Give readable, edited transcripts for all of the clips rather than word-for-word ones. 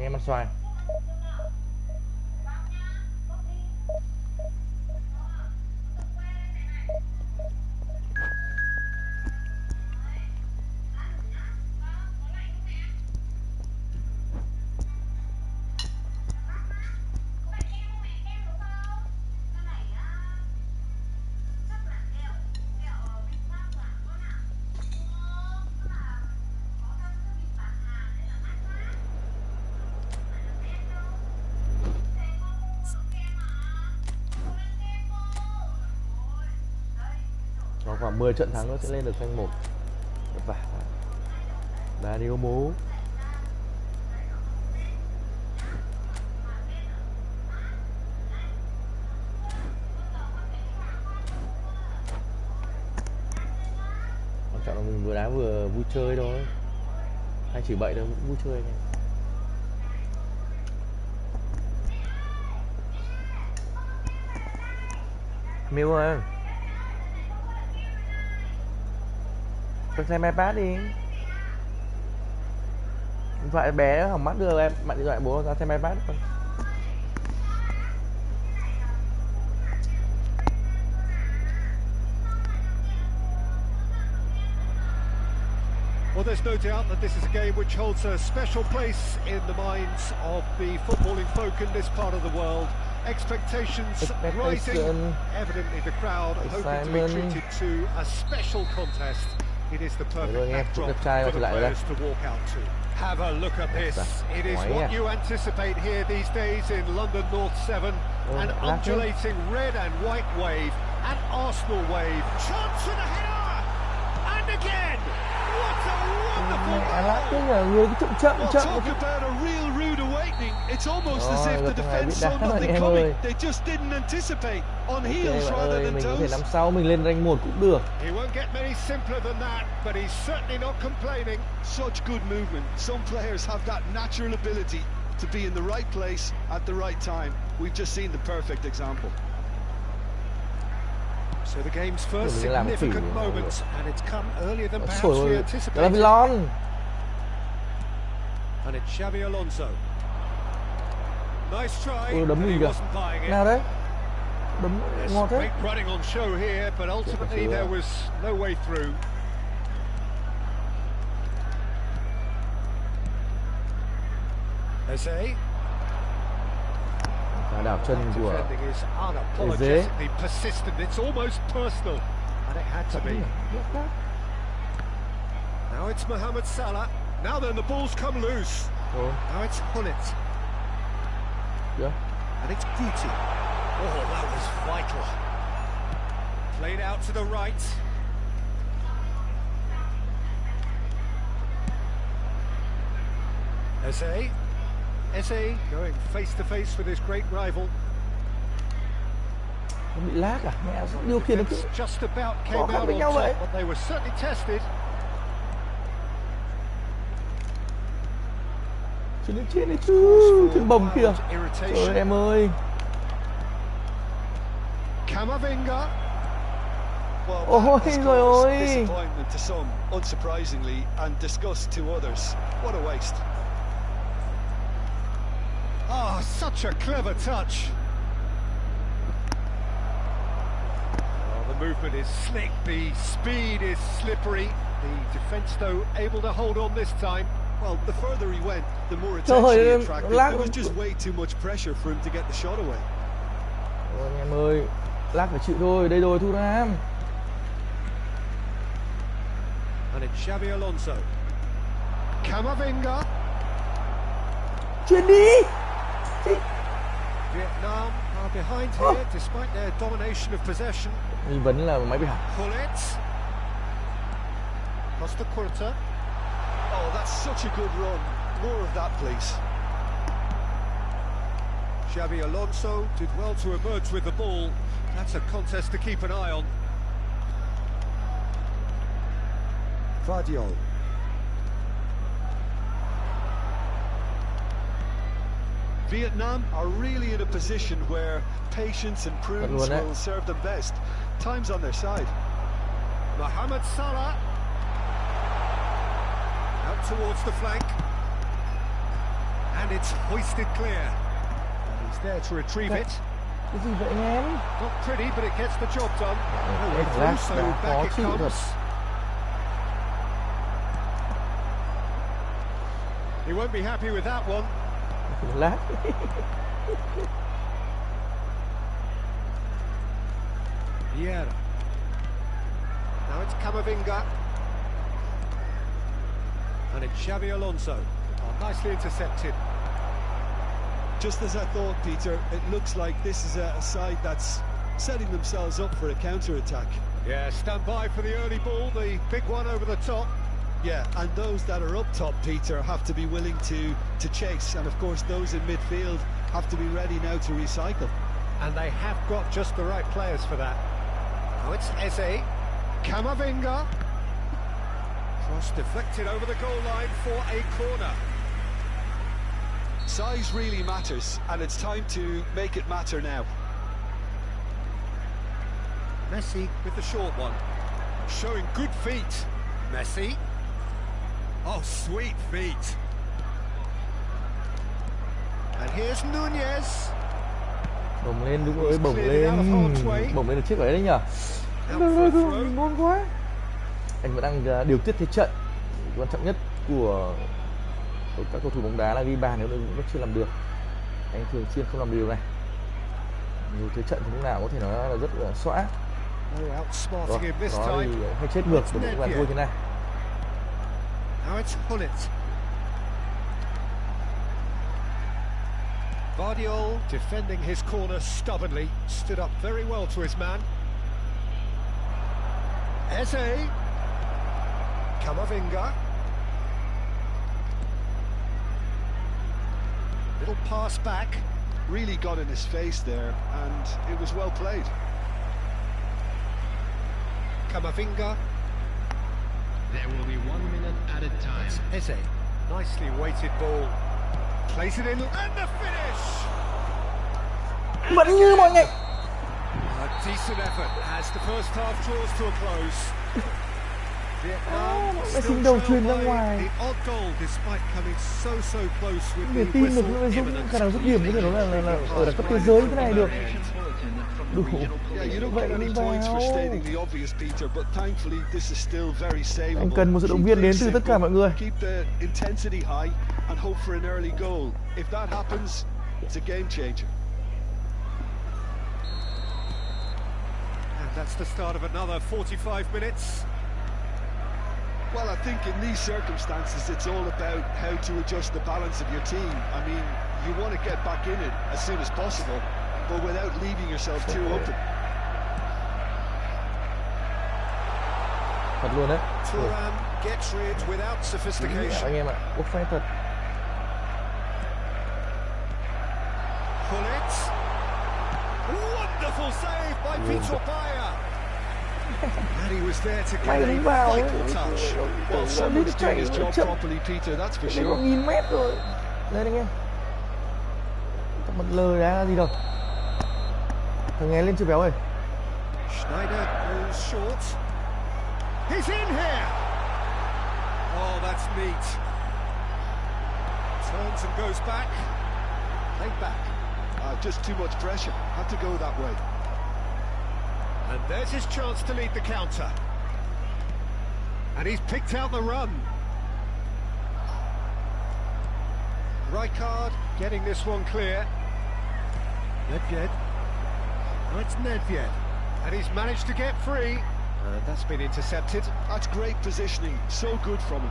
em ăn xoài. Còn khoảng 10 trận thắng nữa sẽ lên được danh 1. Vả Daniel Mú. Quan trọng là mình vừa đá vừa vui chơi thôi. Hay chỉ bậy thôi, vui chơi này. Miêu ơi, con xem iPad đi. Điện thoại bé nó hỏng mắt, đưa em bạn điện thoại bố ra xem iPad con. Well, there's no doubt that this is a game which holds a special place in the minds of the footballing folk in this part of the world. Expectations rising, evidently the crowd hoping to be treated to a special contest. It is the perfect backdrop for the players to walk out to. Have a look at this. It is what you anticipate here these days in London North 7. An undulating red and white wave, an Arsenal wave. Chance for the header! And again! What a wonderful goal! Talk about a real rude awakening. It's almost as if the defence saw nothing coming. They just didn't anticipate. On heels rather than toes. Năm sau mình lên rank 1 cũng được. He won't get many simpler than that, but he's certainly not complaining. Such good movement. Some players have that natural ability to be in the right place at the right time. We've just seen the perfect example. So the game's first significant moment, and it's come earlier than perhaps we anticipated. And it's Xabi Alonso. Nice try, but he wasn't buying it. Nào đấy? Yes, great running on show here, but ultimately there was no way through. Eze. Đảo chân của Defending is unapologetically persistent. It's almost personal, and it had to be. Now it's Mohamed Salah. Now then, the ball's come loose. Now it's Hullet. And it's Guti. Oh, that was vital. Played out to the right. Eze going face to face with his great rival. Bị lag à? Mẹ điều khiển nó cứ just about came out on top, but they were certainly tested. Trên đấy chứ, trên bồng kìa. Trời em ơi. Camavinga. Ôi trời ơi. Disappointment to some, unsurprisingly, and disgust to others. What a waste. Oh, such a clever touch. Oh, the movement is slick, the speed is slippery. The defence, though, able to hold on this time. Well, the further he went, the more attention he attracted. There was just way too much pressure for him to get the shot away. Ôi em ơi, lag phải chịu thôi, đây rồi Thu Nam. And it's Xabi Alonso. Camavinga. Chuyển đi. Vietnam are behind here despite their domination of possession. Nghi vấn là máy bị hỏng. Hullet. Costa Curta. Oh, that's such a good run. More of that, please. Xabi Alonso did well to emerge with the ball. That's a contest to keep an eye on. Vardiol. Vietnam are really in a position where patience and prudence will serve them best. Time's on their side. Mohamed Salah. Out towards the flank. And it's hoisted clear. And he's there to retrieve it. Cái gì vậy anh em? Not pretty, but it gets the job done. No way Lát through, so đã khó back it chịu thật. comes. He won't be happy with that one. Lát. Yeah. Now it's Camavinga. And it's Xabi Alonso. Oh, nicely intercepted. Just as I thought, Peter, it looks like this is a side that's setting themselves up for a counter-attack. Yeah, stand by for the early ball, the big one over the top. Yeah, and those that are up top, Peter, have to be willing to chase. And of course, those in midfield have to be ready now to recycle. And they have got just the right players for that. Now it's Eze. Camavinga. Cross deflected over the goal line for a corner. Size really matters, and it's time to make it matter now. Messi with the short one. Showing good feet. Messi. Oh, sweet feet. And here's Nunez. Bồng lên đúng rồi, bồng lên. Bồng lên được chiếc ấy đấy nhỉ? Ngon quá. Anh vẫn đang điều tiết thế trận. Quan trọng nhất của các cầu thủ bóng đá là ghi bàn, nếu vẫn chưa làm được. Anh thường xuyên không làm điều này. Dù thế trận thì lúc nào có thể nói là rất là xóa. Đó thì hay chết ngược của những bàn thua như này. Now it's Hullet. Guardiola defending his corner stubbornly, stood up very well to his man. Eze. Camavinga. Little pass back. Really got in his face there, and it was well played. Camavinga. There will be 1 minute at a time. That's Eze. Nicely weighted ball. Plays it in, and the finish! Vẫn như mọi ngày. A decent effort as the first half draws to a close. Vietnam Messi đầu chuyền ra ngoài. The odd goal despite coming so close with Người the tin được whistle imminent. khả năng dứt điểm có thể nói là ở đẳng cấp thế giới thế này được. Đủ. Yeah, you don't get any points for stating the obvious, Peter, but thankfully this is still very savable. Anh cần một sự động viên đến từ tất cả mọi người. Keep the intensity high and hope for an early goal. If that happens, it's a game changer. And that's the start of another 45 minutes. Well, I think in these circumstances it's all about how to adjust the balance of your team. I mean, you want to get back in it as soon as possible, but without leaving yourself too open. Thật luôn đấy. Thuram gets rid without sophistication. Anh em ạ, offside thật. Hullet. Wonderful save by Vitor Baia. And he was there to get a vital touch. Well, someone's doing his job properly, Peter, that's for sure. 1.000 mét rồi. Lên anh em. Thằng mặt lờ đá là gì đâu. Thằng nghe lên chưa béo ơi. Schneider goes short. He's in here. Oh, that's neat. Turns and goes back. Played back. Just too much pressure. Had to go that way. And there's his chance to lead the counter. And he's picked out the run. Rijkaard getting this one clear. Nedved. Oh, it's Nedved. And he's managed to get free. And that's been intercepted. That's great positioning. So good from him.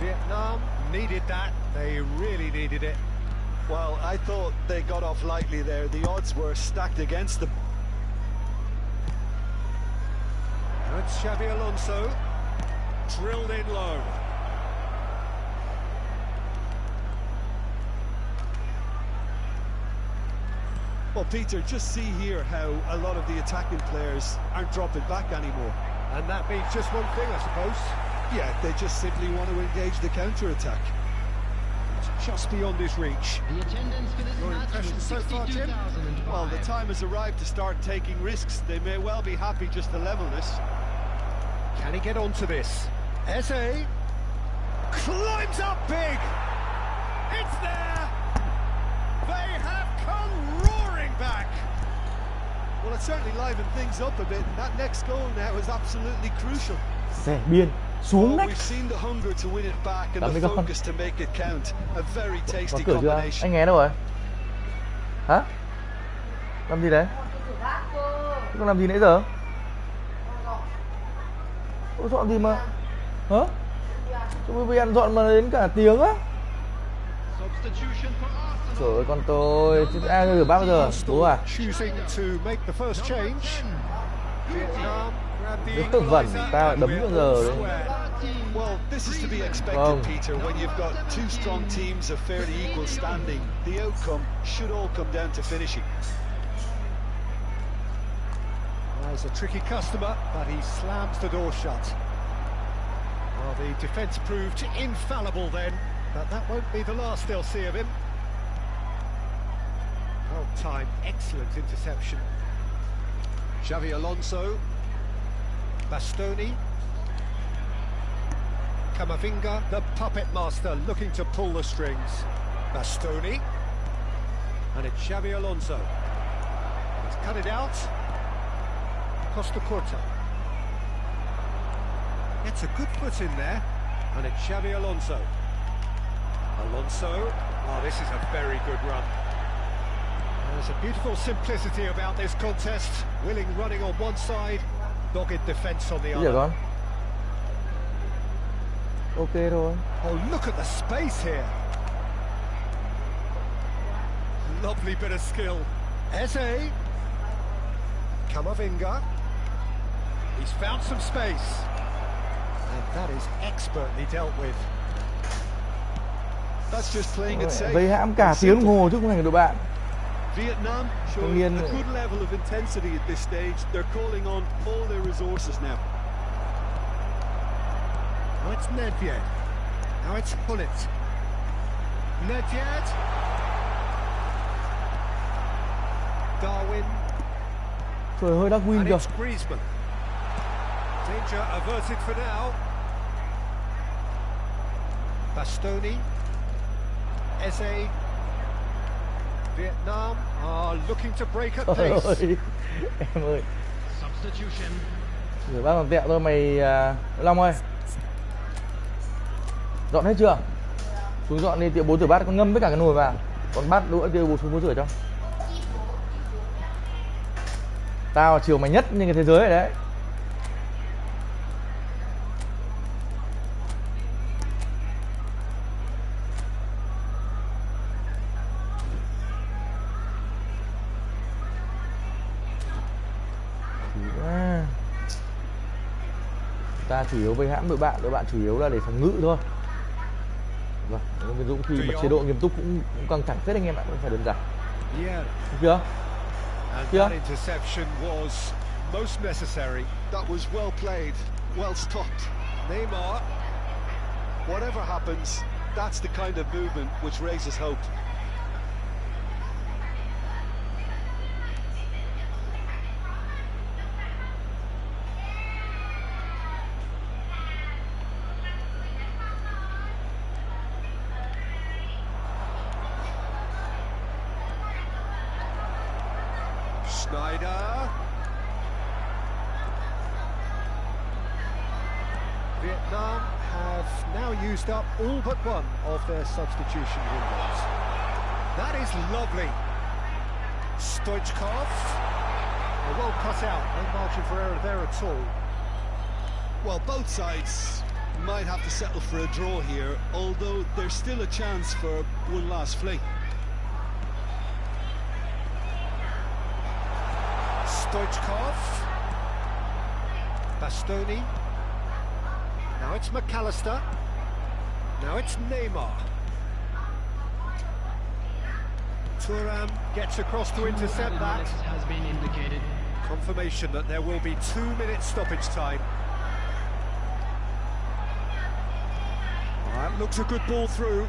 Vietnam needed that. They really needed it. Well, I thought they got off lightly there. The odds were stacked against them. Now it's Xabi Alonso. Drilled in low. Well, Peter, just see here how a lot of the attacking players aren't dropping back anymore. And that means just one thing, I suppose. Yeah, they just simply want to engage the counter-attack. It's just beyond his reach. The attendance for this Your match impression was so far, Jim? 62,005. Well, the time has arrived to start taking risks. They may well be happy just to level this. Can he get onto this? Eze climbs up big. It's there. They have come roaring back. Well, it certainly livened things up a bit, and that next goal now is absolutely crucial. Xẻ biên xuống nách. We've seen the hunger to win it back and the focus to make it count. A very tasty Cửa chưa? combination. Anh nghe đâu rồi? Hả? Làm gì đấy? Chứ con làm gì nãy giờ? Ủa, dọn gì mà? Hả? Chúng bây ăn dọn mà đến cả tiếng á. Substitution for Arsenal. Trời ơi con tôi, chứ ai rửa bát bao giờ? Bố à? Choosing to make the first change. Vietnam grab the Nước vẩn, tao equaliser. đấm bao giờ đấy. Well, this is to be expected, Peter, when you've got two strong teams of fairly equal standing. The outcome should all come down to finishing. There's a tricky customer, but he slams the door shut. Well, the defence proved infallible then, but that won't be the last they'll see of him. Well timed, excellent interception. Xavi Alonso. Bastoni. Camavinga, the puppet master, looking to pull the strings. Bastoni. And it's Xavi Alonso. He's cut it out. Costa Curta. Gets a good foot in there. And it's Xavi Alonso. Alonso. Oh, this is a very good run. There's a beautiful simplicity about this contest. Willing running on one side, dogged defence on the Bây giờ other. con. Ok thôi. Oh, look at the space here. Lovely bit of skill. Eze. Camavinga. He's found some space. And that is expertly dealt with. That's just playing it safe. Vây hãm cả tiếng đồng hồ chứ không thành đội bạn. Vietnam showing a good level of intensity at this stage. They're calling on all their resources now. Now it's Nedved. Now it's Hullet. Nedved. Darwin. Trời hơi đắc win And kìa. it's Griezmann. Danger averted for now. Bastoni. Eze. Vietnam are looking to break at Trời pace. ơi. Em ơi. Substitution. Rửa bát bằng tẹo thôi mày Long ơi. Dọn hết chưa? Xuống dọn đi, tiệu bố rửa bát con ngâm với cả cái nồi vào. Còn bát đũa kia bố xuống bố rửa cho. Tao là chiều mày nhất trên cái thế giới này đấy. Ta chủ yếu với hãm đội bạn chủ yếu là để phòng ngự thôi. Vâng, Nguyễn Dũng khi mà chế độ nghiêm túc cũng căng thẳng phết anh em ạ, không phải đơn giản. Yeah. Được chưa? And Yeah. that interception was most necessary. That was well played, well stopped. Neymar. Whatever happens, that's the kind of movement which raises hope. Schneider. Vietnam have now used up all but one of their substitution windows. That is lovely. Stoichkov. Well cut out, no margin for error there at all. Well, both sides might have to settle for a draw here, although there's still a chance for one last fling. Stoichkov. Bastoni. Now it's McAllister. Now it's Neymar. Thuram gets across to intercept that. Has been indicated. Confirmation that there will be 2 minutes stoppage time. That looks a good ball through.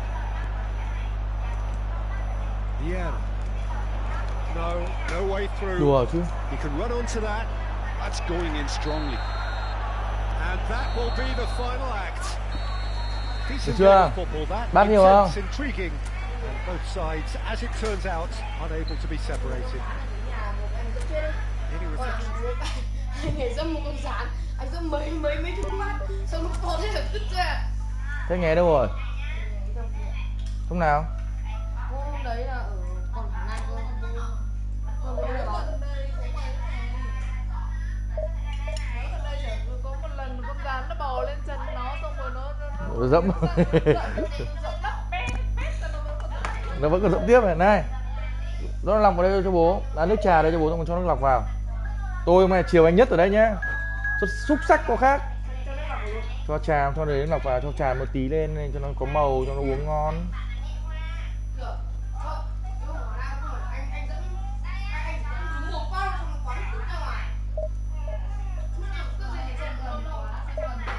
Yeah. No way through. Đùa chứ. He can run onto that. That's going in strongly. And that will be the final act. Decent chưa? game of football that. Bát nhiều không? Intense, intriguing, Both sides, as it turns out, unable to be separated. Any reflections? Anh ấy dâm một con rán, anh dâm mấy chục phát, xong nó to thế là đứt ra. Thế nghe đâu rồi? Hôm nào? Hôm đấy là ở còn Nam cơ. Hôm đấy là đó. Ở đây có một lần con rán nó bò lên chân nó, xong rồi nó Dẫm. Nó vẫn còn dẫm tiếp này. Này, nó lọc vào đây cho bố, nước trà đây cho bố, xong rồi cho nước lọc vào. Tôi hôm nay chiều anh nhất ở đây nhá. Xúc sắc có khác. Cho trà, cho đấy lọc vào, cho trà một tí lên cho nó có màu, cho nó uống ngon.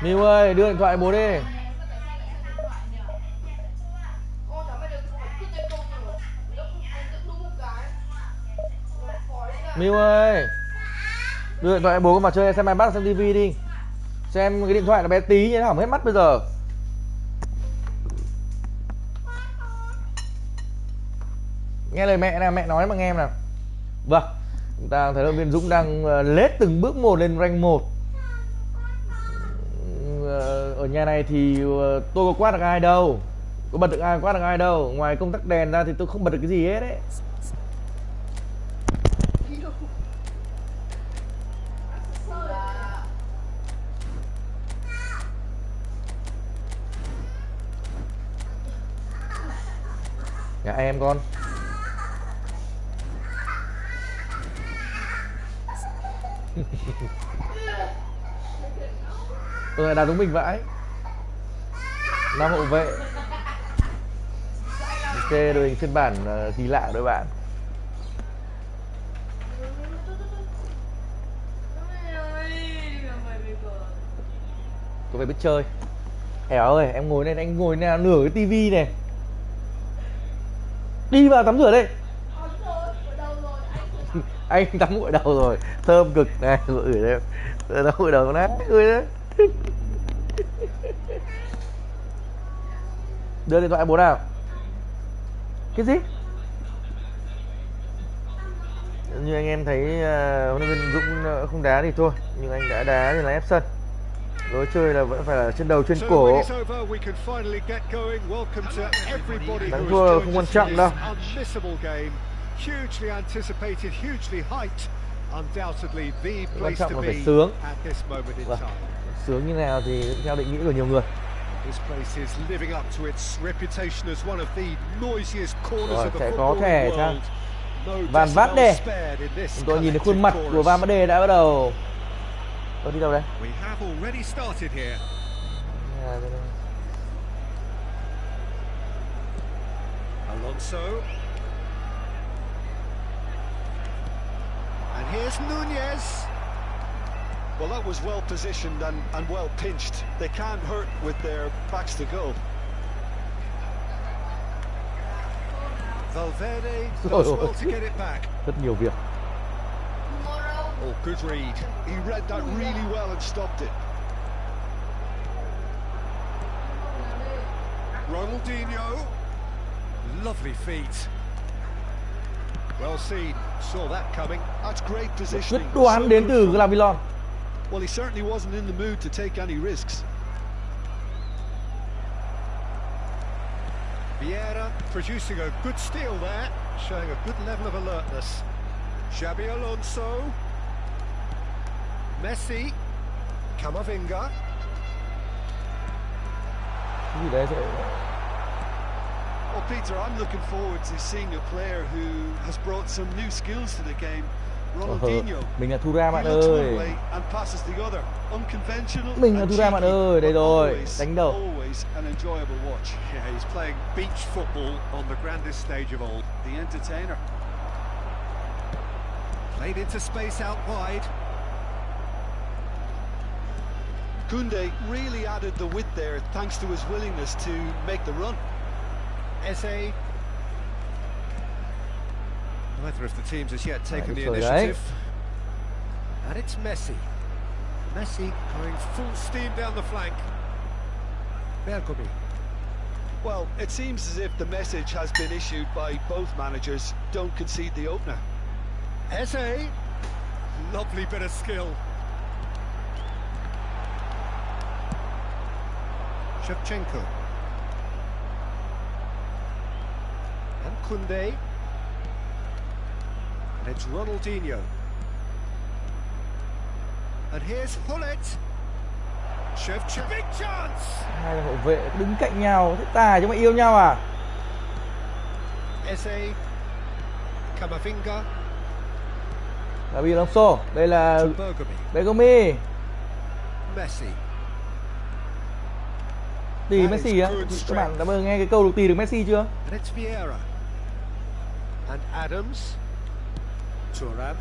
Miu ơi, đưa điện thoại bố đi. Miu ơi, đưa điện thoại bố con vào chơi, xem iPad, xem TV đi. Xem cái điện thoại nó bé tí như nó hỏng hết mắt bây giờ. Nghe lời mẹ nào, mẹ nói mà nghe nào. Vâng, chúng ta thấy là viên Dũng đang lết từng bước một lên rank 1. Ở nhà này thì tôi có quát được ai đâu, có bật được ai, quát được ai đâu. Ngoài công tắc đèn ra thì tôi không bật được cái gì hết đấy. Nhà em con. Tôi lại đá đúng mình vãi. 5 hậu vệ. Ok, đội hình phiên bản kỳ lạ đối bạn. Tôi phải biết chơi. Hẻo ơi, em ngồi đây, anh ngồi nào nửa cái tivi này. Đi vào tắm rửa đây. Anh tắm gội đầu rồi, thơm cực này, gội đây. Tắm gội đầu nát cười đấy. Đưa điện thoại bố nào. Cái gì? Như anh em thấy huấn luyện viên Dũng không đá thì thôi, nhưng anh đã đá thì là ép sân. Lối chơi là vẫn phải là trên đầu trên cổ. Thắng thua không quan trọng đâu. Quan trọng là phải sướng. Vâng. Sướng như nào thì theo định nghĩa của nhiều người. Rồi, sẽ có thẻ chăng? Van Vát Đề. Tôi nhìn thấy khuôn mặt của Van Vát Đề đã bắt đầu. Tôi đi đâu đây? Alonso. And here's Nunez. Well, that was well positioned and well pinched. They can't hurt with their backs to goal. Valverde does well to get it back. Rất nhiều việc. Oh, good read. He read that really well and stopped it. Ronaldinho. Lovely feet. Well seen. Saw that coming. That's great Quyết positioning. đoán đến từ Glavillon. Well, he certainly wasn't in the mood to take any risks. Vieira producing a good steal there, showing a good level of alertness. Xabi Alonso. Messi. Camavinga. Cái gì đấy vậy? Well, Peter, I'm looking forward to seeing a player who has brought some new skills to the game. Ronaldinho. Mình là Thuram bạn He looks one ơi. way and passes the other. Unconventional. Mình là and Thuram bạn cheeky, ơi. Đây but rồi, always, đánh đầu. always an enjoyable watch. Yeah, he's playing beach football on the grandest stage of all. The entertainer. Played into space out wide. Koundé really added the width there thanks to his willingness to make the run. Eze. Neither of the teams has yet taken the sorry, initiative. And it's Messi. Messi going full steam down the flank. Bergomi. Well, it seems as if the message has been issued by both managers. Don't concede the opener. Eze. Lovely bit of skill. Shevchenko. And Koundé. And it's Ronaldinho. And here's Hullet. Shevchenko. Big chance! Hai là hậu vệ đứng cạnh nhau, thế tài chứ mà yêu nhau à? Eze. Camavinga. Xabi Alonso, đây là Bergami. Bergami. Messi. Tì Messi á, các bạn đã bao giờ nghe cái câu được tì được Messi chưa? And it's Vieira. And Adams. Thuram.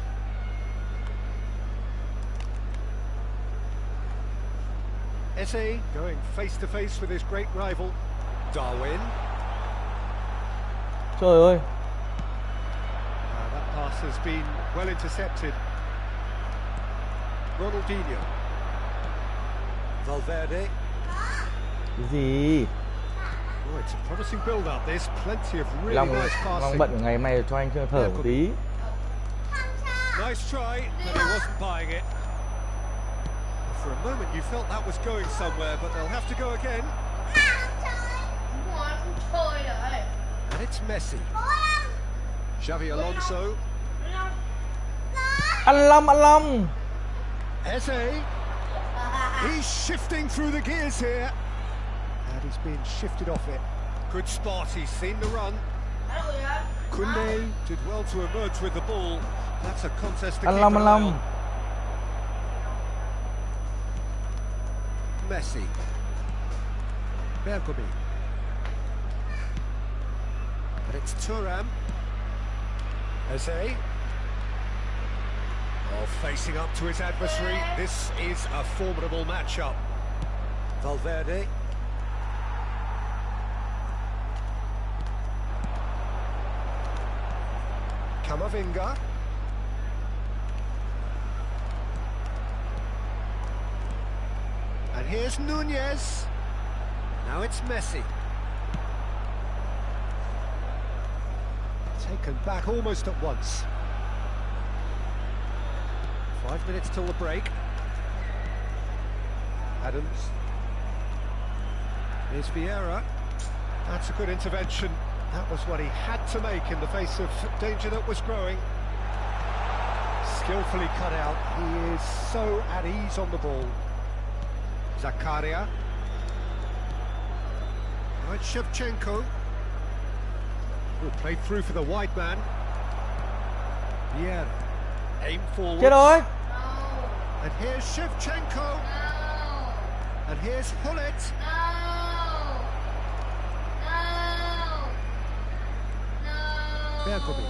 Eze going face to face with his great rival, Darwin. Trời ơi, That pass has been well intercepted. Ronaldinho. Valverde. cái gì? Oh, it's a promising build-up. There's plenty of really Long nice passing. bận ngày hôm nay cho anh thở một tí. Nice try, but he wasn't buying it. For a moment you felt that was going somewhere, but they'll have to go again. And it's Messi. Xavi Alonso. Ăn Long. Eze. He's shifting through the gears here. And he's being shifted off it. Good spot, he's seen the run. Koundé did well to emerge with the ball. That's a contest to keep an eye on. Messi. Bergami. And it's Thuram. Eze. Oh, facing up to his adversary. This is a formidable matchup. Valverde. Camavinga. And here's Nunez. Now it's Messi. Taken back almost at once. 5 minutes till the break. Adams. Here's Vieira. That's a good intervention. That was what he had to make in the face of danger that was growing. Skillfully cut out. He is so at ease on the ball. Zakaria. Right, Shevchenko. Will play through for the wide man. Vieira. Aim forward. Chết rồi. And here's Shevchenko. And here's Hullet. Bergami.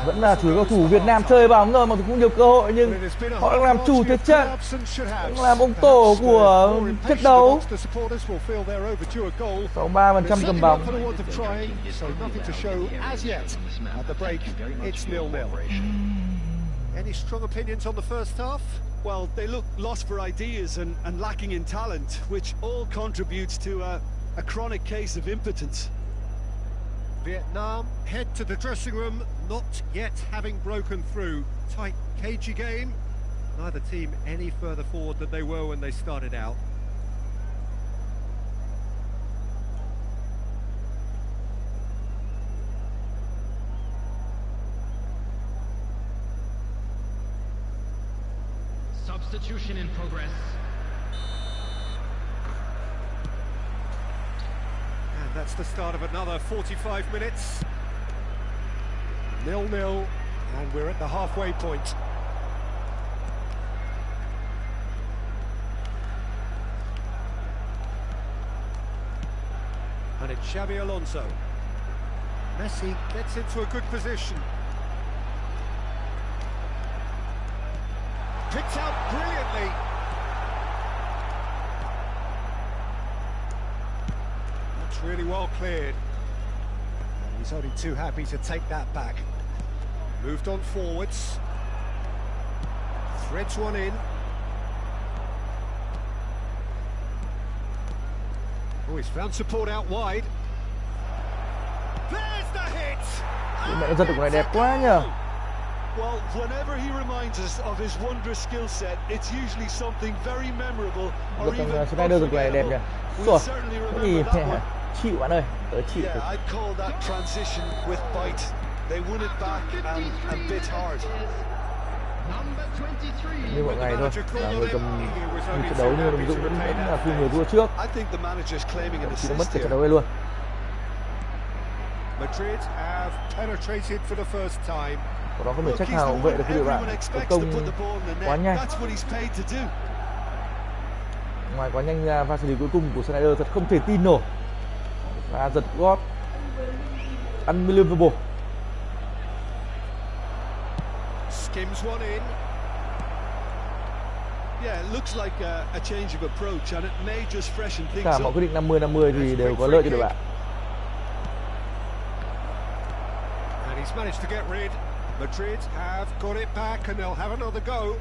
Vẫn là chủ yếu cầu thủ Việt Nam chơi bóng rồi mà cũng nhiều cơ hội nhưng họ đang làm chủ thế trận, đang làm ông tổ của trận đấu. 63% cầm bóng. Any strong opinions on the first half? Well, they look lost for ideas and lacking in talent, which all contributes to a chronic case of impotence. Vietnam head to the dressing room, not yet having broken through. Tight, cagey game. Neither team any further forward than they were when they started out. Substitution in progress. And that's the start of another 45 minutes. 0-0, and we're at the halfway point. And it's Xabi Alonso. Messi gets into a good position. Picked out brilliantly. That's really well cleared. And he's only too happy to take that back. Moved on forwards. Threads one in. Oh, he's found support out wide. There's the hit. Mẹ giật được này đẹp quá nhờ. Well, whenever he reminds us of his wondrous skill set, it's usually something very memorable or even Snyder giật này đẹp nhỉ. Rồi, cái gì mẹ chịu bạn ơi, tớ chịu. Yeah, I'd call that transition with bite. They won it back and bit hard. Như mọi ngày thôi, là người cầm như trận đấu như Đồng Dũng vẫn là khi người thua trước. Chỉ mất cái trận đấu này luôn. Madrid have penetrated for the first time. Có đó có người trách hào vệ được cái điều bạn tấn công quá nhanh. Ngoài quá nhanh ra, pha xử lý cuối cùng của Snyder thật không thể tin nổi. Và giật gót unbelievable. Skims one in. Yeah, it looks like a change of approach and it may just freshen things up. Cả mọi quyết định 50-50 thì đều có lợi cho đội bạn. And he's managed to get rid. Madrid have got it back and they'll have another go.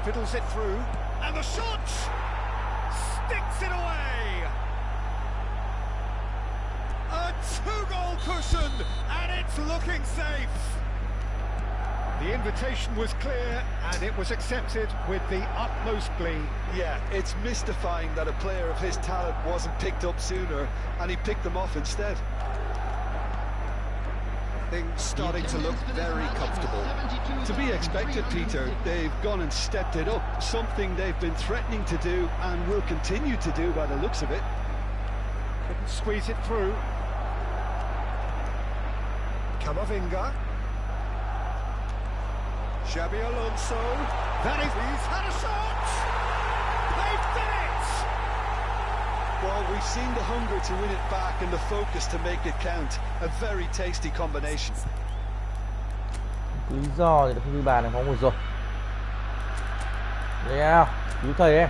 Fiddles it through. And the shot! Sticks it away! A two-goal cushion and it's looking safe. The invitation was clear and it was accepted with the utmost glee. Yeah, it's mystifying that a player of his talent wasn't picked up sooner and he picked them off instead. Things starting to look very comfortable. To be expected, Peter. They've gone and stepped it up, something they've been threatening to do and will continue to do by the looks of it. Couldn't squeeze it through. Camavinga. Xabi Alonso. That is, he's had a shot! They've done it! Well, we've seen the hunger to win it back and the focus to make it count. A very tasty combination. Lý do thì không ghi bàn này, bóng một rồi. Yeah, cứu thầy em.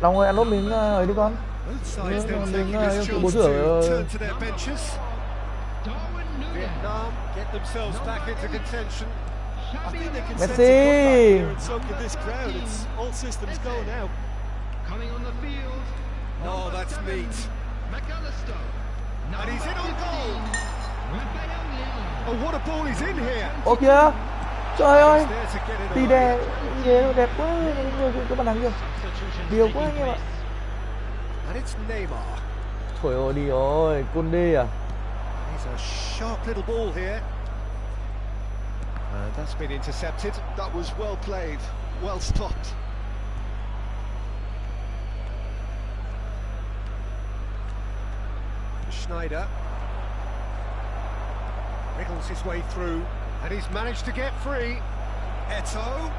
Long ơi, ăn nốt miếng ấy đi con. Miếng bố rửa. Vietnam get themselves back into contention. I think they can sense Messi. a comeback here and soak in this crowd. It's all systems go now. Coming on the field. Oh, that's neat. McAllister. And he's in on goal. Oh, what a ball he's in here. Ô kìa. Trời ơi. He's there to get it Tì away. đè đẹp quá. Cái bàn thắng kìa. Điều quá anh em ạ. And it's Neymar. Trời ơi, đi rồi, Conde à. He's a sharp little ball here. And that's been intercepted. That was well played, well stopped. Schneider wriggles his way through, and he's managed to get free. Eto'o.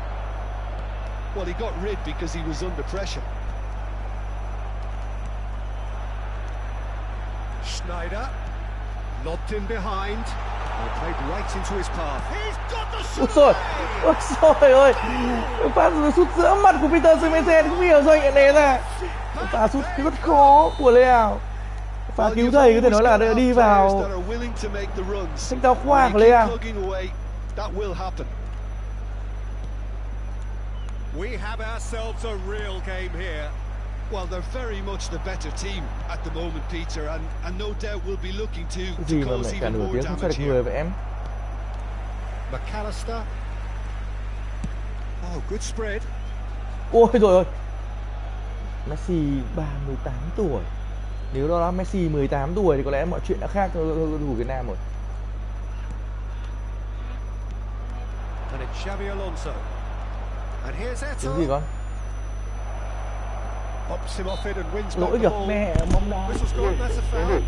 Well, he got rid because he was under pressure. Schneider lobbed in behind. Oh, played right into his path. He's got the Ôi shot. trời, ôi trời ơi. Pha sút giữa mặt của Peter Schmeichel, không hiểu sao anh lại né ra. Pha sút rất khó của Leao. Pha cứu thầy có thể nói là đi vào sách giáo khoa của Leao. That will happen. We have ourselves a real game here. Well, they're very much the better team at the moment, Peter, and no doubt will be looking to Gì mà cause mẹ cả even nửa more tiếng không xoay damage được người here. vậy em. McAllister. Oh, good spread. Ôi rồi ơi. Messi 38 tuổi. Nếu đó là Messi 18 tuổi thì có lẽ mọi chuyện đã khác cho cầu thủ Việt Nam rồi. And it's Xabi Alonso. And here's Cái gì Eto'o. con? Pops him off it and wins back Lỗi the kìa, ball. mẹ bóng đá. Whistle's gone, that's a foul.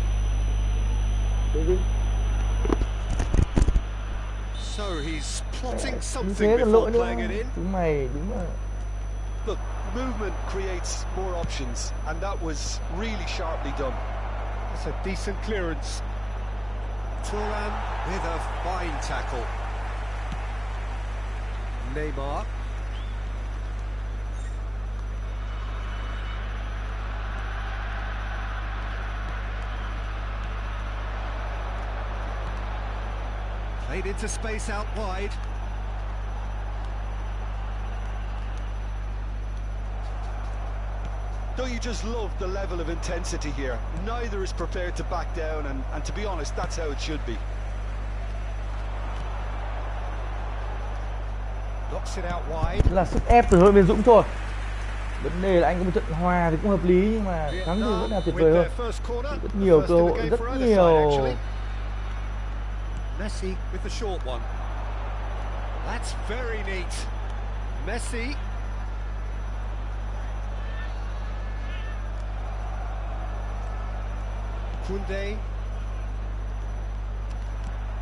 So he's plotting Như something thế còn before lỗi nữa. playing it in. Chúng mày đúng là Look, movement creates more options, and that was really sharply done. That's a decent clearance. Turan with a fine tackle. Neymar. Played into space out wide. Don't you just love the level of intensity here? Neither is prepared to back down, and to be honest, that's how it should be. Knocks it out wide. Là sức ép từ hơi bên Dũng thôi. Vấn đề là anh có một trận hòa thì cũng hợp lý, nhưng mà thắng thì vẫn là tuyệt vời hơn. Rất nhiều cơ hội, rất nhiều. Messi with the short one. That's very neat. Messi. Kunde.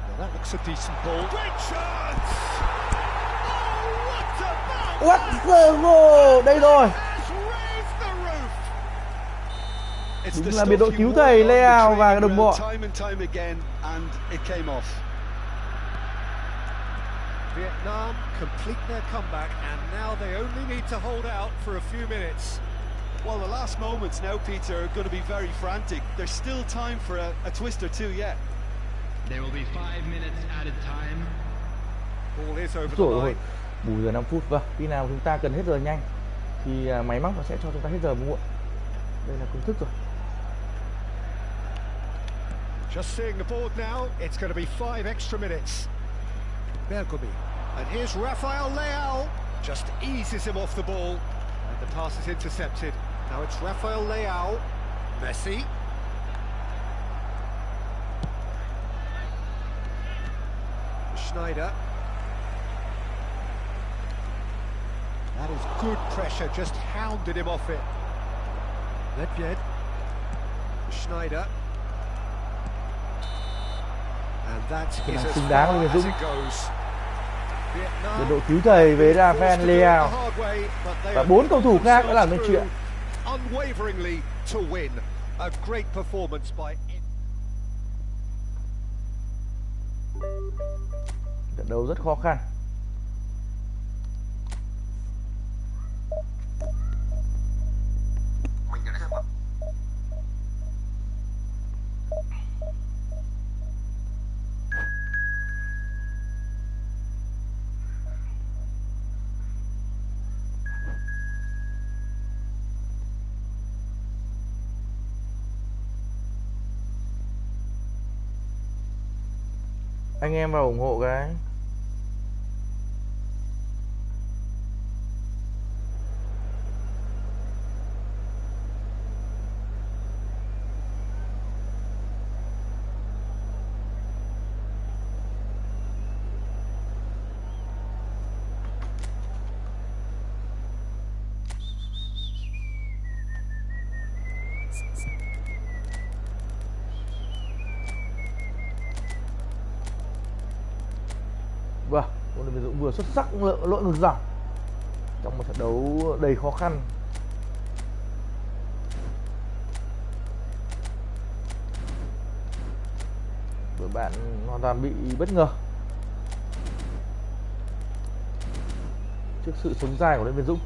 Well, that looks a decent ball. Great chance! Oh, what the goal! Đây rồi. Đúng là biệt đội cứu thầy Leo và đồng bọn. Vietnam complete their comeback, and now they only need to hold out for a few minutes. Well, the last moments now, Peter, are going to be very frantic. There's still time for a twist or two yet. There will be 5 minutes added time. Ball is over the line. Bù giờ 5 phút. Vâng, khi nào chúng ta cần hết giờ nhanh thì máy móc nó sẽ cho chúng ta hết giờ muộn. Đây là công thức rồi. Just seeing the board now, it's going to be 5 extra minutes. Bergomi, and here's Rafael Leao, just eases him off the ball, and the pass is intercepted. Now it's Rafael Leao, Messi. Schneider. That is good pressure, just hounded him off it. Nedved. Schneider. And that is as far as it goes. Biệt đội cứu thầy với Rafael Leao và 4 cầu thủ khác đã làm nên chuyện. Unwaveringly to win. A great performance by. Trận đấu rất khó khăn. Anh em vào ủng hộ cái. Vâng, huấn luyện viên Dũng vừa xuất sắc lội ngược dòng trong một trận đấu đầy khó khăn. Bởi bạn hoàn toàn bị bất ngờ trước sự sống dai của huấn luyện viên Dũng.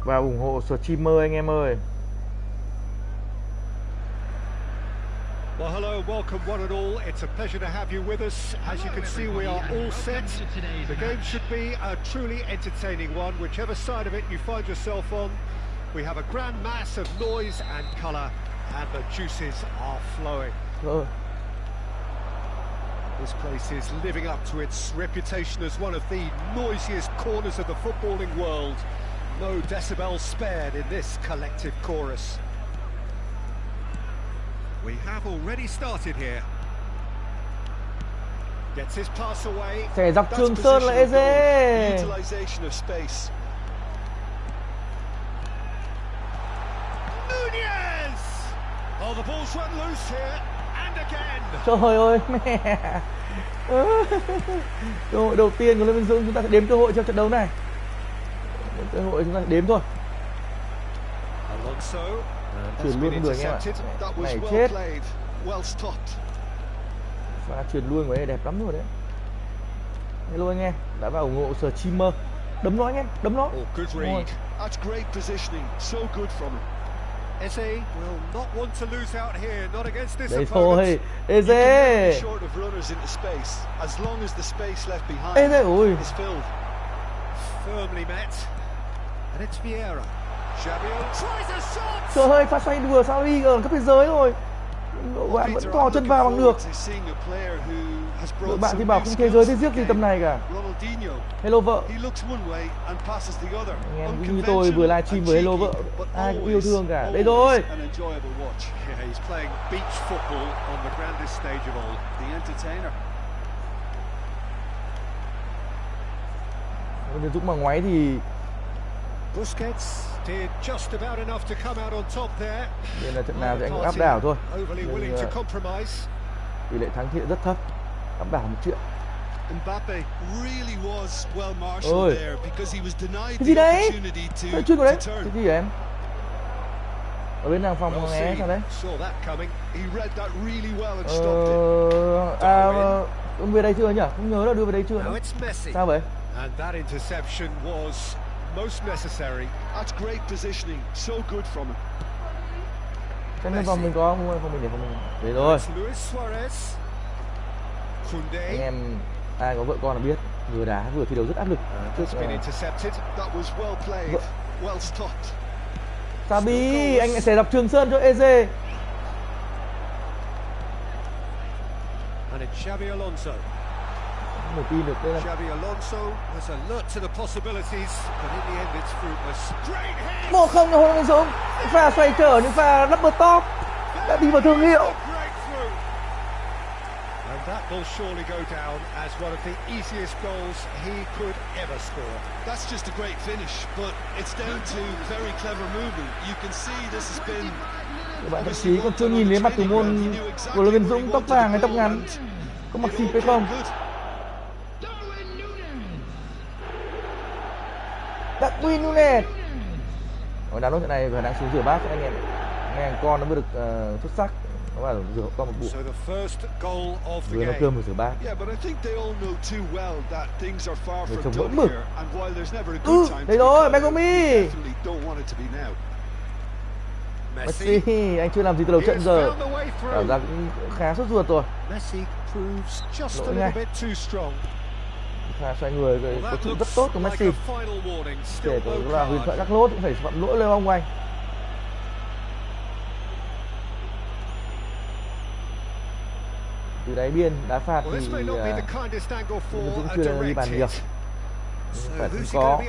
Và ủng hộ streamer anh em ơi. Well, hello, welcome one and all. It's a pleasure to have you with us. As you can see, we are all set. The game should be a truly entertaining one, whichever side of it you find yourself on. We have a grand mass of noise and colour, and the juices are flowing. This place is living up to its reputation as one of the noisiest corners of the footballing world. No decibels spared in this collective chorus. We have already started here. Gets his pass away. Xẻ dọc Trường Sơn là Eze. Utilization of space. Nunez! Oh, the ball's run loose here, and again. Trời ơi mẹ. Cơ hội đầu tiên của Lê Minh Dũng, chúng ta sẽ đếm cơ hội trong trận đấu này. Cơ hội chúng ta sẽ đếm thôi. Chuyển luôn người anh em ạ. Này chết. Pha chuyển luôn của ấy đẹp lắm rồi đấy. Hello anh em, đã vào ủng hộ sở Chimmer. Đấm nó anh em, đấm nó. Đấy thôi, Eze. Eze ôi. Trời ơi, pha xoay đùa sao đi ở cấp thế giới rồi. Bạn vẫn thò chân vào bằng được. Đội bạn thì bảo không thế giới thế giếc gì tầm này cả. Hello vợ. Anh em như tôi vừa livestream với hello vợ, ai cũng yêu thương cả. Đây rồi. Nếu Dũng mà ngoáy thì Busquets did just about enough to come out on top there. Đây là trận nào thì anh cũng áp đảo thôi. Tỷ lệ thắng thiện rất thấp. Áp đảo một chuyện. Mbappe really was well marshaled there because he was denied cái gì the đấy? opportunity Cái chuyện của đấy. to turn. Cái gì vậy em? Ở bên nào phòng nghe sao đấy? He read that really well and stopped it. Ông về đây chưa nhỉ? Không nhớ là đưa về đây chưa? Sao vậy? And that interception was most necessary. That's great positioning, so good from him. Cái bên phòng mình có không? Phòng mình để phòng mình. Đấy rồi. Anh em ai có vợ con là biết, vừa đá vừa thi đấu rất áp lực. Sabi, anh lại sẽ đọc Trường Sơn cho Eze. Một tin được đây. Xabi Alonso was alert to the possibilities, but in the end it's fruitless. 1-0 cho Hồ Minh Dũng. Pha xoay trở những pha double top đã đi vào thương hiệu. And that will surely go down as one of the easiest goals he could ever score. That's just a great finish, but it's down to very clever movement. You can see this has been. Các bạn thậm chí còn chưa nhìn đến mặt thủ môn của Lê Minh Dũng, tóc vàng hay tóc ngắn, có mặc xịp hay không? Darwin Nunes. Ở đá đấu trận này khả năng xuống rửa bát cho anh em. Nghe con nó mới được xuất sắc. Nó bảo rửa con một bụng. Vừa nấu cơm vừa rửa bát. Để trông mỡ mực. Đây rồi, Megomi. Messi, anh chưa làm gì từ đầu trận giờ. Cảm giác cũng khá sốt ruột rồi. Lỗi ngay. Pha xoay người có sự rất tốt của Messi. Kể cả là huyền thoại các lốt cũng phải phạm lỗi lên ông anh. Từ đáy biên đá phạt thì Dũng chưa đi bàn nhiều. Phải cũng có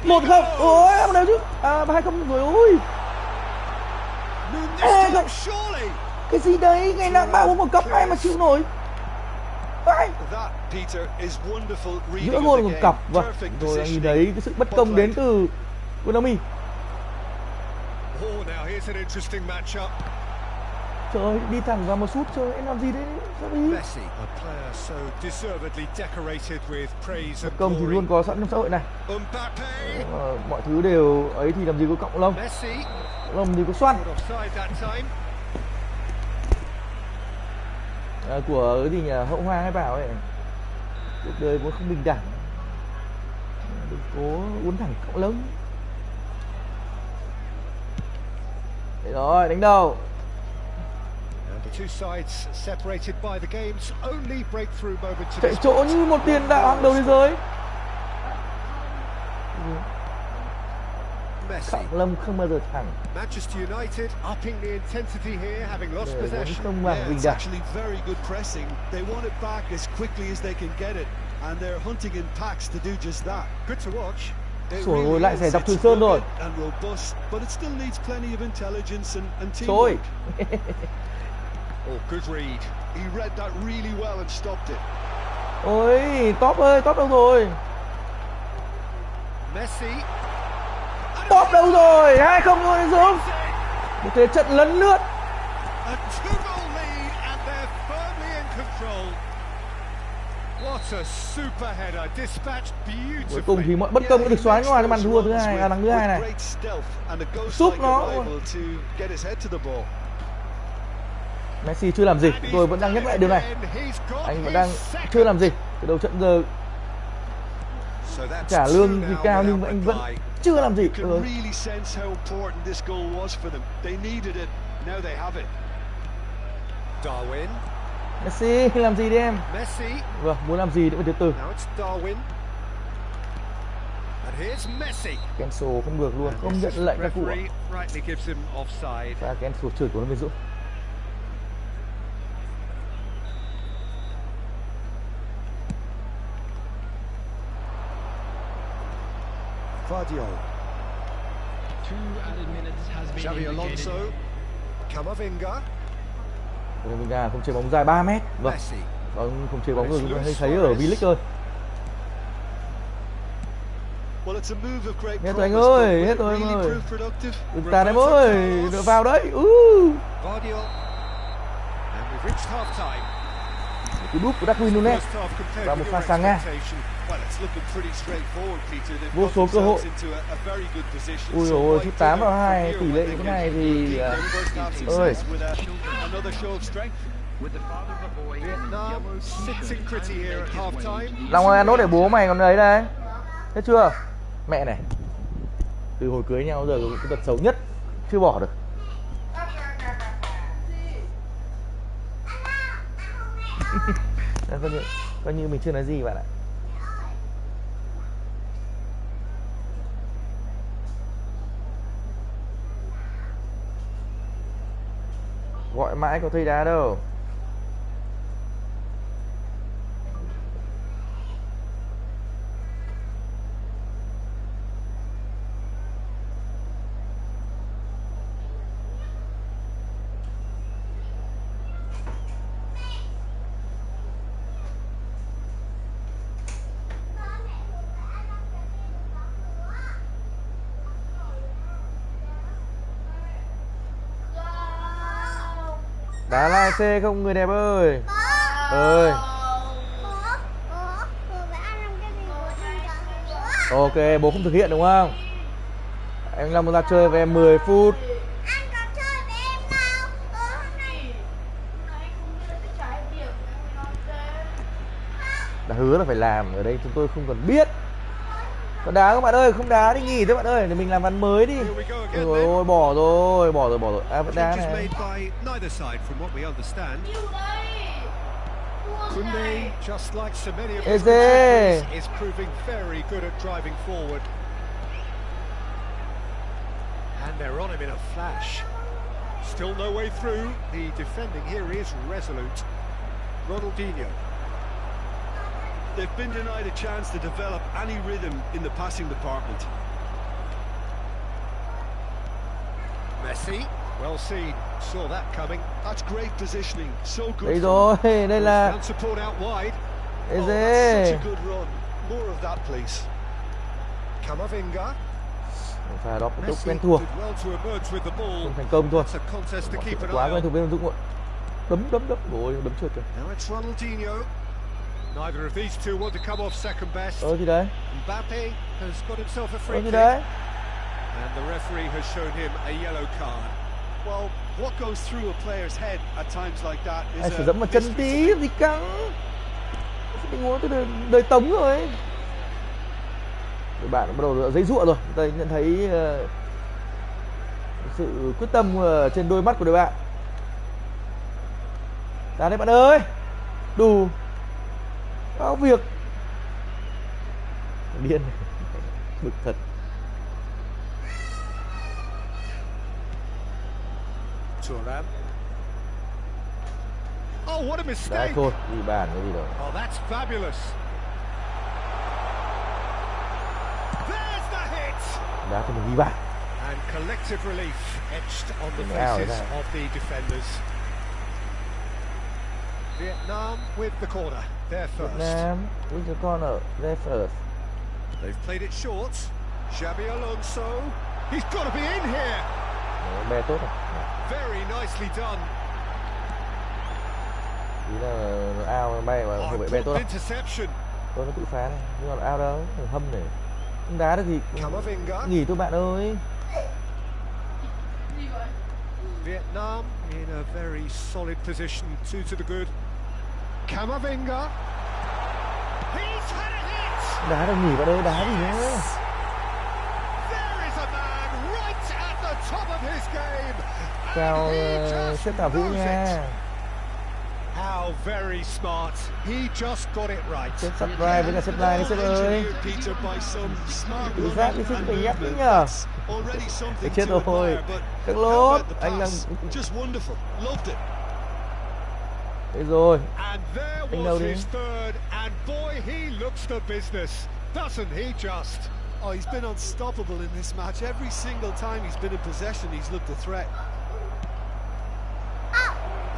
1-0. Ôi em đâu chứ. 2-0 rồi ôi. Cái gì đấy, ngày nào bao một cặp ai mà chịu nổi. Giữa ngôn một cặp. Vâng, rồi anh nhìn thấy cái sự bất công đến từ Konami. Trời ơi, đi thẳng vào một sút chơi, em làm gì đấy? Sao đi? Bất công thì luôn có sẵn trong xã hội này. Mọi thứ đều ấy thì làm gì có cộng lông. Lông thì có xoăn. Của cái gì nhỉ, Hậu Hoa hay bảo ấy, cuộc đời vốn không bình đẳng, đừng cố uốn thẳng cộng lông. Đấy rồi, đánh đầu. Chạy chỗ như một tiền đạo hàng đầu thế giới. Cộng lông không bao giờ thẳng. Manchester United upping the intensity here, having lost possession. Không bằng bình đẳng. Very good pressing. They want it back as quickly as they can get it, and they're hunting in packs to do just that. Good to watch. Rồi really lại sẽ dọc Trường Sơn rồi. But it still needs plenty of intelligence and teamwork. Rồi. Oh, good read. He read that really well and stopped it. Ôi, top ơi, top đâu rồi? Messi. Top đâu rồi? 2-0 rồi Dũng. Một thế trận lấn lướt. What a super header, dispatched beautifully. Cuối cùng thì mọi bất công đã được xóa ngoài cái màn thua thứ hai, thắng thứ hai này. Súp nó. Messi chưa làm gì, tôi vẫn đang nhắc lại điều này. Anh vẫn đang chưa làm gì. Từ đầu trận giờ trả lương thì cao nhưng anh vẫn chưa làm gì. Messi làm gì đi em? Vâng, muốn làm gì thì phải từ từ. Cancel không được luôn, không nhận lệnh các cụ. Và cancel chửi của nó bên Dũng. Xabi Alonso, Camavinga. Camavinga không chơi bóng dài 3 mét. Vâng, không chơi bóng rồi chúng ta hay thấy ở V-League thôi. Hết rồi anh ơi, hết rồi anh ơi. Đừng tàn em ơi, đợi vào đấy. Cú đúp của Darwin Núñez và một pha sang ngang. Vô số cơ hội. Ui dồi ôi, chút 8-2 tỷ lệ như thế này thì ơi. Long ơi, ăn nốt để bố mày còn ấy đây. Hết chưa? Mẹ này. Từ hồi cưới nhau giờ cái tật xấu nhất chưa bỏ được. Coi như mình chưa nói gì bạn ạ. Gọi mãi có thấy đá đâu. Đá lai xe không người đẹp ơi. Ơi. Ok, bố không thực hiện đúng không? Anh Long ra chơi với em 10 phút. Đã hứa là phải làm, ở đây chúng tôi không cần biết. Còn đá các bạn ơi, không đá đi nghỉ thôi bạn ơi, để mình làm ván mới đi. Ôi bỏ rồi. À vẫn đá này. Eze. And they're on him in a flash. Still no way through. The defending here is resolute. Ronaldinho. They've been denied a chance to develop any rhythm in the passing department. Messi, well seen, saw that coming. That's great positioning, so good. Đây rồi, đây là support out wide. Eze. Such a good run. More of that, please. Camavinga. Pha đó cũng quen thuộc. Không thành công thôi. Quá quen thuộc bên Dũng ạ. Đấm. Ôi, đấm trượt kìa. Now it's Ronaldinho. Neither of these two want to come off second best. Gì đấy? Mbappe has got himself a free kick. Gì đấy? And the referee has shown him a yellow card. Well, what goes through a player's head at times like that is Anh phải dẫm vào chân tí gì căng. Tình huống từ đời Tống rồi. Các bạn bắt đầu giãy giụa rồi. Đây nhận thấy sự quyết tâm trên đôi mắt của đội bạn. Đá đấy bạn ơi. Đủ. Có việc. Điên. Bực thật. Thuram. Oh, what a mistake. Đá thôi, đi bàn cái gì đâu. Oh, that's fabulous. There's the hit. Đá cho mình ghi bàn. And collective relief etched on the faces of the defenders. Vietnam with the corner. They're first. Vietnam with the corner. They're first. They've played it short. Xabi Alonso. He's got to be in here. Bè tốt rồi. Very nicely done. Tí là ao bay và phải bay tốt. Tôi nó tự phá này, nhưng mà ao đâu, hâm này. Không đá được thì nghỉ thôi bạn ơi. Vietnam in a very solid position, 2 to the good. Camavinga. He's had a hit. Đá đâu nghỉ bạn ơi, đá gì nữa. There is a man right at the top of his game. Chào xếp Tả Vũ nha. How very smart. He just got it right. Xếp subscribe với cả xếp like đi xếp ơi. Tự giác đi xếp mình nhắc nữa nhờ. Để chết rồi. Các lốt. Anh đang... Đấy rồi. Anh đâu đi. Oh, he's been unstoppable in this match. Every single time he's been in possession, he's looked a threat.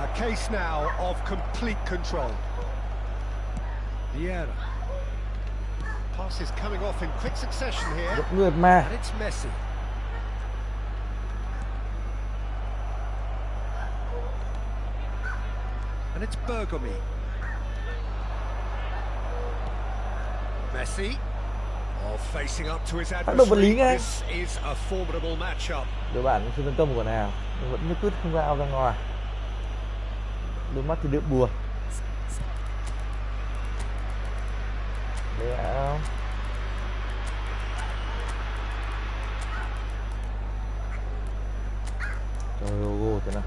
A case now of complete control. Vieira. Passes coming off in quick succession here. Rất mượt mà. And it's Messi. And it's Bergomi. Messi. Oh, facing up to his adversary. This is a formidable matchup. Đội bạn không tấn công của nào, nhưng vẫn nhất quyết không ra ra ngoài. Đôi mắt thì đượm bùa. Đấy. Trời logo thế nào.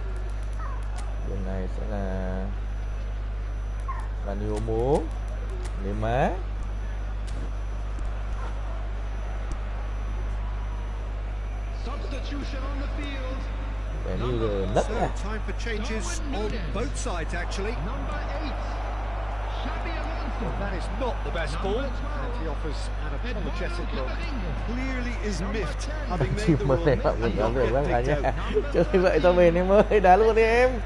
Bên này sẽ là nhiều mố. Để má. Vẻ như là nấc nha. Time for changes on both sides actually. That is not the best ball. And he offers an apologetic look. Clearly is miffed, having made the run and not get picked out. Chơi vậy tao về em ơi, đá luôn đi em.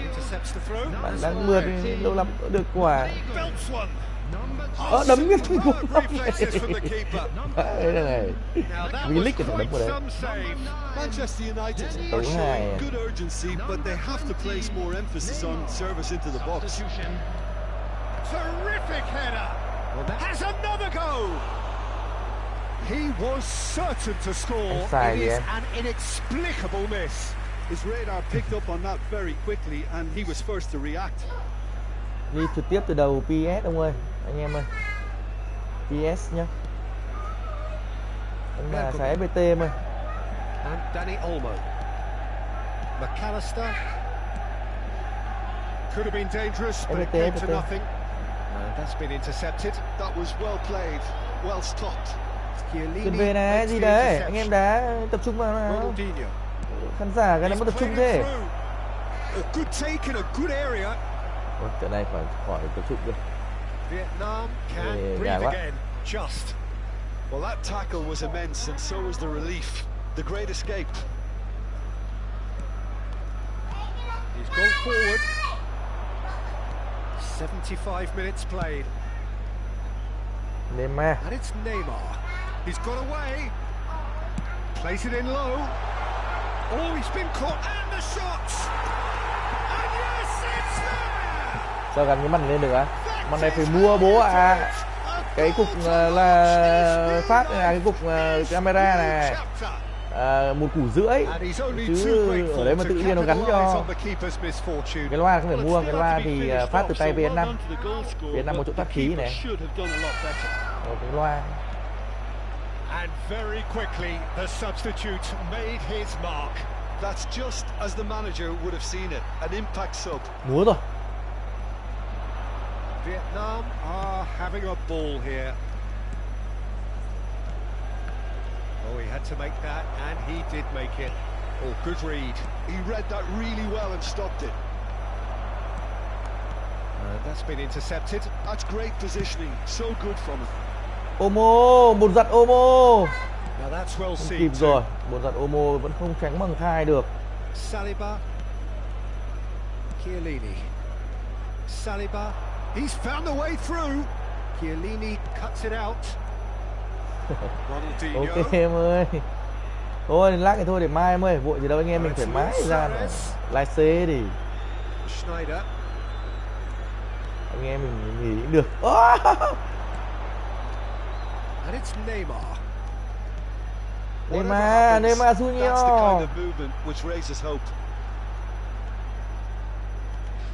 Intercepts the throw. Bạn đang mượt thì lâu lắm được quả. Đấm biết trong cuộc này. Đây là này. V-League cái thằng đấm vào đấy. Manchester United are showing good urgency, but they have to place more emphasis on service into the box. Terrific header. Has another go. He was certain to score. It is an inexplicable miss. His radar picked up on that very quickly, and he was first to react. Đi trực tiếp từ đầu PS ông ơi, anh em ơi. PS nhá. Anh mà xài FPT em ơi. And Danny Olmo. McAllister. Could have been dangerous, but it came to nothing. And that's been intercepted. That was well played, well stopped. Tiền về này, gì đấy? Anh em đá tập trung vào nào. Khán giả cái nó mất tập trung thế. A good take in a good area. Trận này phải khỏi tập trung được. Vietnam can breathe again. Just. Well, that tackle was immense, and so was the relief. The great escape. He's gone forward. 75 minutes played. Neymar. And it's Neymar. He's got away. Plays it in low. Oh, he's been caught. And the shots. And yes, it's there. Sao gắn cái mặt lên được á? Mặt này phải mua bố à. Cái cục là phát cái cục camera này. 1,5 củ chứ ở đấy mà tự nhiên nó gắn cho cái loa không phải mua, cái loa thì phát từ tay VN5 một chỗ thoát khí này, cái loa. And very quickly the substitute made his mark. That's just as the manager would have seen it, an impact sub. Múa rồi. Vietnam are having a ball here. Oh, he had to make that, and he did make it. Oh, good read. He read that really well and stopped it. That's been intercepted. That's great positioning, so good from him. Omo, một giật Omo. Now that's well seen. Kịp rồi, một giật Omo vẫn không tránh bằng khai được. Saliba. Chiellini. Saliba. He's found the way through. Chiellini cuts it out. Ok em ơi. Thôi lát thì thôi để mai em ơi, vội gì đâu anh em, mình phải mãi ra live C đi. Schneider. Anh em mình nghỉ cũng được. And it's Neymar. Neymar That's the kind Junior. of movement which raises hope.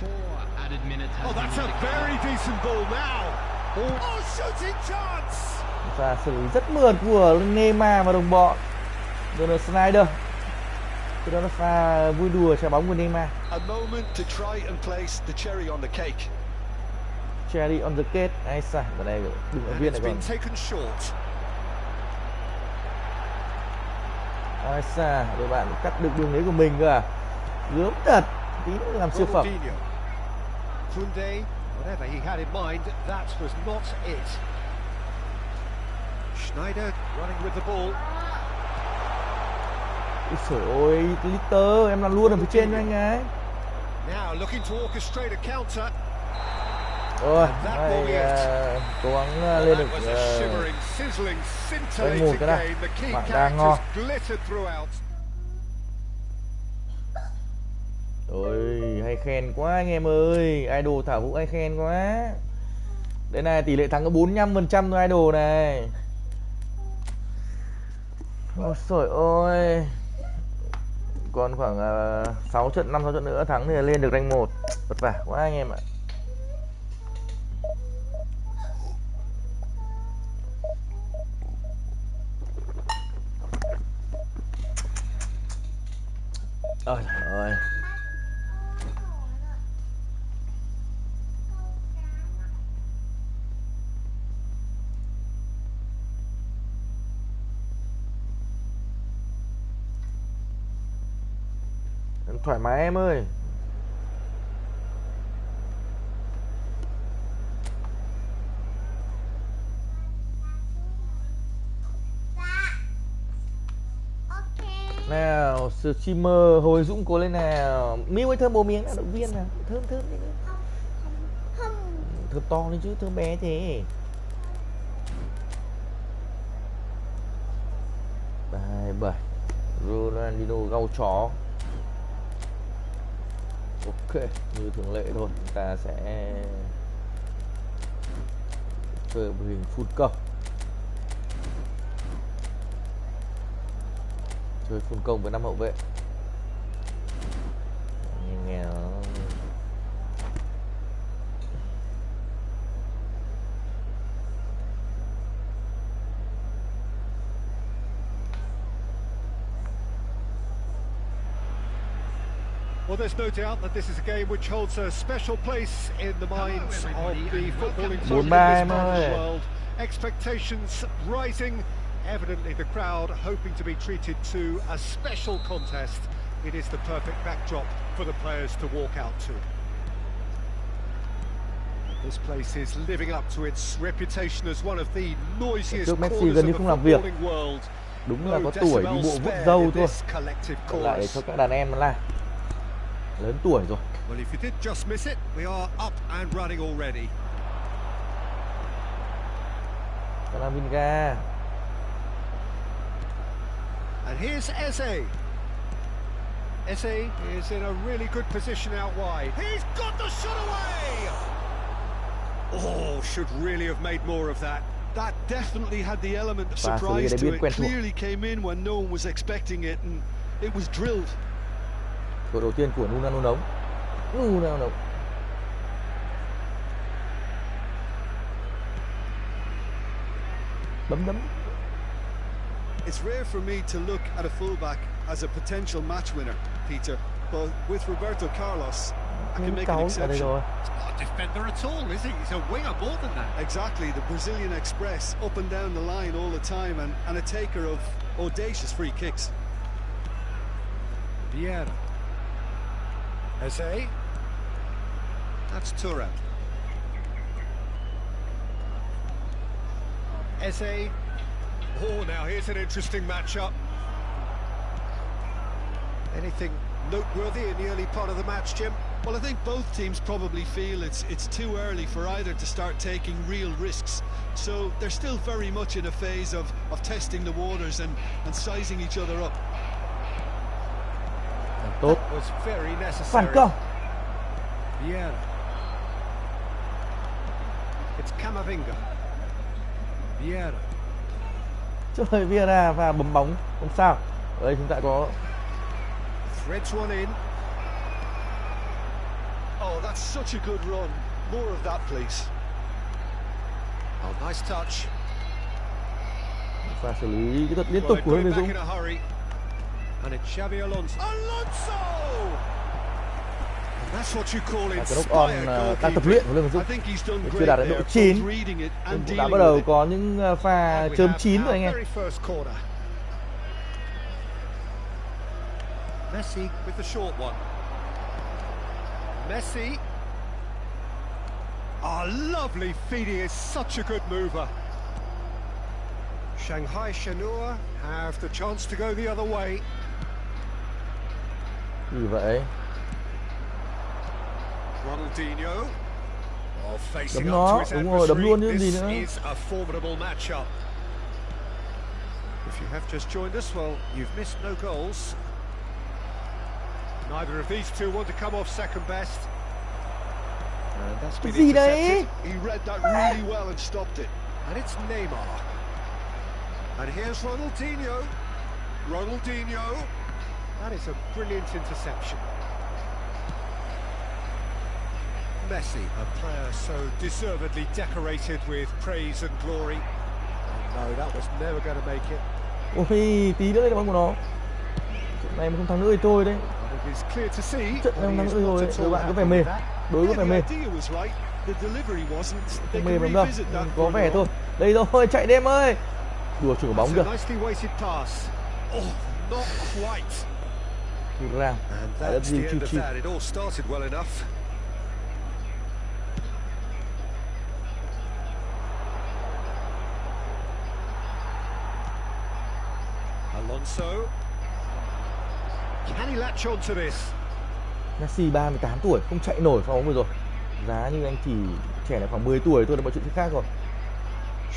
4 added minutes has Oh, been that's a indicated. very decent ball now. Oh, shooting chance. Pha xử lý rất mượt của Neymar và đồng bọn. Rồi là Snyder. Cái đó là pha vui đùa trái bóng của Neymar. A moment to try and place the cherry on the cake. Cherry on the cake. Ai xa, ở đây đừng ở And viên it's này been còn. taken short. Ai xa, đội bạn cắt được đường đấy của mình cơ à. Gớm thật. Tí nữa làm siêu phẩm. Ronaldinho. Koundé, whatever he had in mind, that was not it. Schneider running with the ball. Ôi trời ơi, Litter, em làm luôn ở phía trên cho anh ấy. Now looking to orchestrate a counter. Rồi, này cố gắng lên được That was a shivering, sizzling, đánh một scintillating cái nào. game. The key Bạn đang ngon. characters glittered throughout. Ôi, hay khen quá anh em ơi. Idol Thảo Vũ hay khen quá. Đây này, tỷ lệ thắng có 45% thôi Idol này. Ôi trời ơi. Còn khoảng 6 trận, 5-6 trận nữa thắng thì lên được rank 1. Vất vả quá anh em ạ. Ôi trời ơi. Thoải mái em ơi. Nào, streamer Hồi Dũng cố lên nào. Miu ơi thơm bồ miếng nào, động viên nào. Thơm thơm đi nữa. Thơm to lên chứ, thơm bé thế. Bài 7 Ronaldinho gau chó. Ok, như thường lệ thôi, chúng ta sẽ chơi một hình full công. Chơi full công với 5 hậu vệ. Nghe nó Well, there's no doubt that this is a game which holds a special place in the minds of the footballing folk in this part of the world. Expectations rising. Evidently the crowd hoping to be treated to a special contest. It is the perfect backdrop for the players to walk out to. This place is living up to its reputation as one of the noisiest corners of the footballing world. đúng là có tuổi đi bộ vuốt râu thôi. Lại để cho các đàn em nó làm. Lớn tuổi rồi. Well, if you did just miss it, we are up and running already. Calavinga. And here's Eze. Eze is in a really good position out wide. He's got the shot away! Oh, should really have made more of that. That definitely had the element of surprise to it. Clearly came in when no one was expecting it, and it was drilled. Cầu đầu tiên của Nuno Nống. Bấm. It's rare for me to look at a fullback as a potential match winner, Peter, but with Roberto Carlos, I can make an exception. He's not a defender at all, is he? He's a winger more than that. Exactly, the Brazilian express, up and down the line all the time, and a taker of audacious free kicks. Vieira. Eze. That's Thuram. Eze. Oh, now here's an interesting matchup. Anything noteworthy in the early part of the match, Jim? Well, I think both teams probably feel it's too early for either to start taking real risks. So they're still very much in a phase of testing the waters and sizing each other up. Tốt. Was very necessary. Phản công. Yeah. It's Camavinga. Vieira. Trời, Vieira và bấm bóng không sao. Ở đây chúng ta có Threads one in. Oh, that's such a good run. More of that, please. Oh, nice touch. pha xử lý kỹ thuật liên tục của Huấn luyện viên Dũng. And it's Xavi Alonso. That's what you call Cái đang tập luyện của Huấn luyện viên Dũng. Chưa đạt đến độ 9 nhưng cũng đã bắt đầu có những pha chớm chín rồi anh em. Messi with the short one. Messi. Lovely feed. He is such a good mover. Shanghai Shenhua have the chance to go the other way. Như vậy. Ronaldinho. Đấm nó, đúng rồi, đấm luôn chứ gì nữa. Is a formidable matchup. If you have just joined us, well, you've missed no goals. Neither of these two want to come off second best. And that's been intercepted. He read that really well and stopped it. And it's Neymar. And here's Ronaldinho. Ronaldinho. That is a brilliant interception. Messi, a player so deservedly decorated with praise and glory. Oh no, that was never going to make it. Ôi, tí nữa là bóng của nó. Trận này mà không thắng nữa thì thôi đấy. Trận này không thắng nữa rồi, các bạn có vẻ mềm. Đối có vẻ mềm. Không mềm lắm đâu, có vẻ thôi. Đây rồi, chạy đêm ơi. Đùa chủ bóng kìa. Ra. Đã gì chu chi. Alonso. Can he latch on to this? Messi 38 tuổi không chạy nổi pha bóng vừa rồi. Giá như anh chỉ trẻ là khoảng 10 tuổi thôi là mọi chuyện khác rồi.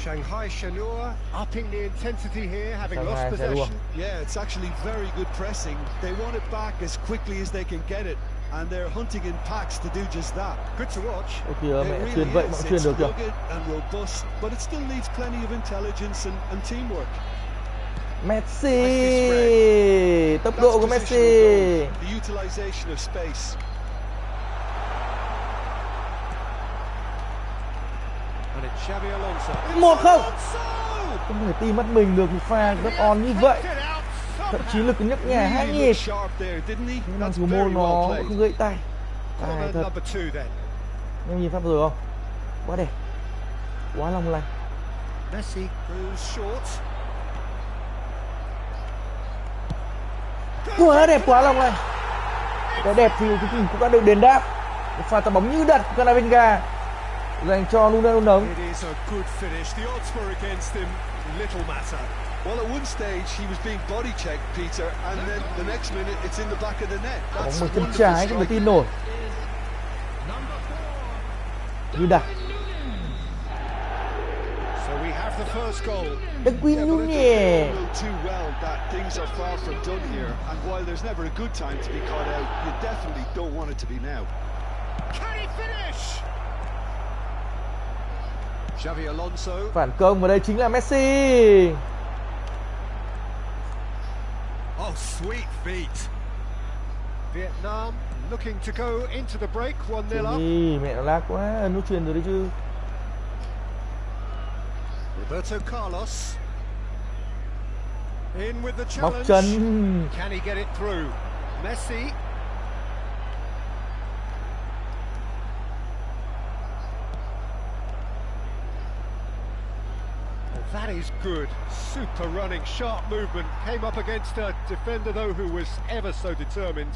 Shanghai Shenhua upping the intensity here, having lost possession. Yeah, it's actually very good pressing. They want it back as quickly as they can get it, and they're hunting in packs to do just that. Good to watch. Ôi kìa, mẹ truyền vậy mà cũng truyền được kìa. And robust, but it still needs plenty of intelligence and teamwork. Messi, tốc độ của Messi. The utilization of space. And it's Xavi Alonso. 1-0. Không thể tin mắt mình được một pha rất on như vậy. Thậm chí lực nhấc nhẹ hai nhịp. Nhưng mà thủ môn nó không gãy tay. Tài thật. Em nhìn pháp rồi không? Quá đẹp. Quá long lanh. Messi goes short. Quá đẹp, quá long lanh. Cái đẹp thì cuối cùng cũng đã được đền đáp. Một pha tạt bóng như đặt của Camavinga dành cho Nuno Đống. Well, at one stage he was being body checked, Peter, and then the next minute it's in the back of the net. Bóng bằng chân trái không thể tin nổi. Như đặt. So we have the first goal. Đức Quy Nhung nhỉ. Too well that things are far from done here, and while there's never a good time to be caught out, you definitely don't want it to be now. Can he finish? Xavi Alonso. Phản công và đây chính là Messi. Oh, sweet feet. Vietnam looking to go into the break 1-0 up. Mẹ nó lag quá, nút truyền rồi đấy chứ. Roberto Carlos. In with the challenge. Móc chân. Can he get it through? Messi. That is good. Super running, sharp movement. Came up against a defender though who was ever so determined.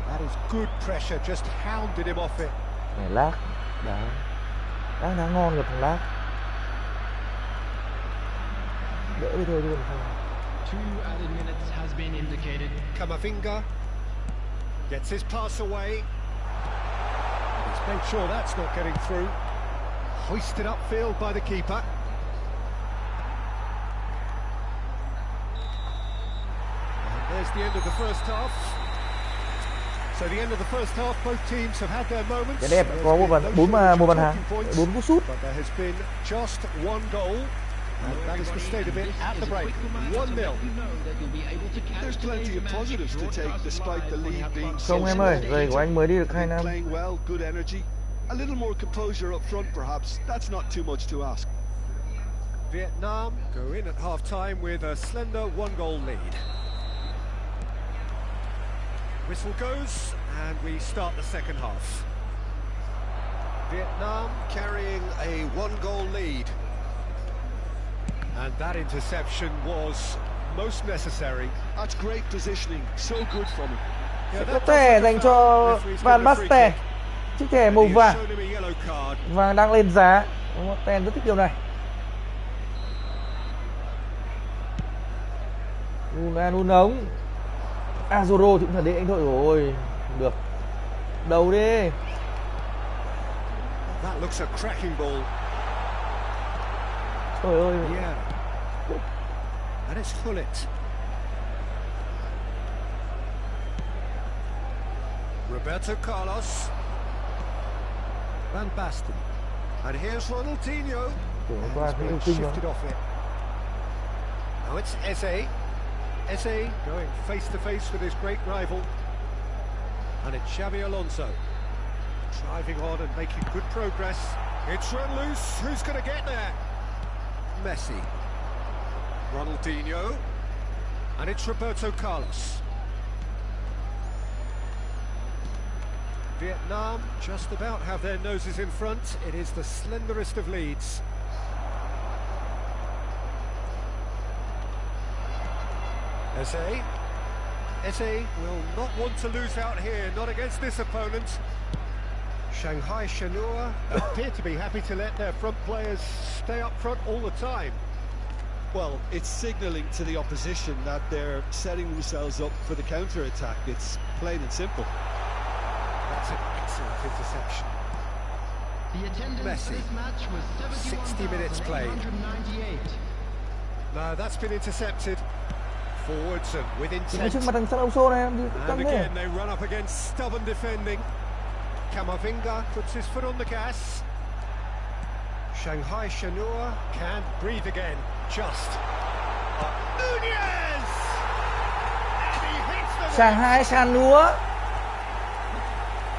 That is good pressure, just hounded him off it. Này lag, đá ngon rồi thằng lag. Đỡ đi thôi chứ không. 2 added minutes has been indicated. Camavinga gets his pass away. Let's make sure that's not getting through. Hoisted upfield by the keeper. And there's the end of the first half. So the end of the first half, both teams have had their moments. Cái đẹp có một bàn thắng, 4 cú sút. But there has been just one goal. And that is the state of it at the break. 1-0. There's plenty of positives to take despite the lead being so Không em ơi, giày của anh mới đi được 2 năm. playing well, good energy. A little more composure up front perhaps. That's not too much to ask. Vietnam go in at half-time with a slender 1-goal lead. Whistle goes, and we start the second half. Vietnam carrying a 1-goal lead. And that interception was most necessary. That's great positioning, so good from him. Có thẻ dành cho Van Basten. Chiếc thẻ màu vàng. Vàng đang lên giá. Ten rất thích điều này. Un ống. Azoro thì cũng thật đấy anh thôi rồi. Được. Đầu đi. That looks a cracking ball. Trời ơi. Yeah. And it's Hullet. Roberto Carlos. Van Basten. And here's Ronaldinho. Shifted off it. Now it's Eze. Eze going face to face with his great rival. And it's Xabi Alonso. Driving on and making good progress. It's run loose. Who's going to get there? Messi. Ronaldinho. And it's Roberto Carlos. Vietnam just about have their noses in front. It is the slenderest of leads. Eze will not want to lose out here, not against this opponent. Shanghai Shenhua appear to be happy to let their front players stay up front all the time. Well, it's signalling to the opposition that they're setting themselves up for the counter-attack. It's plain and simple. That's an excellent interception. The attendance Messi. for this match was 60 minutes played. 71,898. No, that's been intercepted. Forwards and with intent. Trước mặt thằng Sanauso này em And again, they run up against stubborn defending. Camavinga puts his foot on the gas. Shanghai Shenhua can't breathe again. Just. Nunez! And he hits the Shanghai Shenhua.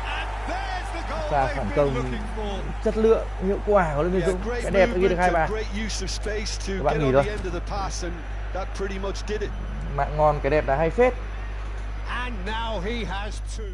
And there's the goal Và they've phản been công looking for. chất lượng, hiệu quả của Lê Minh Dũng. Great Cái đẹp ghi được movement 2-3. and great use of space to Các bạn get nghỉ on thôi. the end of the pass, and that pretty much did it. Mạng ngon, cái đẹp là hay phết. And now he has two.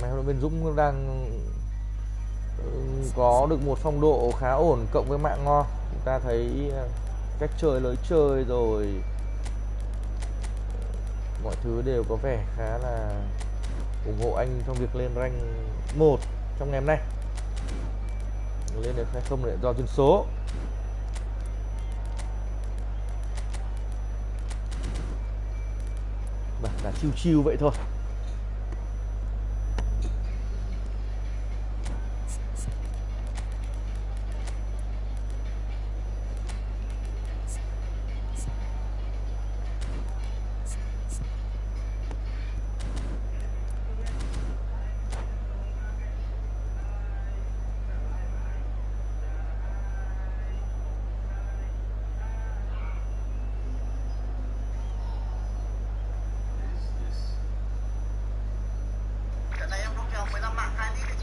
Huấn luyện viên Dũng đang có được một phong độ khá ổn cộng với mạng ngon. Chúng ta thấy cách chơi, lối chơi rồi mọi thứ đều có vẻ khá là ủng hộ anh trong việc lên rank 1 trong ngày hôm nay. Lên được hay không để do duyên số. Là chill vậy thôi.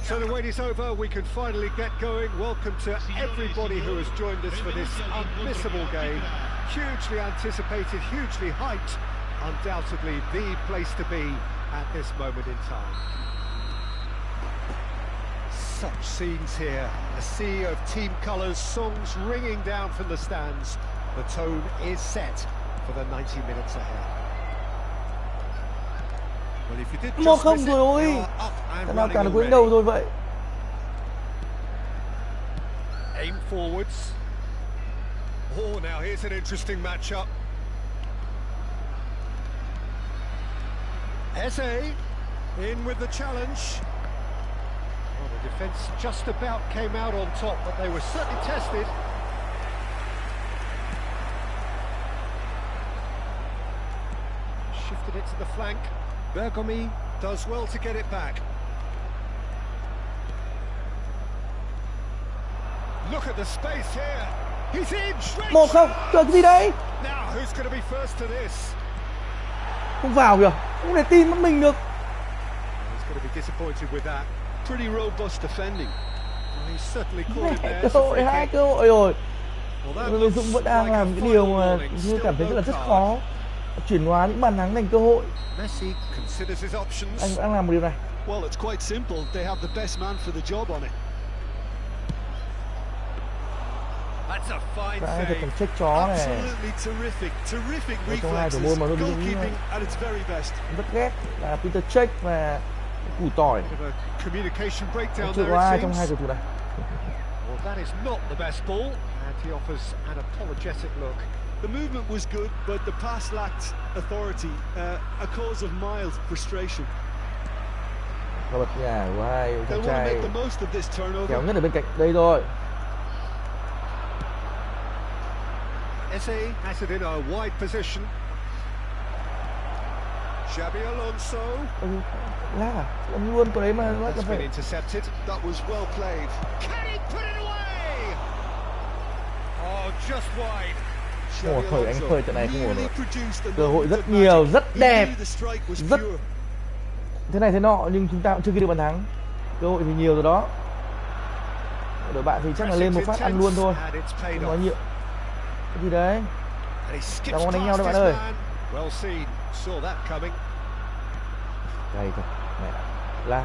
So the wait is over, we can finally get going. Welcome to everybody who has joined us for this unmissable game. Hugely anticipated, hugely hyped. Undoubtedly the place to be at this moment in time. Such scenes here, a sea of team colours, songs ringing down from the stands. The tone is set for the 90 minutes ahead. Well, if you did just miss it, you are up and running already. Aim forwards. Oh, now here's an interesting matchup. Eze in with the challenge. Well, the defence just about came out on top, but they were certainly tested. Shifted it to the flank. Bergomi does well to get it back. Look at the space here. He's in straight. Một không, trời cái gì đấy? Now who's going to be first to this? Không vào kìa, không thể tin mất mình được. He's going to be disappointed with that. Pretty robust defending. Well, he's certainly caught him there. Cơ hội, hai cơ hội rồi. Well, Dũng vẫn đang làm cái điều mà như cảm thấy rất là rất khó. Chuyển hóa những bàn thắng thành cơ hội. Messi considers his options. Anh đang làm một điều này. Well, it's quite simple. They have the best man for the job on it. That's a fine Phải save. cần check chó này. Absolutely terrific, terrific Trong hai thủ reflexes. môn mà nó bị Goalkeeping at its very best. rất ghét là Peter check và củ tỏi. Bit of a communication breakdown Chưa there, có ai it trong hai seems. cầu thủ này. Well, that is not the best ball, and he offers an apologetic look. The movement was good, but the pass lacked authority, a cause of mild frustration. Và bật nhà của hai They chàng want to trai make the most of this turnover. kéo nhất ở bên cạnh đây rồi. Eze has it in a wide position. Xabi Alonso. Làm luôn cái đấy mà nó That's cần been phải. intercepted. That was well played. Can he put it away? Oh, just wide. Ồ, thời anh khơi trận này không ổn Really rồi. produced a Cơ hội moment rất of nhiều, magic. rất He đẹp, knew the strike was rất pure. thế này thế nọ, nhưng chúng ta cũng chưa ghi được bàn thắng. Cơ hội thì nhiều rồi đó. Đội bạn thì chắc là lên một phát ăn luôn thôi. And it's paid Không nói off. nhiều. Cái gì đấy? And he skips Đang đánh nhau past đấy bạn his ơi. man. Well seen. Saw that coming. Đây thật. Mẹ. Là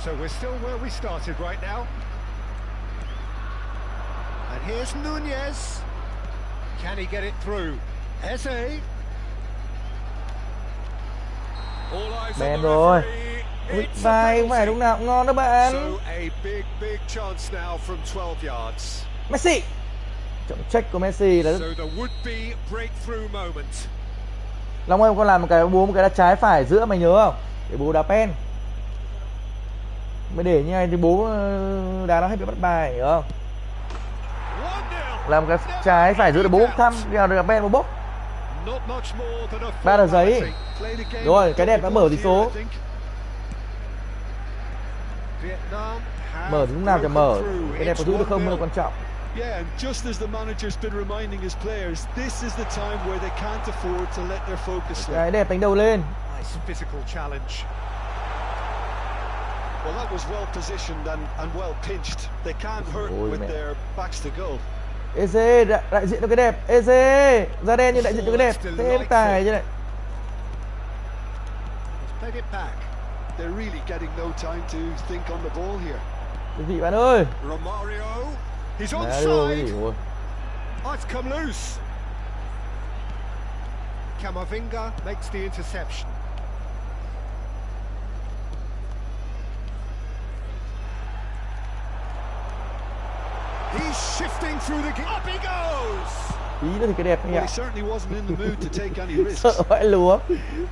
So we're still where we started right now. And here's Nunez. Can he get it through? Eze. All eyes bèn on the rồi. referee. Vịt It's a vai không phải lúc penalty. nào cũng ngon đó bạn. So a big chance now from 12 yards. Messi. Trọng trách của Messi là So the would-be breakthrough moment. Long ơi, con làm một cái bố một cái đá trái phải giữa mày nhớ không? Để bố đá pen. Mày để như này thì bố đá nó hay bị bắt bài, hiểu không? 1-0. Làm cái trái phải giữa để bố bốc thăm, đèo được pen bố bốc. Not much more than a 3 tờ giấy. formality. Played a game Rồi, with cái đẹp đã mở tỷ double số. here, I think. Vietnam have Mở thì lúc nào chả mở. broken through. Cái đẹp có It's giữ được không 1-0. mới là quan trọng. Yeah, and just as the manager's been reminding his players, this is the time where they can't afford to let their focus slip. Cái đẹp đánh đầu lên. Nice physical challenge. Well, that was well positioned and well pinched. They can't hurt Ôi with mẹ. their backs to goal. Eze đại diện cho cái đẹp. Eze da đen như đại diện cho cái đẹp. Thêm tài như này. He's played it back. They're really getting no time to think on the ball here. Quý vị bạn ơi. Romario. He's Má ơi, onside. ôi. Oh, it's come loose. Camavinga makes the interception. He's shifting through the up he goes. Tí nữa thì cái đẹp Well, nhỉ. he certainly wasn't in the mood to take any risks. Sợ vãi lúa.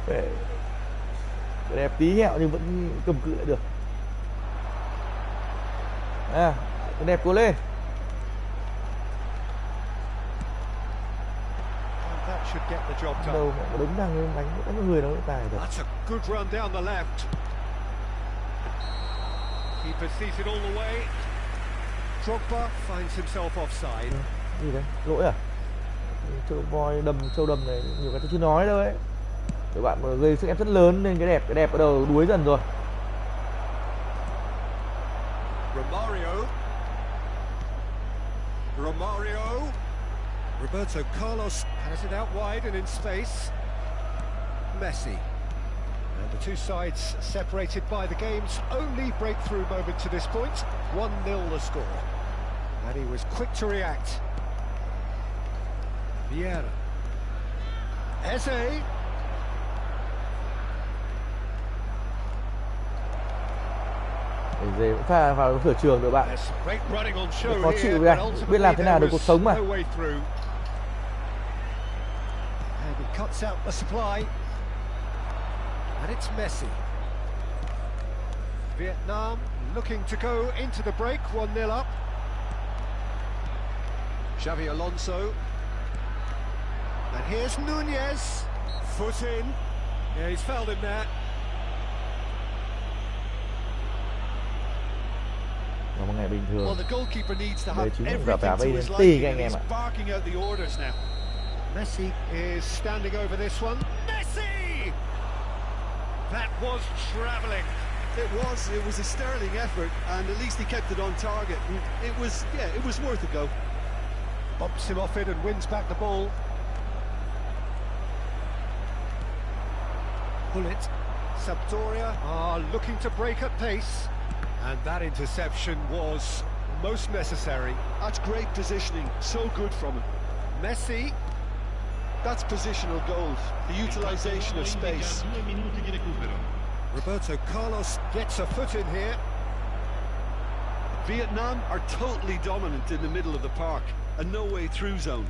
Cái đẹp tí hẹo nhưng vẫn cầm cự lại được. À, cái đẹp cố lên. And that should get the job done. Đâu mà có đứng đang đánh người nó tài rồi. That's a good run down the left. Keeper sees it all the way. Drogba finds himself offside. Gì đấy? Lỗi à? Châu voi đầm châu đầm này nhiều cái tôi chưa nói đâu ấy. Các bạn mà gây sức ép rất lớn nên cái đẹp bắt đầu đuối dần rồi. Romario. Roberto Carlos has it out wide and in space. Messi. And the two sides separated by the game's only breakthrough moment to this point. 1-0 the score. And he was quick to react. Vieira. Eze. Eze cũng pha vào cửa trường được bạn. Khó chịu với anh, biết làm thế nào được cuộc sống mà. And he cuts out the supply. And it's Messi. Vietnam looking to go into the break, 1-0 up. Xavi Alonso. And here's Nunez. Foot in. Yeah, he's fouled him there. Một ngày bình thường. Well, the goalkeeper needs to have everything to his liking. He's barking out the orders now. Messi is standing over this one. Messi! That was travelling. It was a sterling effort, and at least he kept it on target. And it was worth a go. Bumps him off it and wins back the ball. Bullet. Sampdoria are looking to break at pace. And that interception was most necessary. That's great positioning, so good from him. Messi. That's positional goals, the utilisation of space. Roberto Carlos gets a foot in here. Vietnam are totally dominant in the middle of the park, a no-way through zone.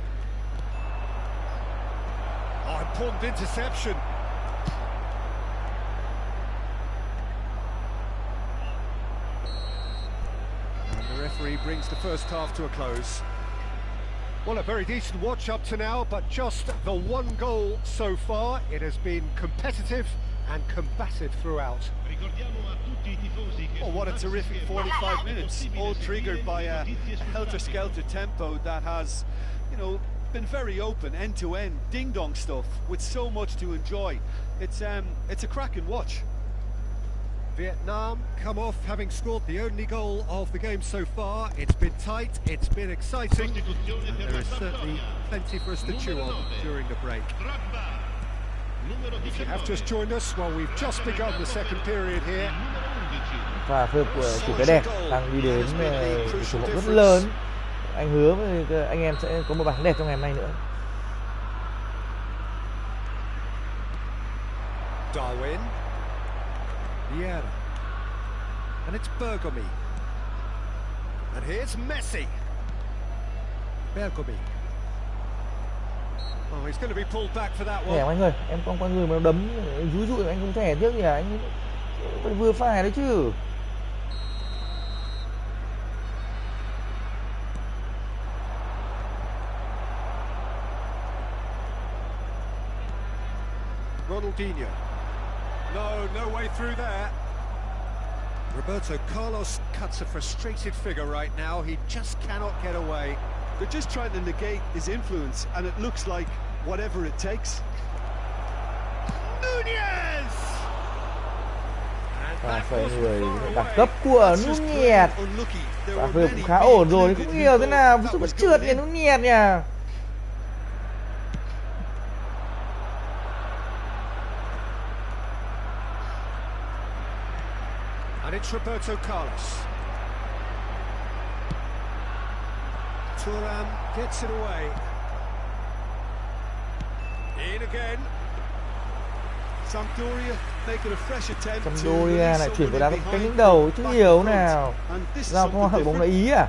Oh, important interception. And the referee brings the first half to a close. Well, a very decent watch up to now, but just the one goal so far. It has been competitive and combative throughout. Oh, what a terrific 45 minutes, all triggered by a helter-skelter tempo that has, been very open, end-to-end, ding-dong stuff, with so much to enjoy. It's a cracking watch. Vietnam come off having scored the only goal of the game so far. It's been tight, it's been exciting, and there is certainly plenty for us to chew on during the break. If you have just joined us, well, we've just begun the second period here. Pha phớt của chủ cái đẹp đang đi đến số lượng rất lớn. Anh hứa với anh em sẽ có một bàn đẹp trong ngày hôm nay nữa. Darwin. Vieira. And it's Bergomi. And here's Messi. Bergomi. Oh, he's going to be pulled back for that one. Thẻ anh ơi, em không có người mà đấm dúi dụi anh không thẻ trước gì à? Anh vừa phải đấy chứ. Ronaldinho. No way through there. Roberto Carlos cuts a frustrated figure right now. He just cannot get away. They're just trying to negate his influence, and it looks like whatever it takes. Nunez! Pha xoay người đẳng cấp của Nunez. Pha phơi cũng khá ổn rồi, không hiểu thế nào, sao vẫn trượt nhỉ Nunez nhỉ? And it's Roberto Carlos. Thuram gets it away. In again. Sampdoria making a fresh attempt. Sampdoria lại chuyển về đá cánh đứng đầu chứ hiểu nào. Giao thoa hợp bóng là Ý à?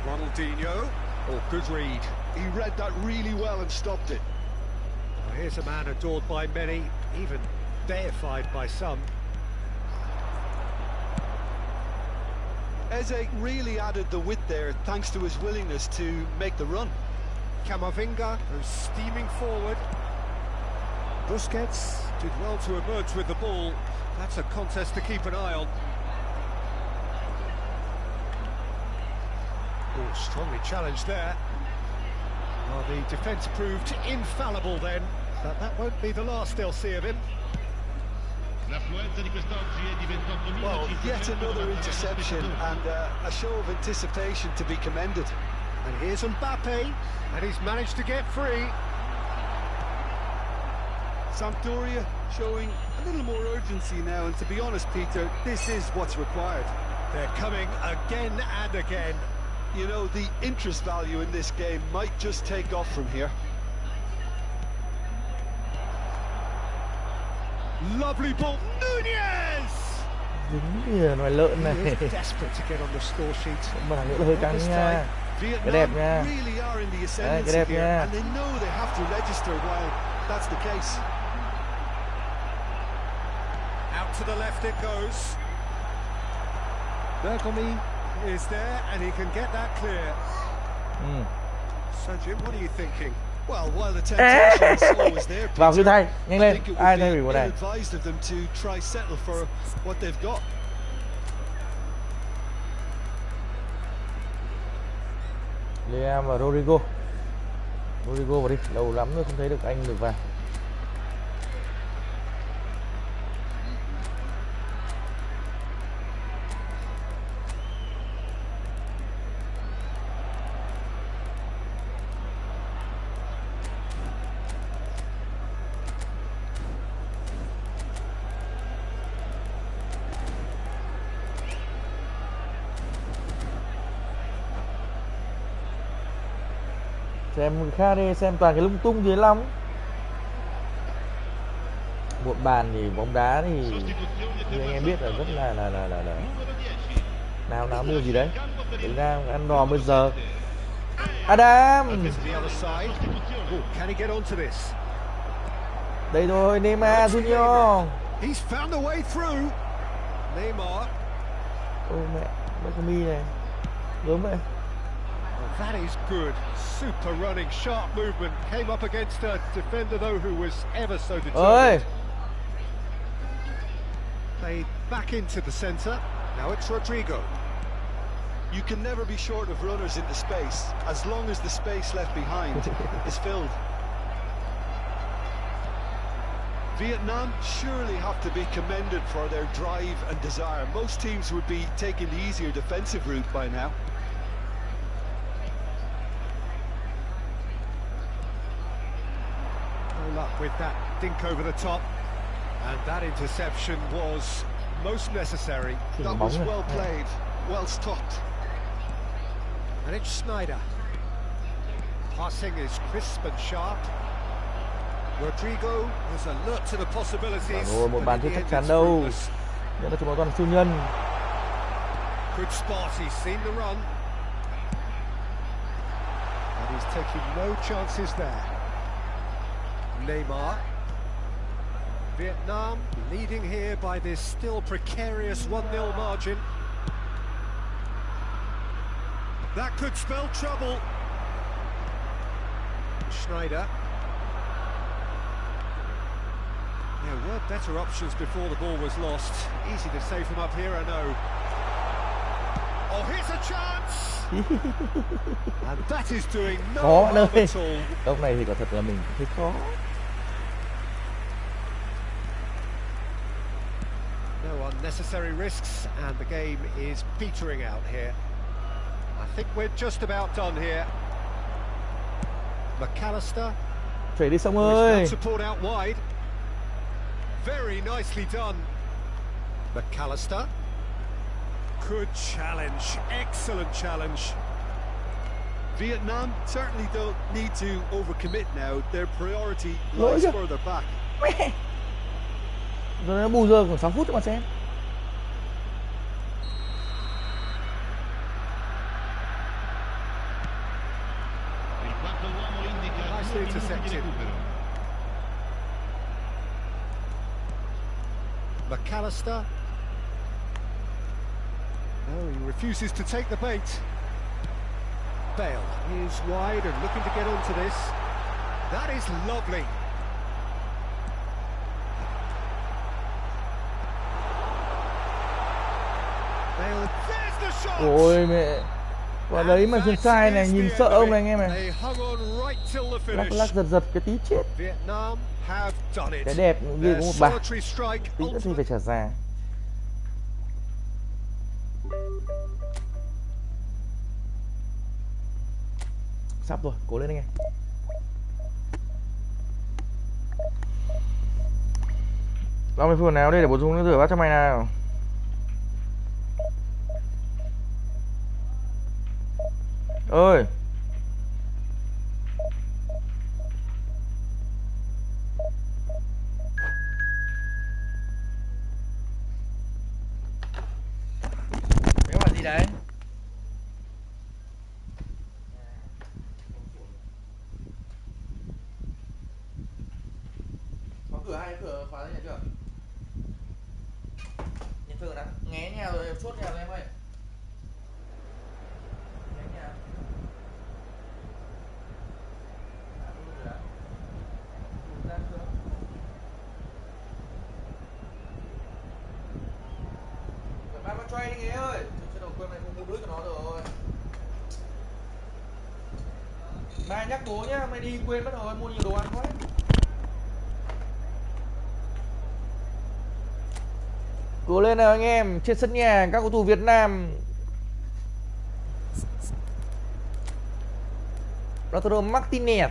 Ronaldinho. Oh, good read. He read that really well and stopped it. Well, here's a man adored by many, even deified by some. Eze really added the width there thanks to his willingness to make the run. Camavinga goes steaming forward. Busquets did well to emerge with the ball. That's a contest to keep an eye on. Oh, strongly challenged there. Well, the defence proved infallible then. That won't be the last they'll see of him. Well, yet another interception and a show of anticipation to be commended. And here's Mbappe, and he's managed to get free. Sampdoria showing a little more urgency now, and to be honest, Peter, this is what's required. They're coming again and again. You know, the interest value in this game might just take off from here. Lovely ball, Nunez! Dính kìa, loài lợn này. Desperate to get on the score sheet. Một thằng nữa là hơi căng nha. Cái đẹp nha. Đấy, cái đẹp nha. And they know they have to register while that's the case. Out to the left it goes. Bergomi is there and he can get that clear. So Jim, what are you thinking? Well, while the temptation is always there, Peter, Vào siêu thay, nhanh I lên. think it Ai would thay be bị một này. ill-advised of them to try settle for what they've got. Liam và Rodrigo. Rodrigo vào đi, lâu lắm rồi không thấy được anh được vào. Xem người khác đi, xem toàn cái lung tung dưới lắm. Một bàn thì bóng đá thì như anh em biết là rất là nào mua gì đấy. Thực ra ăn đò bây giờ. Adam. Đây rồi, Neymar Junior. He's found a way through. Neymar. Ôi mẹ, Bergomi này. Đúng vậy. That is good. Super running, sharp movement. Came up against a defender though who was ever so determined. Played back into the centre. Now it's Rodrigo. You can never be short of runners into space, as long as the space left behind is filled. Vietnam surely have to be commended for their drive and desire. Most teams would be taking the easier defensive route by now. No luck with that dink over the top. And that interception was most necessary. That was well played, well stopped. And it's Schneider. Passing is crisp and sharp. Rodrigo was alert to the possibilities. Rồi, một bàn chưa chắc chắn đâu. Nhất là chúng nó toàn siêu nhân. Good spot, he's seen the run. And he's taking no chances there. Neymar. Vietnam leading here by this still precarious 1-0 margin. That could spell trouble. Schneider. There were better options before the ball was lost. Easy to save from up here, I know. Oh, here's a chance! And that is doing no harm at all. Lúc này thì quả thật là mình thấy khó. No unnecessary risks, and the game is petering out here. I think we're just about done here. McAllister. Chạy đi xong ơi. Support out wide. Very nicely done. McAllister. Good challenge. Excellent challenge. Vietnam certainly don't need to overcommit now. Their priority lies further back. Rồi nó bù giờ còn 6 phút cho mà xem. Nicely intercepted. McAllister. No, he refuses to take the bait. Bale is wide and looking to get onto this. That is lovely. Bale, there's the shot! Ôi mẹ. Quả đấy mà dừng sai này, nhìn sợ ông này anh em này. They hung on right till the Lắc finish. lắc giật cái tí chết. Vietnam have done it. Cái đẹp ghi có một bàn. Solitary strike Tí nữa thì phải trả giá. Sắp rồi, cố lên anh em. Bao nhiêu phút nào đây để bổ sung nước rửa bát cho mày nào. Ơi. Cái quả gì đấy? Có cửa hai cửa khóa ra nhà chưa? Nhà cửa đã nghe nhà rồi, chốt nhà rồi em ơi. Nghe nhà. Phải mang cho anh đi ơi. Chứ đầu quên mày không mua đứa cho nó rồi. Mai nhắc bố nhá, mày đi quên mất rồi, mua nhiều đồ ăn quá. Cố lên nào anh em, trên sân nhà các cầu thủ Việt Nam. Lautaro Martinez.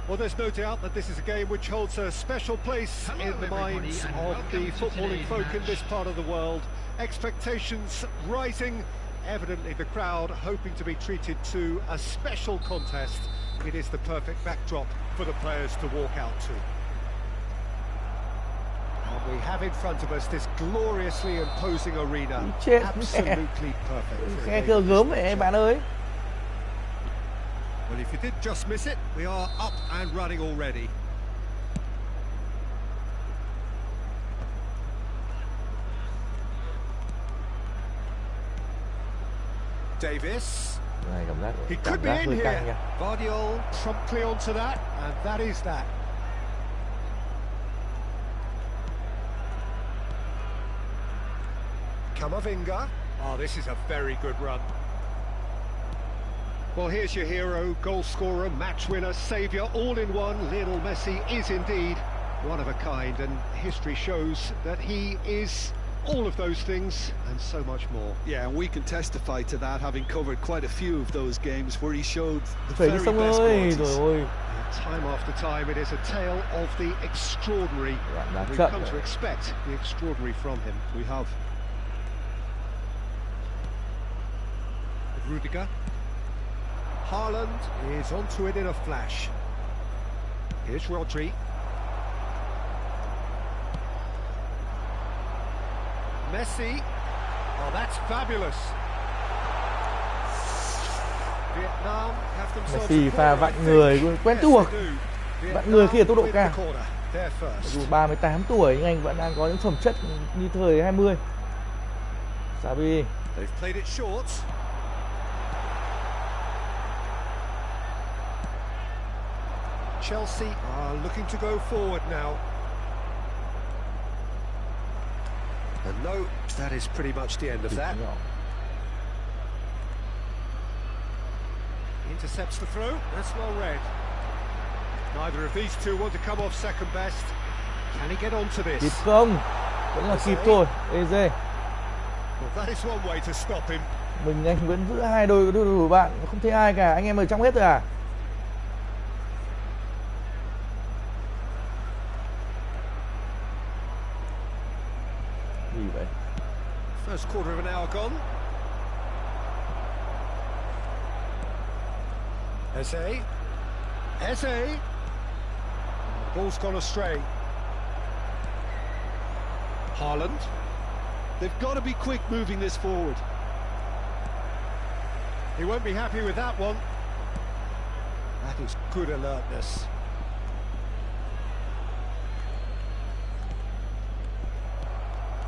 Well, there's no doubt that this is a game which holds a special place in the minds of the footballing folk in this part of the world. Expectations rising, evidently the crowd hoping to be treated to a special contest. It is the perfect backdrop for the players to walk out to. And we have in front of us this gloriously imposing arena. Absolutely perfect. Nghe cơ gớm vậy bạn ơi. Well, if you did just miss it, we are up and running already. Davis. Này, He could be in here. Nha. Vardiol promptly onto that, and that is that. Camavinga. Oh, this is a very good run. Well, here's your hero, goal scorer, match winner, saviour, all in one. Lionel Messi is indeed one of a kind, and history shows that he is all of those things and so much more. Yeah, and we can testify to that, having covered quite a few of those games where he showed the very best qualities. Time after time, it is a tale of the extraordinary. We've come to expect the extraordinary from him. We have. Rudiger. Haaland is onto it in a flash. Here's Rodri. Messi. Oh, that's fabulous. Vietnam have themselves Messi pha vặn người quen thuộc. Vặn người khi ở tốc độ cao. Dù 38 tuổi nhưng anh vẫn đang có những phẩm chất như thời 20. Xavi. They've played it short. Chelsea are looking to go forward now. And no, that is pretty much the end of that. Intercepts the throw, that's well read. Neither of these two want to come off second best. Can he get onto this? Kịp không? Vẫn là kịp thôi, Eze. Well, that is one way to stop him. Mình anh vẫn giữ hai đôi của bạn, không thấy ai cả, anh em ở trong hết rồi à? First quarter of an hour gone. Eze. Ball's gone astray. Haaland. They've got to be quick moving this forward. He won't be happy with that one. That is good alertness.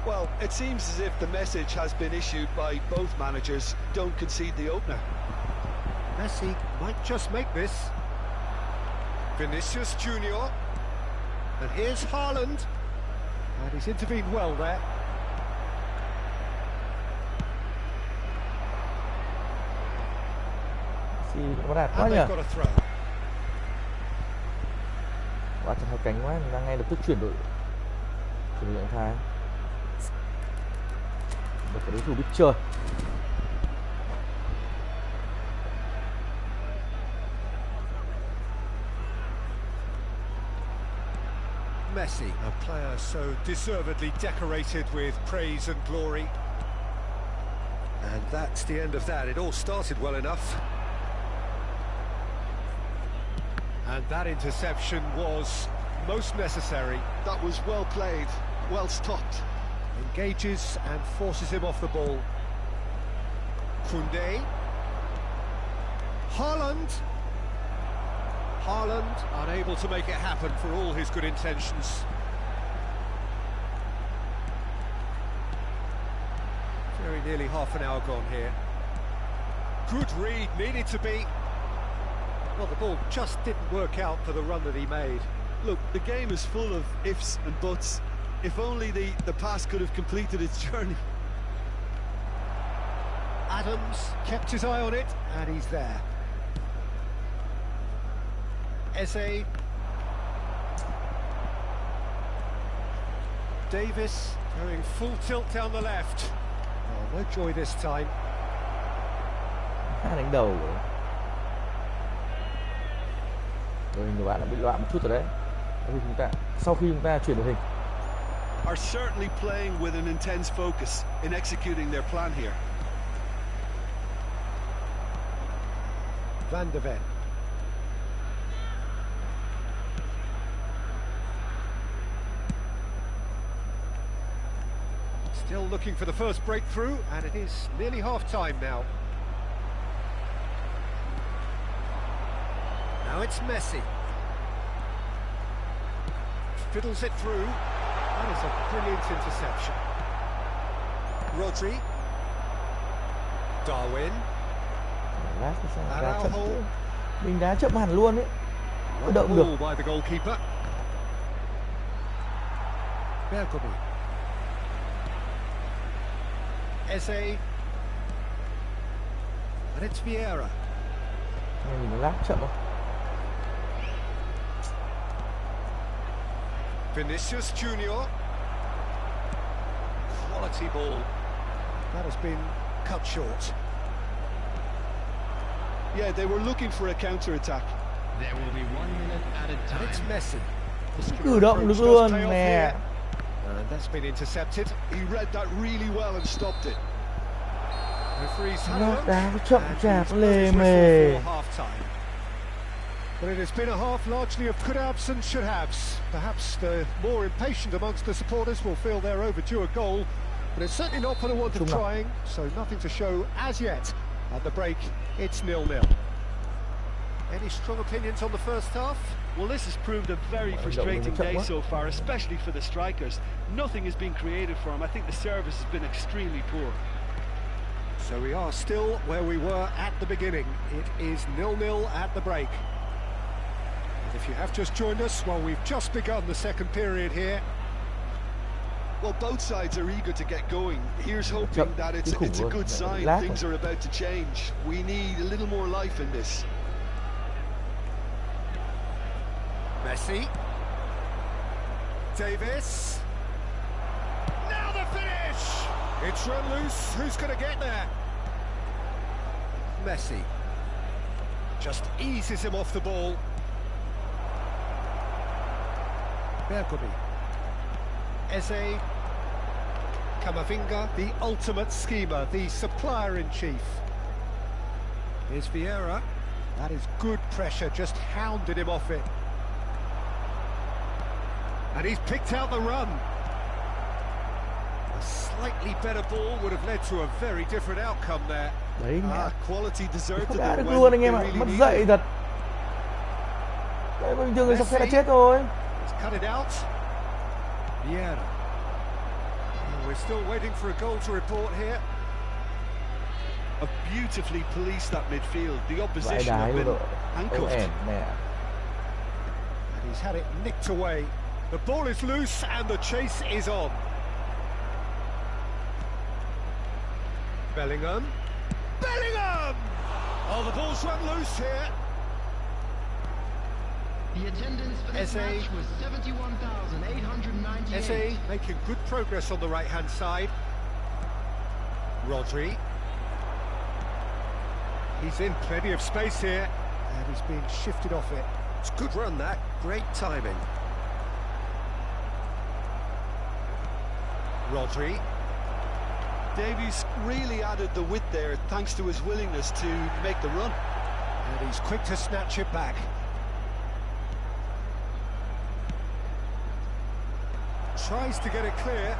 Well, it seems as if the message has been issued by both managers: don't concede the opener. Messi might just make this. Vinicius Junior. And here's Haaland. And he's intervened well there. Nó đạt quá And nhỉ. they've got a throw. Quá chặt hai cánh quá, mình đang ngay lập tức chuyển động thái. Một cái đối thủ biết chơi. Messi, a player so deservedly decorated with praise and glory. And that's the end of that. It all started well enough. And that interception was most necessary. That was well played, well stopped. Engages and forces him off the ball. Koundé. Haaland unable to make it happen for all his good intentions. Very nearly half an hour gone here. Good read, needed to be. Well, the ball just didn't work out for the run that he made. Look, the game is full of ifs and buts. If only the pass could have completed its journey. Adams kept his eye on it, and he's there. Eze. Davis going full tilt down the left. Oh, no joy this time. Đánh đầu rồi. Đội hình của bạn đã bị loạn một chút rồi đấy. Sau khi chúng ta chuyển đội hình. Are certainly playing with an intense focus in executing their plan here. Van de Ven. Still looking for the first breakthrough, and it is nearly half-time now. Now it's Messi. Fiddles it through. That is a brilliant interception. Rodri. Darwin. Lát thì sao? Đá chậm chứ. Mình đá chậm hẳn luôn ấy. Có động được. By the goalkeeper. Bergkamp. Eze. And it's Vieira. Mình lát chậm không? Vinicius Junior. Quality ball. That has been cut short. Yeah, they were looking for a counter-attack. There will be 1 minute added And time. it's Messi. Cử động được luôn nè. And that's been intercepted. He read that really well and stopped it. Referee's had a Nó look, đá chậm and chạp he's lề blown his mề. whistle for half-time. But it has been a half largely of could-haves and should-haves. Perhaps the more impatient amongst the supporters will feel they're overdue a goal, but it's certainly not for the want of trying, so nothing to show as yet. At the break, it's 0-0. Any strong opinions on the first half? Well, this has proved a very frustrating day so far, especially for the strikers. Nothing has been created for them. I think the service has been extremely poor. So we are still where we were at the beginning. It is 0-0 at the break. And if you have just joined us, well, we've just begun the second period here. Well, both sides are eager to get going. Here's hoping that it's a good sign. Things are about to change. We need a little more life in this. Messi. Davis. Now the finish! It's run loose. Who's going to get there? Messi. Just eases him off the ball. Bergkamp. Eze. Camavinga, the ultimate schemer, the supplier-in-chief. Here's Vieira. That is good pressure, just hounded him off it. And he's picked out the run. A slightly better ball would have led to a very different outcome there. Đấy mẹ. Quality deserved Không to đá the được win. luôn anh em They ạ, really mất need dậy it. thật. Đấy bình thường người sọc xe là chết rồi. He's cut it out. Vieira. We're still waiting for a goal to report here. Have beautifully policed that midfield. The Vãi opposition đái have luôn been rồi. handcuffed. Ẻn mẹ. And he's had it nicked away. The ball is loose and the chase is on. Bellingham. Bellingham! Oh, the ball's run loose here. The attendance for this SA. match was 71,898. Eze making good progress on the right-hand side. Rodri. He's in plenty of space here, and he's being shifted off it. It's a good run, that. Great timing. Rodri. Davies really added the width there thanks to his willingness to make the run. And he's quick to snatch it back. Tries to get it clear.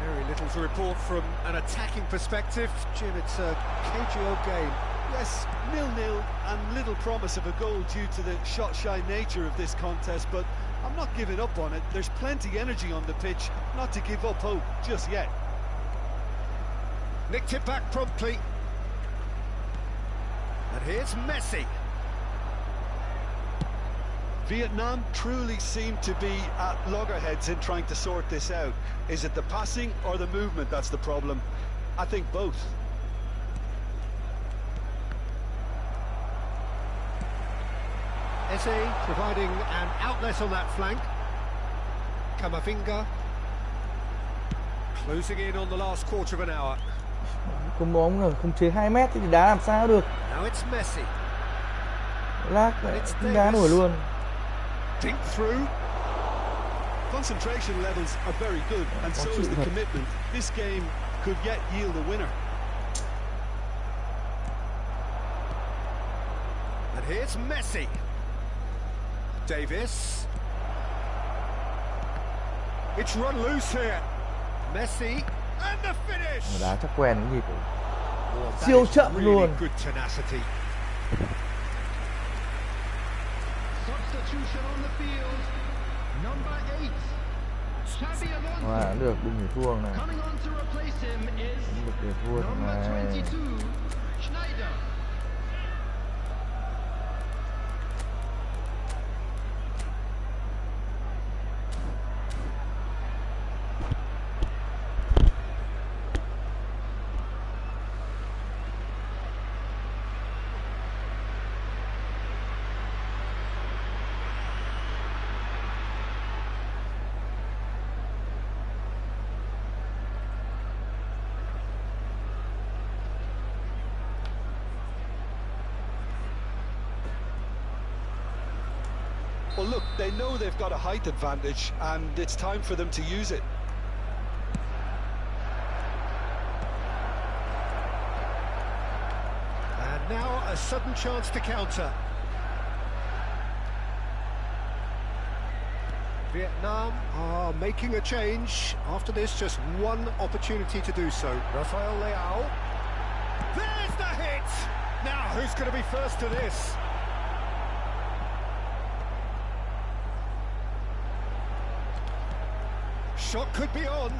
Very little to report from an attacking perspective. Jim, it's a cagey old game. Yes, 0-0 and little promise of a goal due to the shot-shy nature of this contest, but I'm not giving up on it. There's plenty energy on the pitch, not to give up hope just yet. Nicked it back promptly. And here's Messi. Vietnam truly seem to be at loggerheads in trying to sort this out. Is it the passing or the movement that's the problem? I think both. Eze providing an outlet on that flank. Camavinga closing in on the last quarter of an hour. Không bóng rồi, không chế 2 mét thì đá làm sao được. Now it's Messi. Lát không đá nổi luôn. Dink through. Concentration levels are very good, and so is the commitment. This game could yet yield a winner. And here's Messi. Davis. It's run loose here. Messi and the finish. Đá chắc quen cái gì cũng That siêu is chậm really luôn. good tenacity. Substitution on the field. Number 8. Xabi Wow, được, đừng để thua này. Coming on to replace him is Được để thua number này. 22, Schneider. Well, look, they know they've got a height advantage, and it's time for them to use it. And now a sudden chance to counter. Vietnam are making a change. After this, just one opportunity to do so. Rafael Leao. There's the hit! Now, who's going to be first to this? Shot could be on.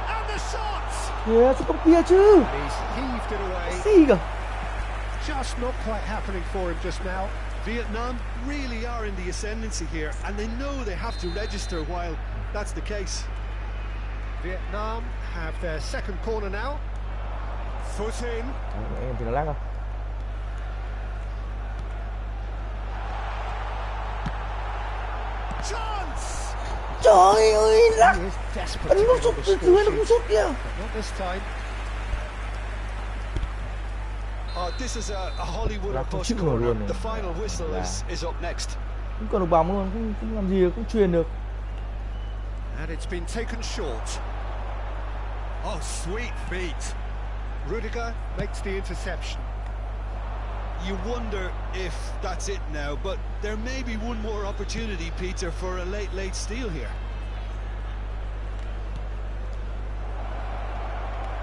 And the shot! Kìa, sao không kia chứ? He's heaved it away. Gì cơ? Just not quite happening for him just now. Vietnam really are in the ascendancy here, and they know they have to register while that's the case. Vietnam have their second corner now. Foot in. Em thì nó lắc không? Chance! Trời ơi, lắc! He is desperate Ấn to nó get sút on the từ score dưới nó không sheet. sút kìa. But not this time. This is a Hollywood or Là không bust chịu nổi corner. luôn này. The final whistle is up next. Không còn được bóng luôn, không làm gì được, không truyền được. And it's been taken short. Oh, sweet feet. Rudiger makes the interception. You wonder if that's it now, but there may be one more opportunity, Peter, for a late steal here.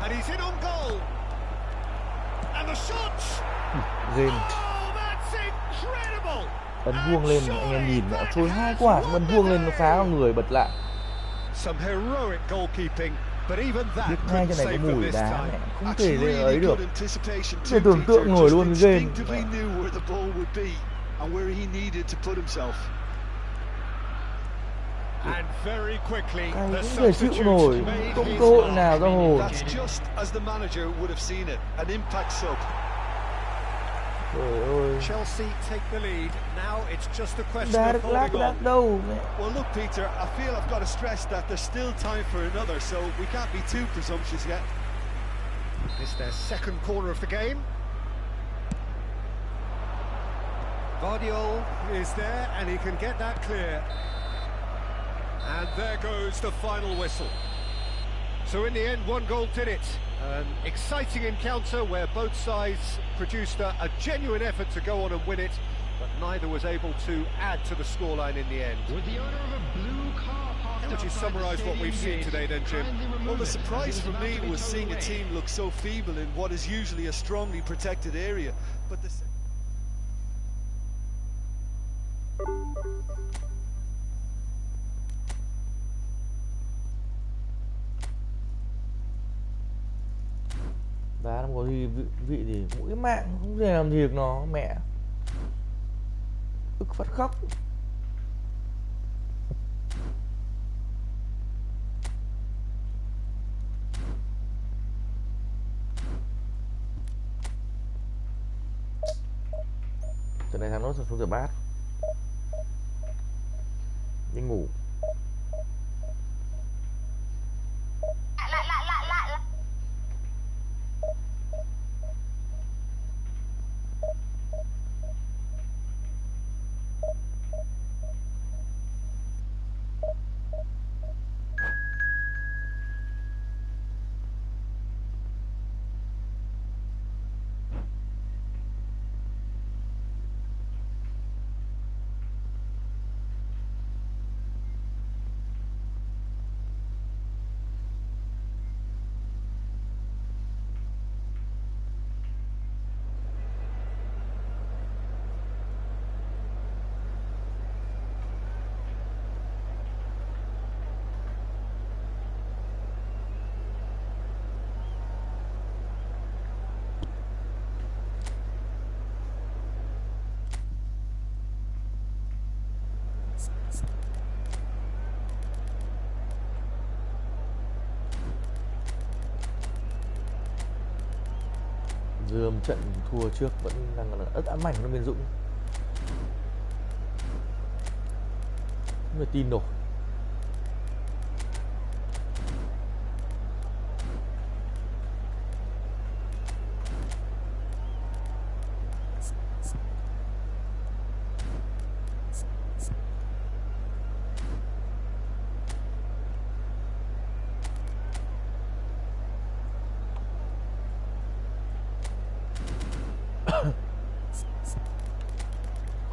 And he's in on goal. And the shot! Game. Oh, that's incredible! Ấn vuông lên, anh em nhìn đã trôi 2 quả, ấn vuông lên nó phá vào người bật lại. Some heroic goalkeeping, but even that Biết ngay couldn't cái này save có them mùi this đá time. mẹ, không thể lên ấy được. Để tưởng tượng nổi luôn cái game. Instinctively knew where the ball would be and where he needed to put himself. And very quickly, Anh the cũng thể chịu substitute nổi, made không his cơ hội mark. nào ra hồn. That's just as the manager would have seen it, an impact sub. Trời ơi. Chelsea take the lead. Now it's just a question Đá of được lát holding on. đâu mẹ. Well, look, Peter, I feel I've got to stress that there's still time for another, so we can't be too presumptuous yet. It's their second corner of the game. Vardiol is there, and he can get that clear. And there goes the final whistle. So in the end, one goal did it. An exciting encounter where both sides produced a genuine effort to go on and win it, but neither was able to add to the scoreline in the end. With the owner of a blue car parked How would you outside the summarise what we've seen stadium today then, Jim? kindly remove Well, the it, surprise as it for about me to be was towed seeing a away. team look so feeble in what is usually a strongly protected area. But the Đá không có vị gì, mũi mạng không thể làm gì được nó mẹ. Ức phát khóc. Trận này thằng nó xuống rửa bát. Đi ngủ. Dưa trận thua trước vẫn đang là ớt ám ảnh của Biên Dũng. Không thể tin nổi.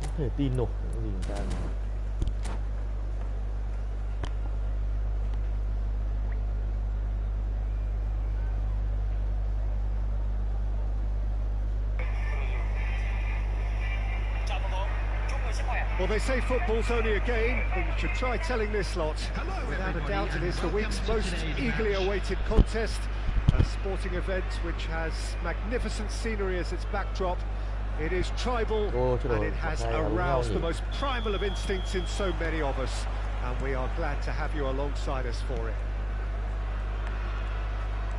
Không thể tin nổi những gì người ta nói. Well, they say football's only a game, but you should try telling this lot. Without a doubt, it is the week's most eagerly awaited contest, a sporting event which has magnificent scenery as its backdrop. It is tribal, and it has aroused the most primal of instincts in so many of us, and we are glad to have you alongside us for it.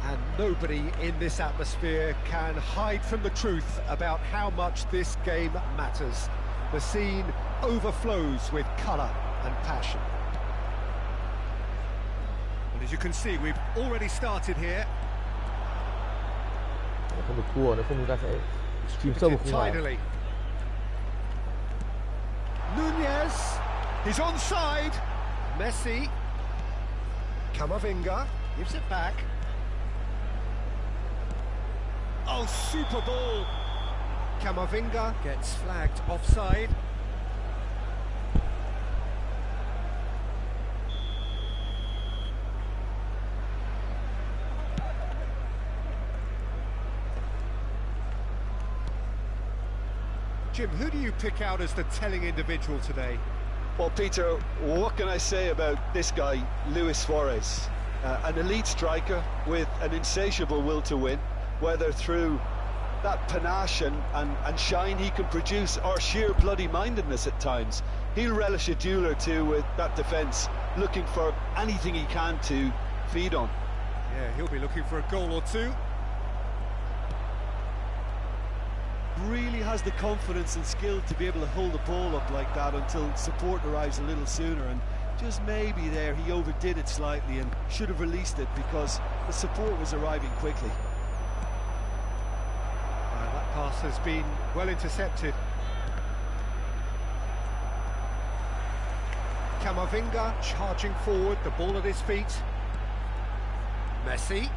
And nobody in this atmosphere can hide from the truth about how much this game matters. The scene overflows with colour and passion. And as you can see, we've already started here. Không được thua, nếu không chúng ta sẽ chìm sâu vào khủng hoảng. Nunez. chance. He's onside. Messi. Camavinga gives it back. Oh, super ball. Camavinga gets flagged offside. Jim, who do you pick out as the telling individual today? Well, Peter, what can I say about this guy, Luis Suarez? An elite striker with an insatiable will to win, whether through that panache and shine he can produce or sheer bloody-mindedness at times. He'll relish a duel or two with that defence, looking for anything he can to feed on. Yeah, he'll be looking for a goal or two. Really has the confidence and skill to be able to hold the ball up like that until support arrives a little sooner, and just maybe there he overdid it slightly and should have released it because the support was arriving quickly. That pass has been well intercepted. Camavinga charging forward, the ball at his feet. Messi.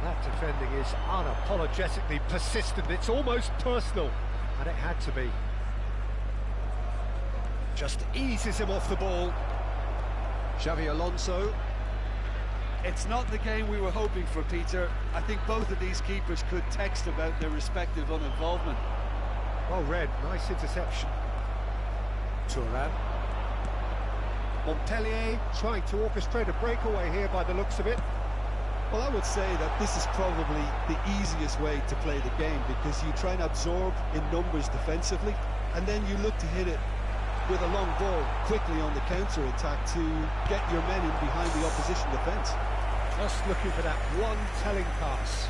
That defending is unapologetically persistent. It's almost personal, and it had to be. Just eases him off the ball. Xavi Alonso. It's not the game we were hoping for, Peter. I think both of these keepers could text about their respective uninvolvement. Well read, nice interception. Thuram. Montpellier trying to orchestrate a breakaway here by the looks of it. Well, I would say that this is probably the easiest way to play the game because you try and absorb in numbers defensively and then you look to hit it with a long ball quickly on the counter-attack to get your men in behind the opposition defence. Just looking for that one telling pass.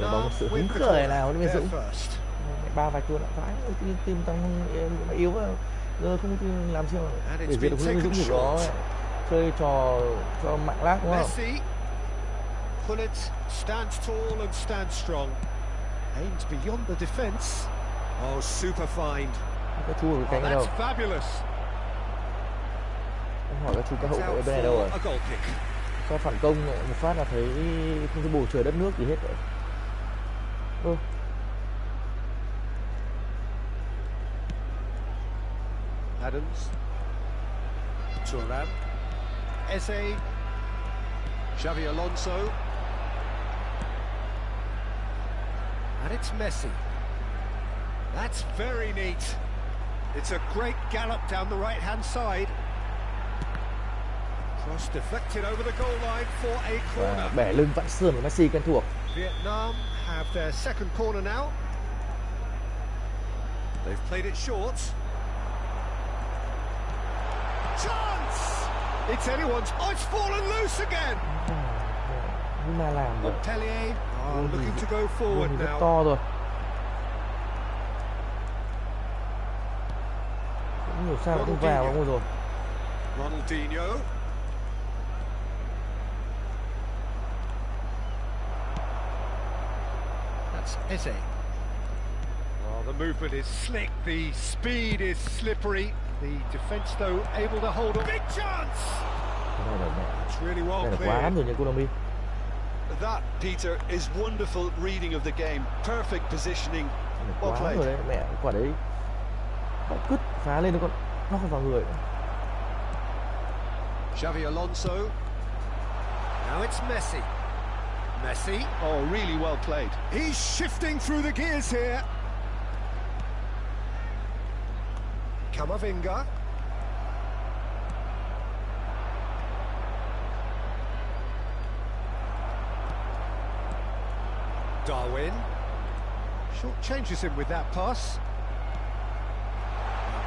Bóng sự hứng khởi nào mới Dũng. Ba vạch luôn phải team tăng yếu quá. Giờ không làm sao để diệt được Dũng chỉ có chơi trò cho mạng lác đúng không? Messi. Pullet stands tall and stands strong. Aims beyond the defence. Oh, super find. Cái thua cái cánh đâu? That's fabulous. Em hỏi các chú các hậu vệ bên này đâu rồi? Sao phản công một phát là thấy không thấy bầu trời đất nước gì hết rồi. Ô. Adams. Thuram. Eze. Xavi Alonso. And it's Messi. That's very neat. It's a great gallop down the right-hand side. Cross deflected over the goal line for a corner. Bẻ lưng vặn sườn của Messi quen thuộc. Vietnam have their second corner now. They've played it short. Chance! It's anyone's. Oh, it's fallen loose again. Nhưng mà làm vậy. Montpellier looking to go forward rất now. To rồi. Không hiểu sao không vào không rồi. Ronaldinho. That's Eze. Well, the movement is slick, the speed is slippery. The defence, though, able to hold a big chance. It's really well cleared. That, Peter, is wonderful reading of the game. Perfect positioning. Well played. Rồi đấy, mẹ quả đấy. Nó cứt phá lên nó không vào người. Xavi Alonso. Now it's Messi. Messi. Oh, really well played. He's shifting through the gears here. Camavinga. Darwin. Short changes him with that pass.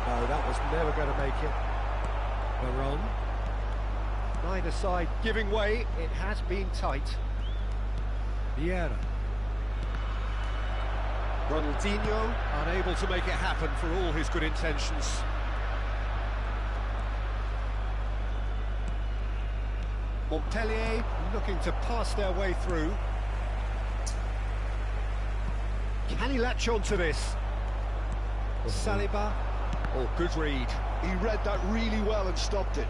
No, that was never going to make it. Baron. Neither side giving way. It has been tight. Vieira. Ronaldinho unable to make it happen for all his good intentions. Montpellier looking to pass their way through. Can he latch on to this? Saliba. Oh, good read. He read that really well and stopped it.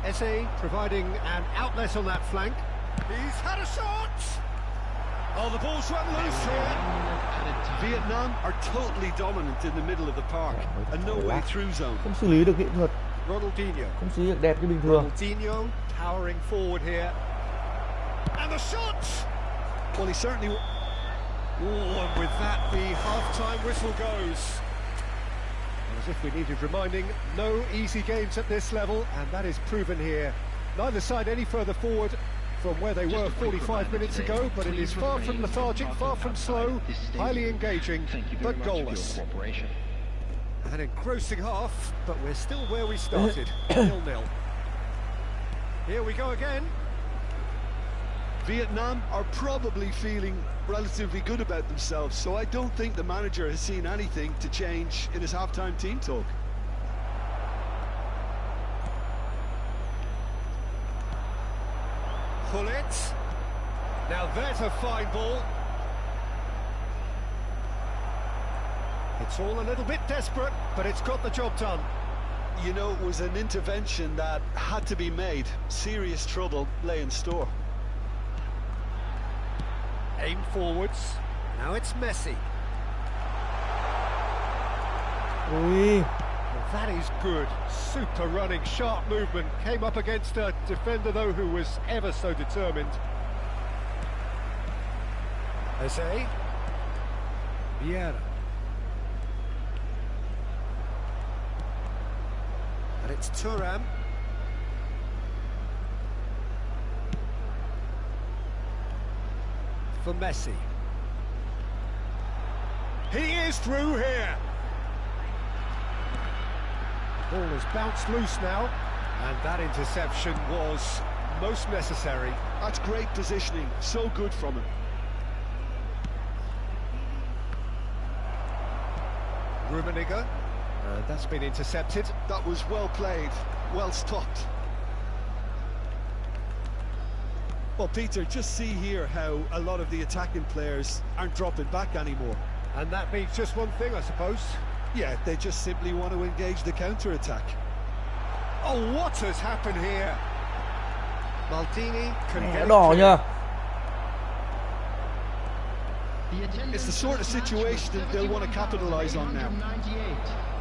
Eze providing an outlet on that flank. He's had a shot! Oh, the ball's run loose here. Vietnam are totally dominant in the middle of the park and no way through zone. Không xử lý được kỹ thuật, Ronaldinho. không xử lý được đẹp như bình thường. Ronaldinho powering forward here. And the shot! Well, he certainly... Oh, and with that, the half-time whistle goes. As if we needed reminding, no easy games at this level, and that is proven here. Neither side any further forward from where they were 45 minutes ago, but it is far from lethargic, far from slow, highly engaging, but goalless. An engrossing half, but we're still where we started, 0-0. Here we go again. Vietnam are probably feeling relatively good about themselves, so I don't think the manager has seen anything to change in his half-time team talk. Pull it. Now there's a fine ball. It's all a little bit desperate, but it's got the job done. You know, it was an intervention that had to be made. Serious trouble lay in store. Aim forwards. Now it's Messi. Ui, Well, that is good. Super running, sharp movement. Came up against a defender, though, who was ever so determined. Eze. Vieira. And it's Thuram. For Messi. He is through here. Ball has bounced loose now, and that interception was most necessary. That's great positioning, so good from him. Rummenigge, that's been intercepted. That was well played, well stopped. Well, Peter, just see here how a lot of the attacking players aren't dropping back anymore. And that means just one thing, I suppose. Yeah, they just simply want to engage the counter-attack. Oh, what has happened here? Maldini can mẹ get it đỏ clear. nhá. It's the sort of situation that they'll want to capitalise on now.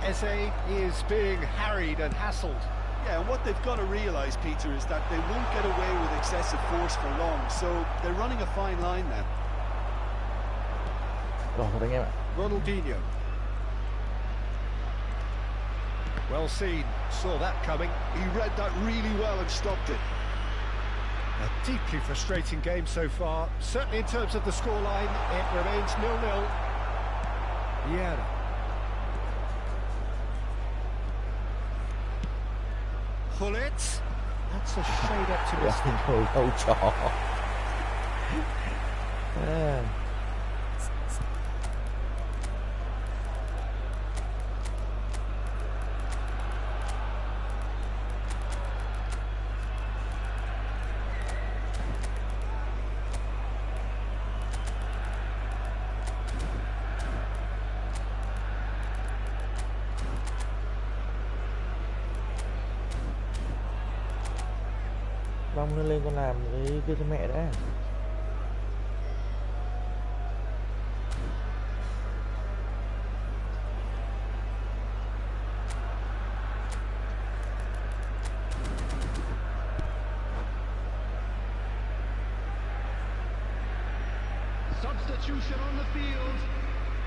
Eze is being harried and hassled. Yeah, and what they've got to realise, Peter, is that they won't get away with excessive force for long, so they're running a fine line now. Đỏ thật anh em ạ. Ronaldinho. Well seen, saw that coming. He read that really well and stopped it. A deeply frustrating game so far. Certainly in terms of the scoreline, it remains 0-0. Vieira. Pull it. That's a shade optimistic. Ngồi câu trò. À. Long nó lên con làm cái kia cho mẹ đã. Substitution on the field.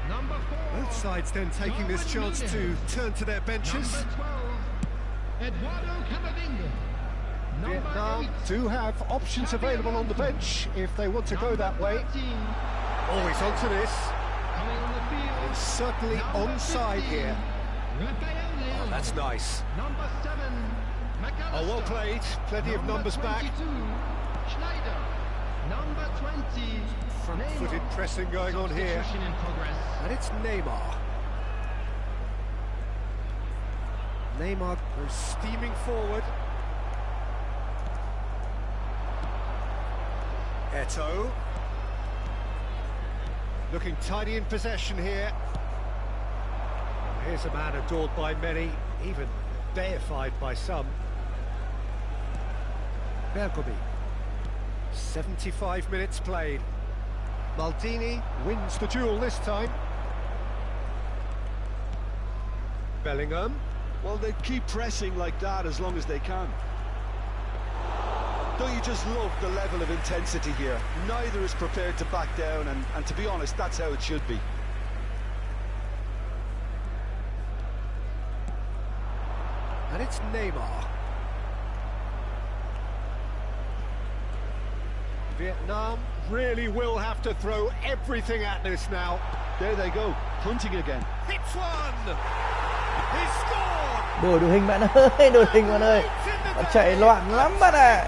Number 4. Both sides then taking this chance to turn to their benches. Number 12. Eduardo Camavinga. Vietnam do have options available on the bench if they want to go that way. Always onto this. It's certainly onside here. Oh, that's nice. Number 7. Oh, well played. Plenty of numbers back. Schneider. Number 20. Front-footed pressing going on here. Substitution in progress. And it's Neymar. Neymar goes steaming forward. Eto'o. Looking tidy in possession here. Here's a man adored by many, even deified by some. Bergomi. 75 minutes played. Maldini wins the duel this time. Bellingham. Well, they keep pressing like that as long as they can. Don't you just love the level of intensity here? Neither is prepared to back down, and to be honest, that's how it should be. And it's Neymar. Vietnam really will have to throw everything at this now. There they go, punting again. Hits one! He scored! Đổi đội hình bạn ơi, đổi hình bạn ơi. Bạn chạy loạn lắm bạn ạ.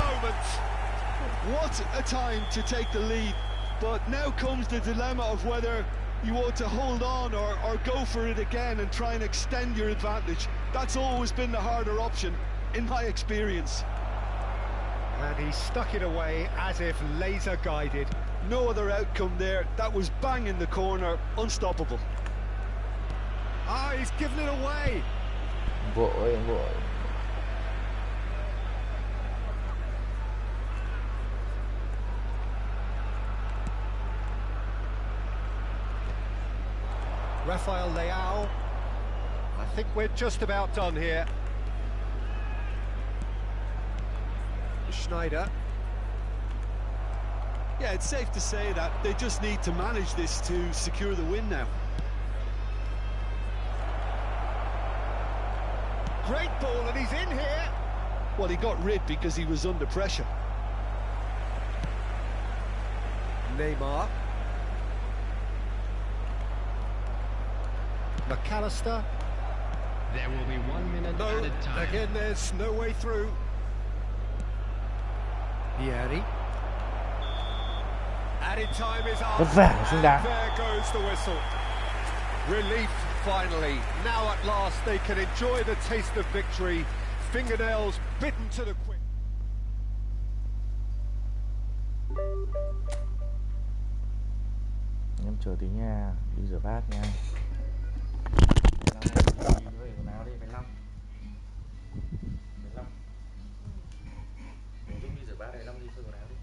What a time to take the lead, but now comes the dilemma of whether you want to hold on or go for it again and try and extend your advantage. That's always been the harder option, in my experience. And he stuck it away as if laser guided. No other outcome there. That was bang in the corner, unstoppable. Ah, he's given it away. Vội. Rafael Leao. I think we're just about done here. Schneider. Yeah, it's safe to say that they just need to manage this to secure the win now. Great ball, and he's in here. Well, he got rid because he was under pressure. Neymar. McAllister. There will be 1 minute No, added time. again, there's no way through. Vieri. Added time is up. Vất vả xứng đáng. There goes the whistle. Relief finally. Now at last they can enjoy the taste of victory. Fingernails bitten to the quick. Em chờ tí nha, đi rửa bát nha. Đi rửa bát này, Long đi phơi quần áo đi.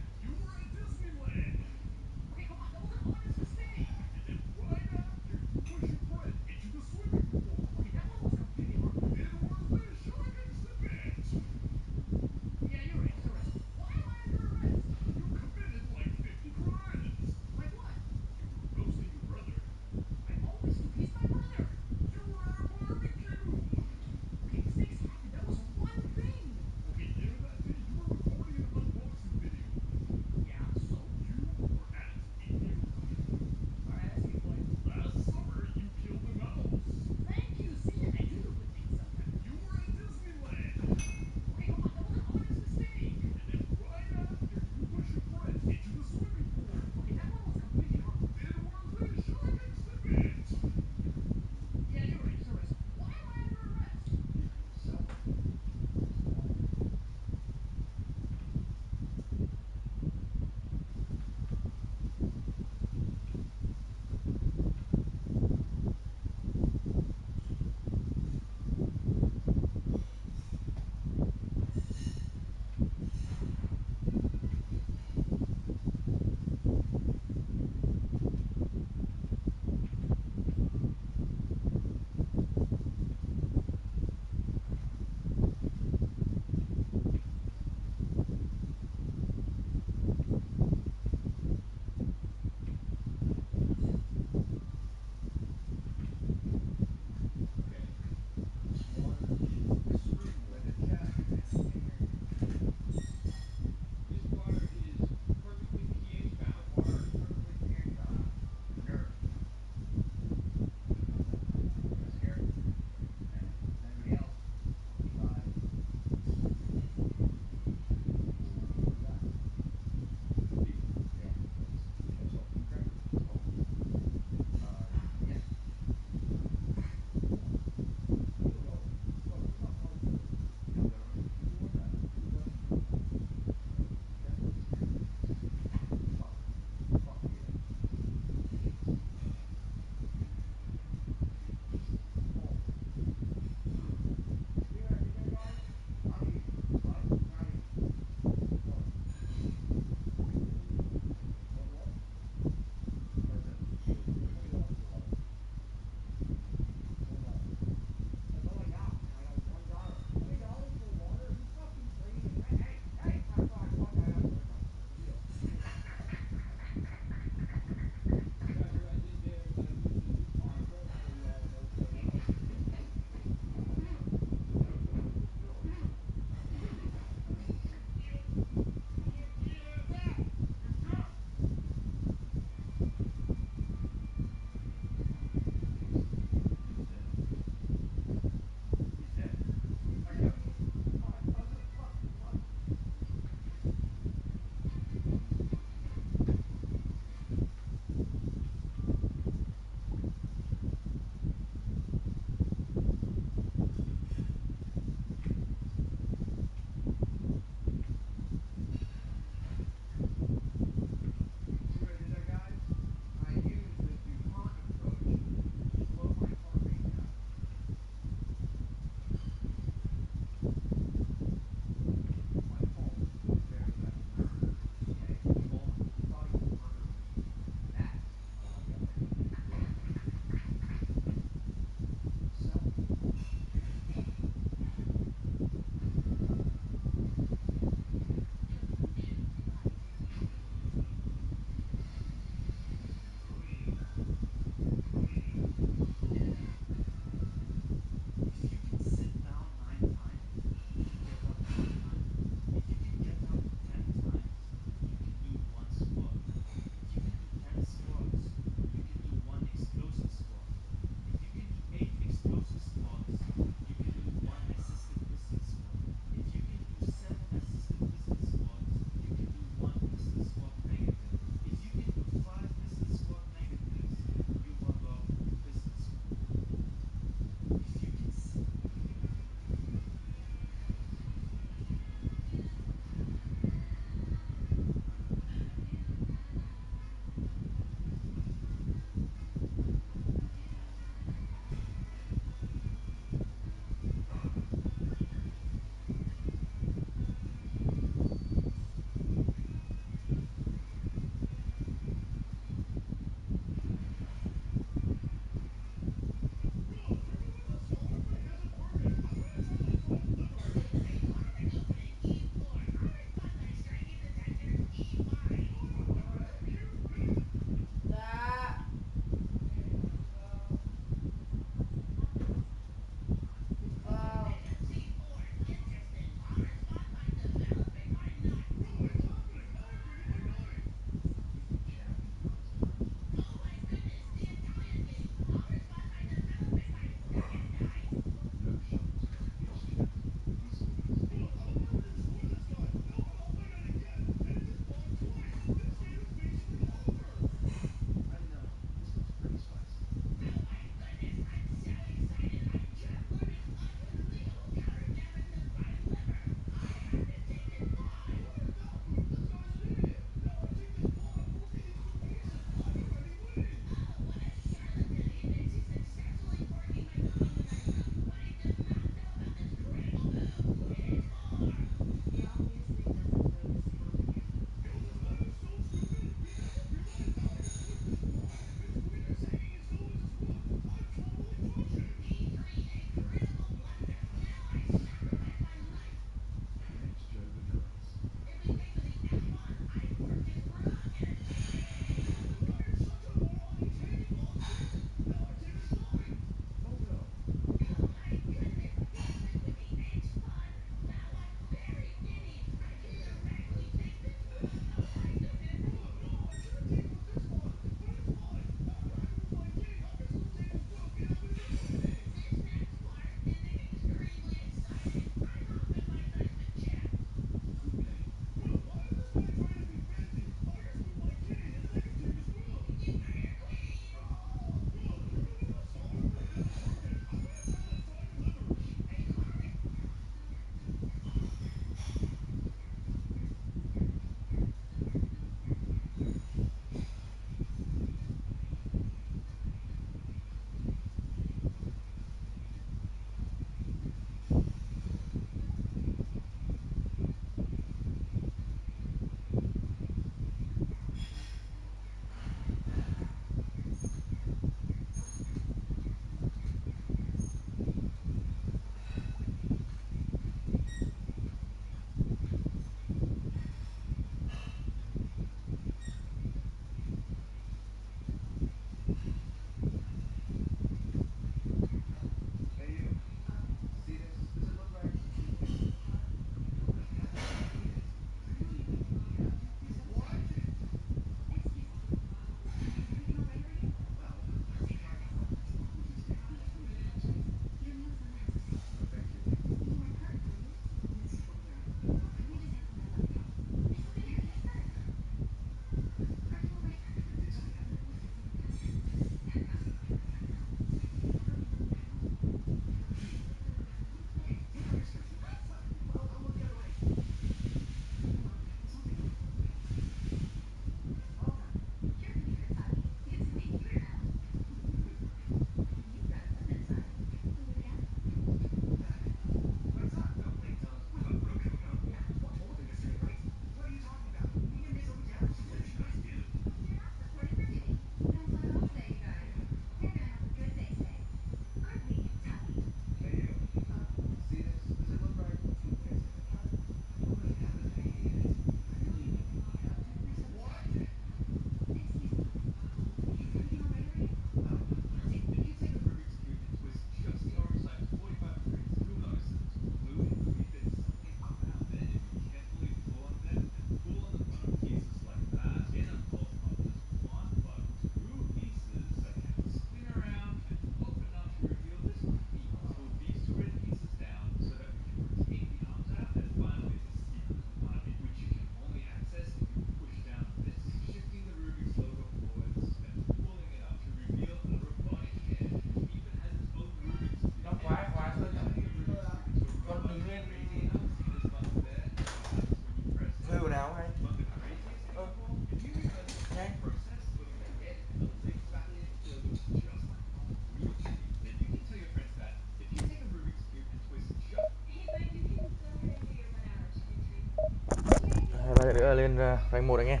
nữa là lên rank 1 anh em.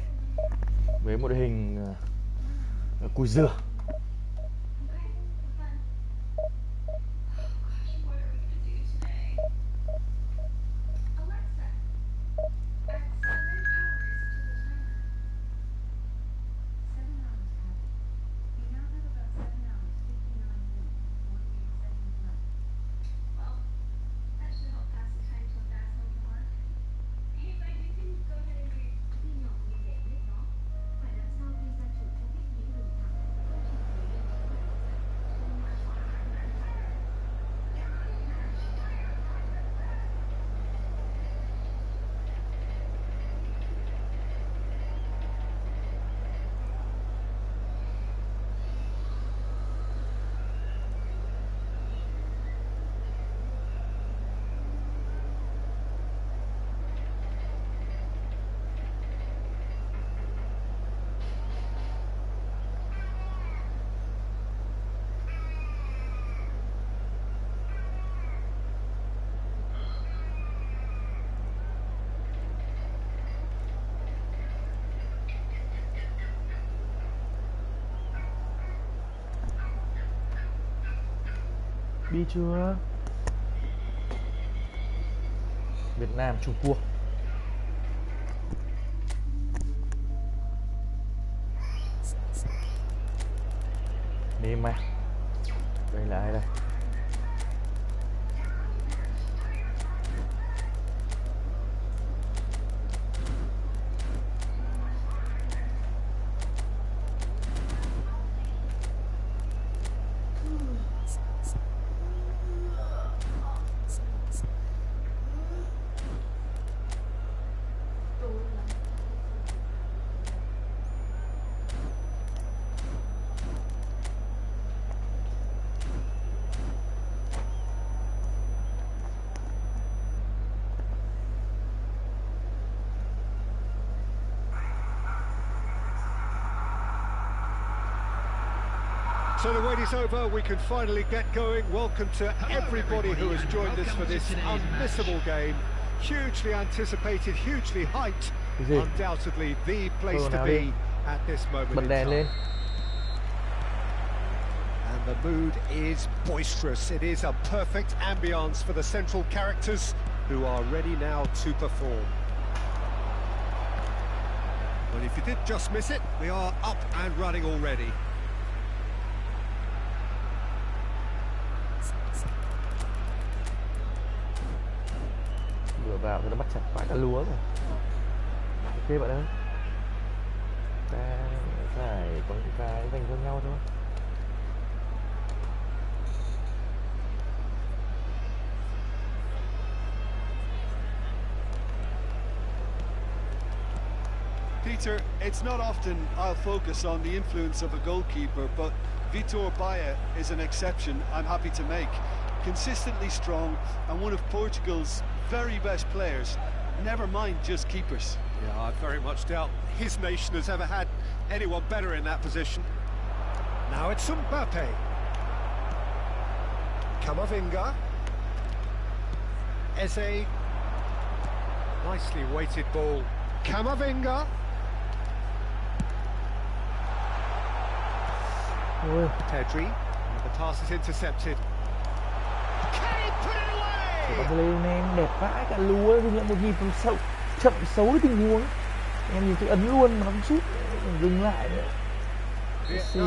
Với một đội hình cùi dừa. Đi chưa? Việt Nam, Trung Quốc. Neymar. Đây là ai đây? So the wait is over, we can finally get going. Welcome to everybody who has joined us for this unmissable game. Hugely anticipated, hugely hyped. Undoubtedly the place to be at this moment in time. And the mood is boisterous. It is a perfect ambience for the central characters who are ready now to perform. Well, if you did just miss it, we are up and running already. Vào thì nó bắt chặt phải cả lúa rồi. Ok bạn ơi, ta phải có những cái dành cho nhau thôi. Peter, it's not often I'll focus on the influence of a goalkeeper, but Vitor Baia is an exception I'm happy to make. Consistently strong and one of Portugal's very best players, never mind just keepers. Yeah, I very much doubt his nation has ever had anyone better in that position. Now it's Mbappe. Camavinga. Eze. Nicely weighted ball. Camavinga. Pedri. And the pass is intercepted. Can he put it away? Lên đẹp vãi cả lúa, dừng lại một nhịp xong chậm xấu cái tình huống. Em nhìn thấy ấn luôn mà không sút, dừng lại nữa. Messi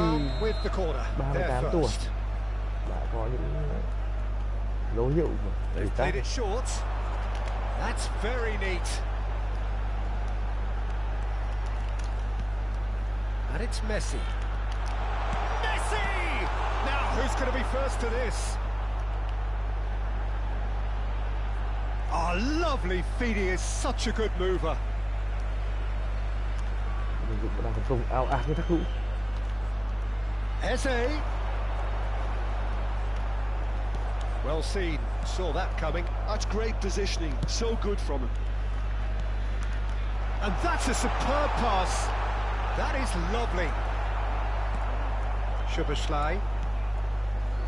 38 tuổi đã có những dấu hiệu của played it short. That's very neat. And it's Messi. Messi! Now who's going to be first to this? Oh, lovely feed. He is such a good mover. Eze. Well seen, saw that coming. That's great positioning, so good from him. And that's a superb pass. That is lovely. Szoboszlai.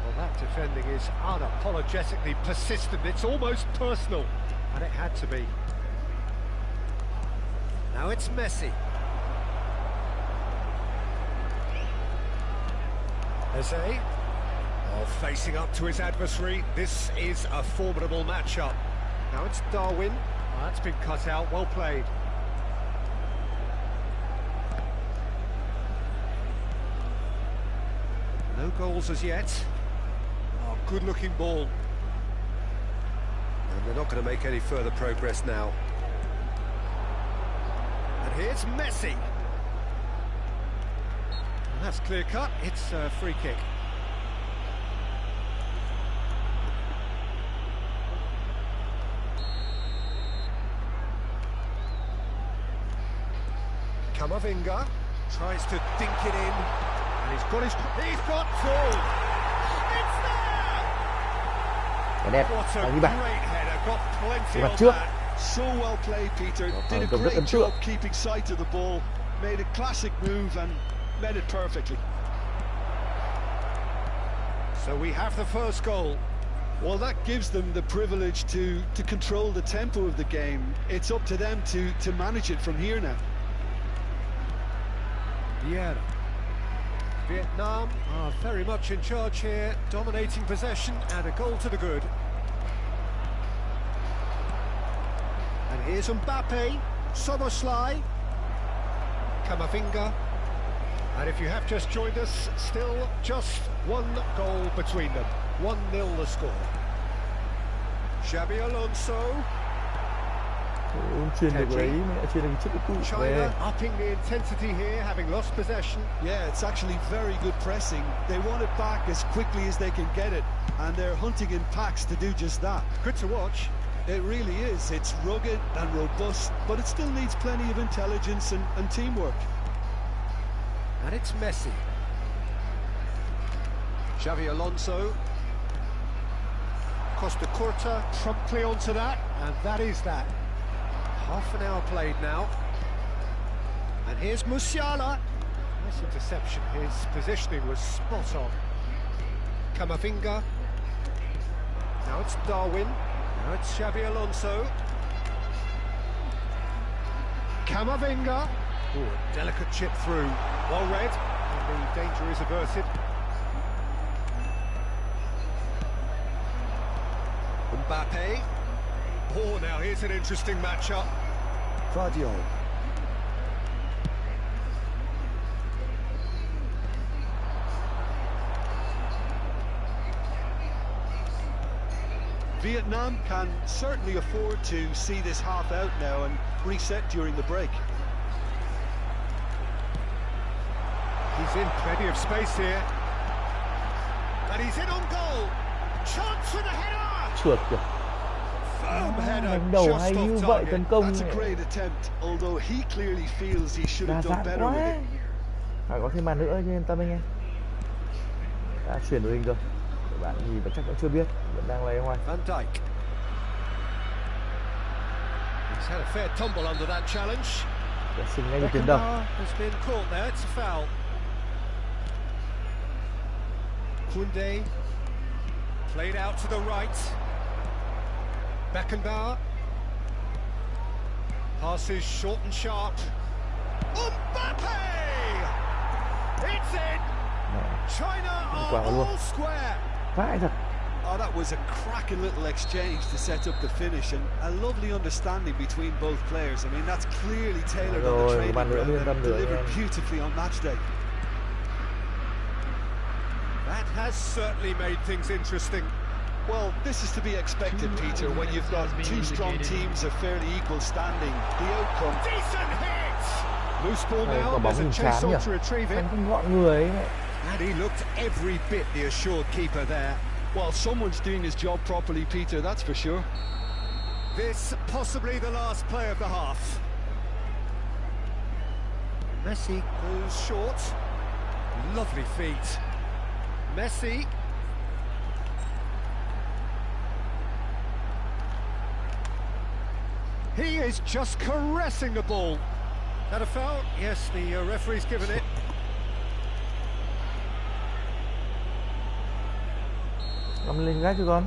Well, that defending is unapologetically persistent. It's almost personal, and it had to be. Now it's Messi. Eze. Oh, facing up to his adversary. This is a formidable matchup. Now it's Darwin. Oh, that's been cut out. Well played. No goals as yet. Oh, good-looking ball. And they're not going to make any further progress now. And here's Messi. And that's clear cut. It's a free kick. Camavinga tries to dink it in, and he's got full. It's there. Đẹp. What a Ghi great bàn. header, got plenty Ghi bàn of trước. that. So well played, Peter. Did a cầm rất great ấn job tượng. keeping sight of the ball, made a classic move and met it perfectly. So we have the first goal. Well, that gives them the privilege to control the tempo of the game. It's up to them to manage it from here now. Vieira. Vietnam are very much in charge here, dominating possession and a goal to the good. And here's Mbappe, Soboslai, Camavinga. And if you have just joined us, still just one goal between them. 1-0 the score. Xabi Alonso. Truyền được đấy, mẹ truyền được chiếc cái cú China về. upping the intensity here, having lost possession. Yeah, it's actually very good pressing. They want it back as quickly as they can get it, and they're hunting in packs to do just that. Good to watch. It really is. It's rugged and robust, but it still needs plenty of intelligence and teamwork. And it's Messi. Xavi Alonso. Costa Curta promptly onto that, and that is that. Half an hour played now. And here's Musiala. Nice interception. His positioning was spot on. Camavinga. Now it's Darwin. Now it's Xavi Alonso. Camavinga. Oh, a delicate chip through. Well read, and the danger is averted. Mbappe. Oh, now here's an interesting matchup. Guardiola. Vietnam can certainly afford to see this half out now and reset during the break. He's in plenty of space here. And he's in on goal. Chance for the header. Trượt kìa. Firm header Đánh đầu just hay như off vậy, target. tấn công That's a great attempt, although he clearly feels he should đa have done dạng better quá. with it. Phải có thêm bàn nữa cho yên tâm anh em. Đã chuyển đội hình rồi. Các bạn nhìn và chắc vẫn chưa biết, vẫn đang lấy ngoài. Van Dijk. He's had a fair tumble under that challenge. Đã sinh ngay từ tuyến đầu. Beckenbauer has been caught there, it's a foul. Koundé played out to the right. Beckenbauer passes short and sharp. Mbappe! It's in! China are all square. Vãi thật. Oh, that was a cracking little exchange to set up the finish, and a lovely understanding between both players. I mean, that's clearly tailored on the training ground and delivered beautifully on match day. That has certainly made things interesting. Well, this is to be expected, Peter, when you've got two strong teams of fairly equal standing. The outcome... Decent hit! Loose ball Có now, bóng there's a hình chase trán on to nhỉ? retrieve it. Anh không gọn người ấy mẹ. And he looked every bit the assured keeper there. Well, someone's doing his job properly, Peter, that's for sure. This possibly the last play of the half. Messi goes short. Lovely feet. Messi. He is just caressing the ball. That a foul? Yes, the referee's given it. Cầm lên gác cho con.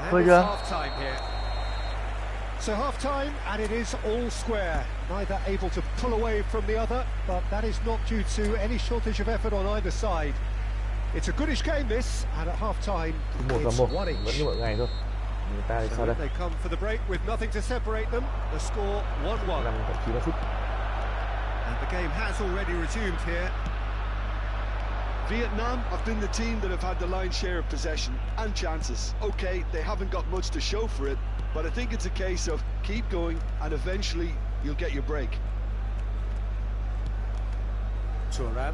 And Thôi it's chưa? half time here. So half-time, and it is all square. Neither able to pull away from the other, but that is not due to any shortage of effort on either side. It's a goodish game this, and at half-time, it's 1-1. Vẫn như mọi ngày thôi. Người ta thì sao đây? They come for the break with nothing to separate them. The score 1-1. 5 thậm chí là phút. And the game has already resumed here. Vietnam have been the team that have had the lion's share of possession and chances. Okay, they haven't got much to show for it, but I think it's a case of keep going and eventually you'll get your break. Thuram.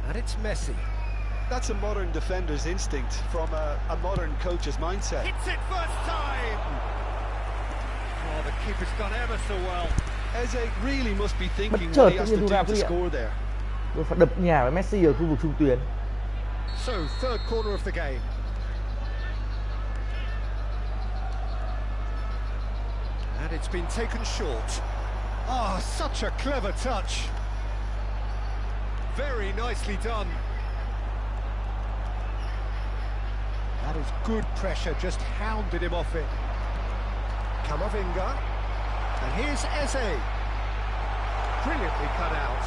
And it's Messi. That's a modern defender's instinct from a modern coach's mindset. Hits it first time! Oh, the keeper's done ever so well. Eze really must be thinking Bất what chợt he has tự to nhiên do Thuram to xuất score hiện. there. Rồi phải đập nhà với Messi ở khu vực trung tuyến. So, third corner of the game. And it's been taken short. Ah, such a clever touch. Very nicely done. That is good pressure, just hounded him off it. Camavinga. And here's Eze. Brilliantly cut out.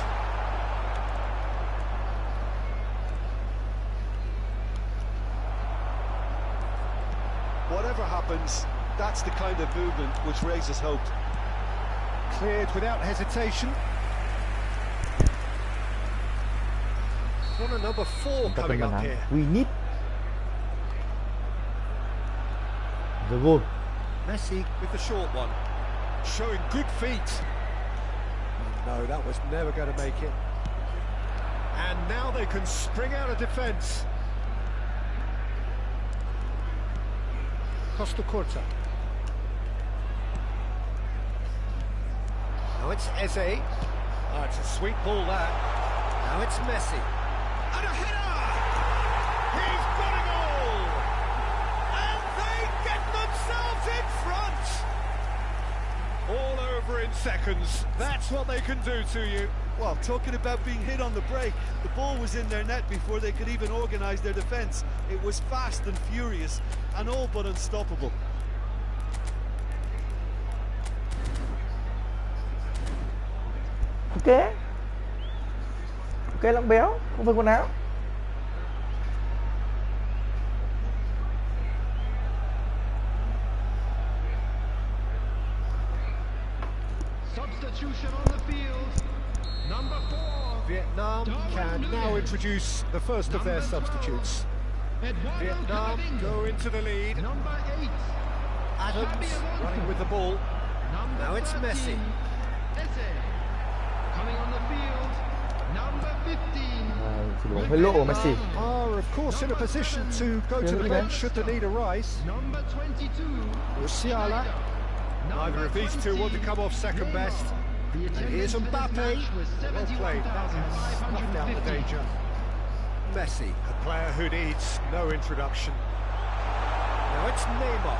Whatever happens, that's the kind of movement which raises hope. Cleared without hesitation. Corner number 4 coming up here. We need the goal. Messi with the short one. Showing good feet. No, that was never going to make it. And now they can spring out of defence. Costa Curta. Now it's Eze. Oh, it's a sweet ball that. Now it's Messi. And a header! He's got a goal! And they get themselves in front! All over in seconds. That's what they can do to you. Well, talking about being hit on the break, the ball was in their net before they could even organise their defence. It was fast and furious and all but unstoppable. Ok. Ok lắm béo, không phải quần áo. Substitution on the field. Number 4. Vietnam can now introduce the first of their substitutes. Vietnam go into the lead. Number 8. Adams running with the ball. Now it's Messi. Eze. Coming on the field. Number 15. Chuyền bóng hơi lộ của Messi. Are of course in a position to go to the bench should the need arise. Number 22. Musiala. Neither of these two want to come off second best. And here's Mbappe. Well played. That has snuffed out the danger. Messi, a player who needs no introduction. Now it's Neymar.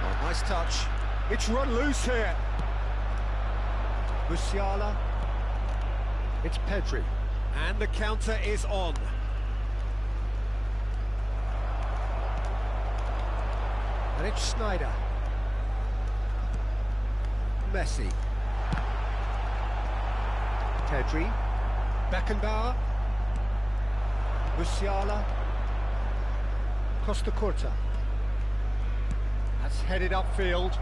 Oh, nice touch. It's run loose here. Musiala. It's Pedri. And the counter is on. And it's Snyder. Messi. Pedri. Beckenbauer. Musiala. Costa Curta. That's headed upfield.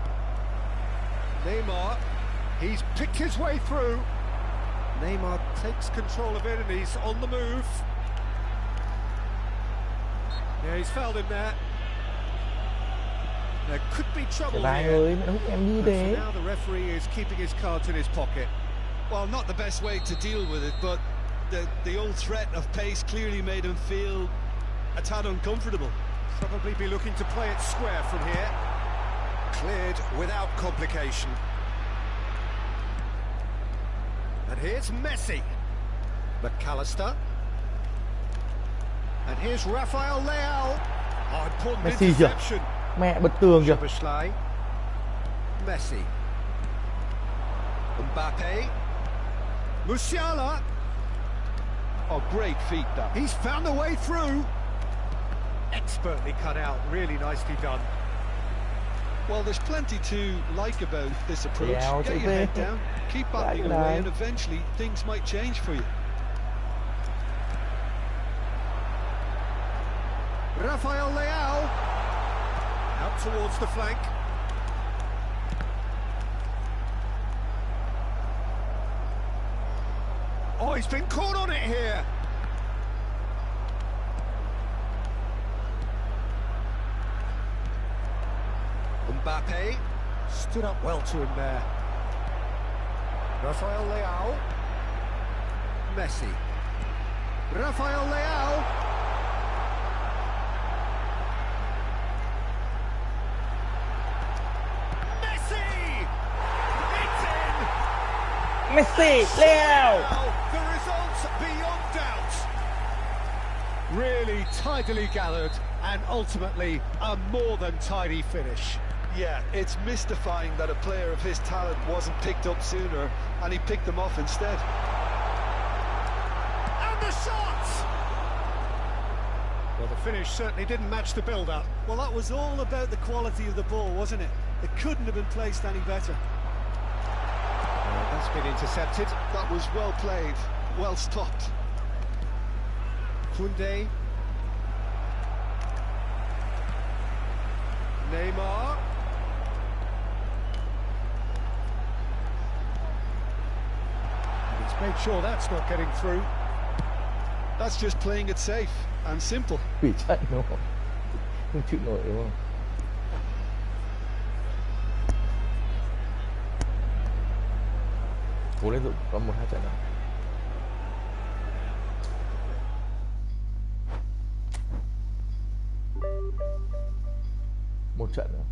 Neymar. He's picked his way through. Neymar takes control of it and he's on the move. Yeah, he's fouled him there. There could be trouble Bài here. ơi, mày hút em như For thế. now, the referee is keeping his cards in his pocket. Well, not the best way to deal with it, but the old threat of pace clearly made him feel a tad uncomfortable. Probably be looking to play it square from here. Cleared without complication. And here's Messi. McAllister. And here's Rafael Leao. Oh, important Messi kìa. interception. Mẹ bật tường kìa. Szoboszlai. Messi. Mbappe. Musiala. Oh, great feat that. He's found the way through. Expertly cut out, really nicely done. Well, there's plenty to like about this approach. Yeah, Get your head down, keep battling away, and eventually things might change for you. Rafael Leao. Out towards the flank. Oh, he's been caught on it here. Mbappe stood up well to him there. Rafael Leao. Messi. Rafael Leao. Messi! It's in! Messi, Leo! The results beyond doubt. Really tidily gathered and ultimately a more than tidy finish. Yeah, it's mystifying that a player of his talent wasn't picked up sooner, and he picked them off instead. And the shot! Well, the finish certainly didn't match the build-up. Well, that was all about the quality of the ball, wasn't it? It couldn't have been placed any better. That's been intercepted. That was well played, well stopped. Koundé. Neymar. And he's made sure that's not getting through. That's just playing it safe and simple. Hủy trận đúng không? Không chịu nổi đúng không? Cố lên Dũng, còn 1-2 trận nữa. Một trận nữa.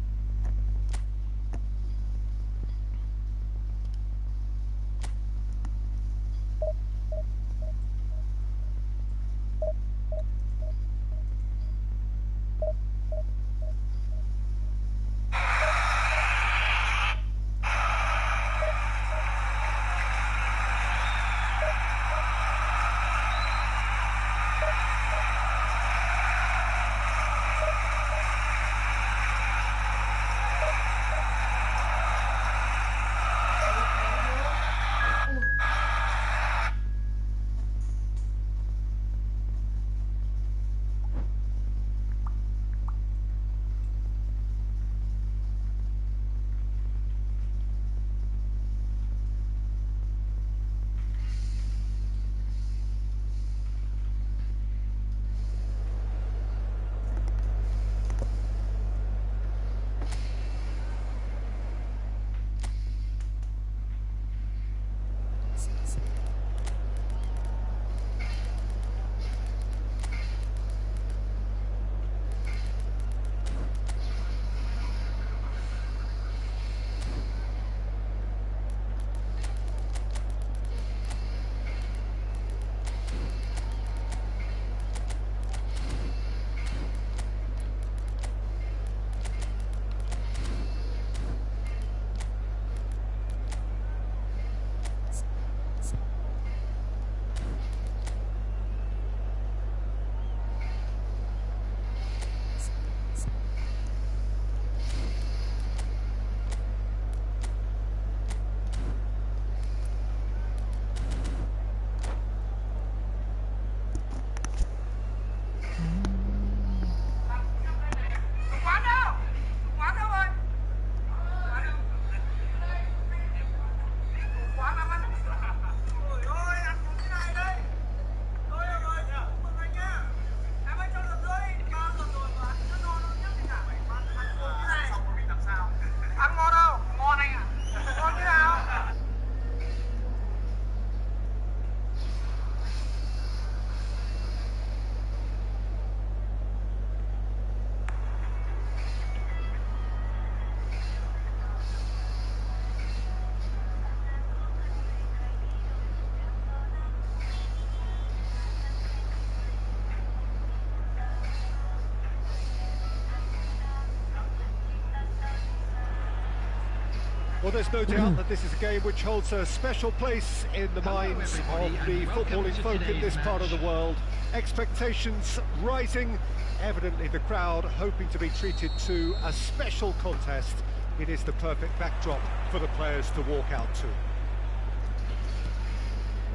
Well, there's no doubt that this is a game which holds a special place in the minds of the footballing folk in this part of the world. Expectations rising, evidently the crowd hoping to be treated to a special contest. It is the perfect backdrop for the players to walk out to.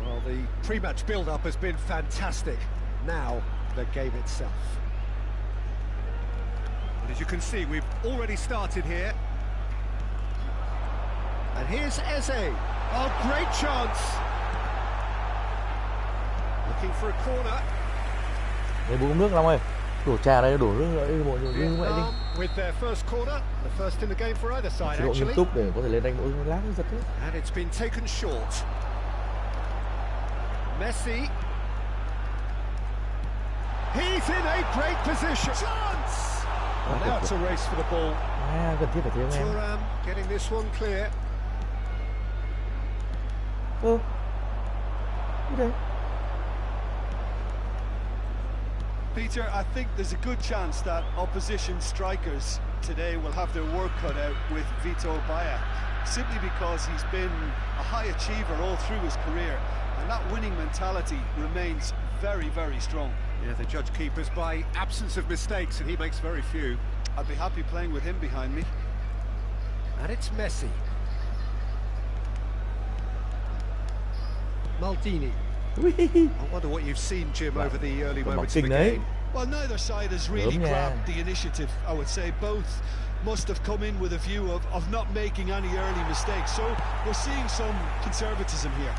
Well, the pre-match build-up has been fantastic. Now, the game itself. And as you can see, we've already started here. And here's Eze. Oh, great chance. Looking for a corner. Để bù nước Long ơi. Đổ trà đây, đổ nước nữa, mọi người như vậy đi. With their first corner, the first in the game for either side Chế độ nghiêm actually. túc để có thể lên đánh mỗi lát giật đấy. And it's been taken short. Messi. He's in a great position. Chance! And now it's a race for the ball. Cần thiết phải thế không em? Thuram getting this one clear. Okay. Peter, I think there's a good chance that opposition strikers today will have their work cut out with Vitor Baia, simply because he's been a high achiever all through his career, and that winning mentality remains very, very strong. Yeah, they judge keepers by absence of mistakes, and he makes very few. I'd be happy playing with him behind me. And it's Messi. Maldini. I wonder what you've seen, Jim, over the early moments of the game. Well, neither side has really grabbed the initiative, I would say. Both must have come in with a view of not making any early mistakes. So we're seeing some conservatism here.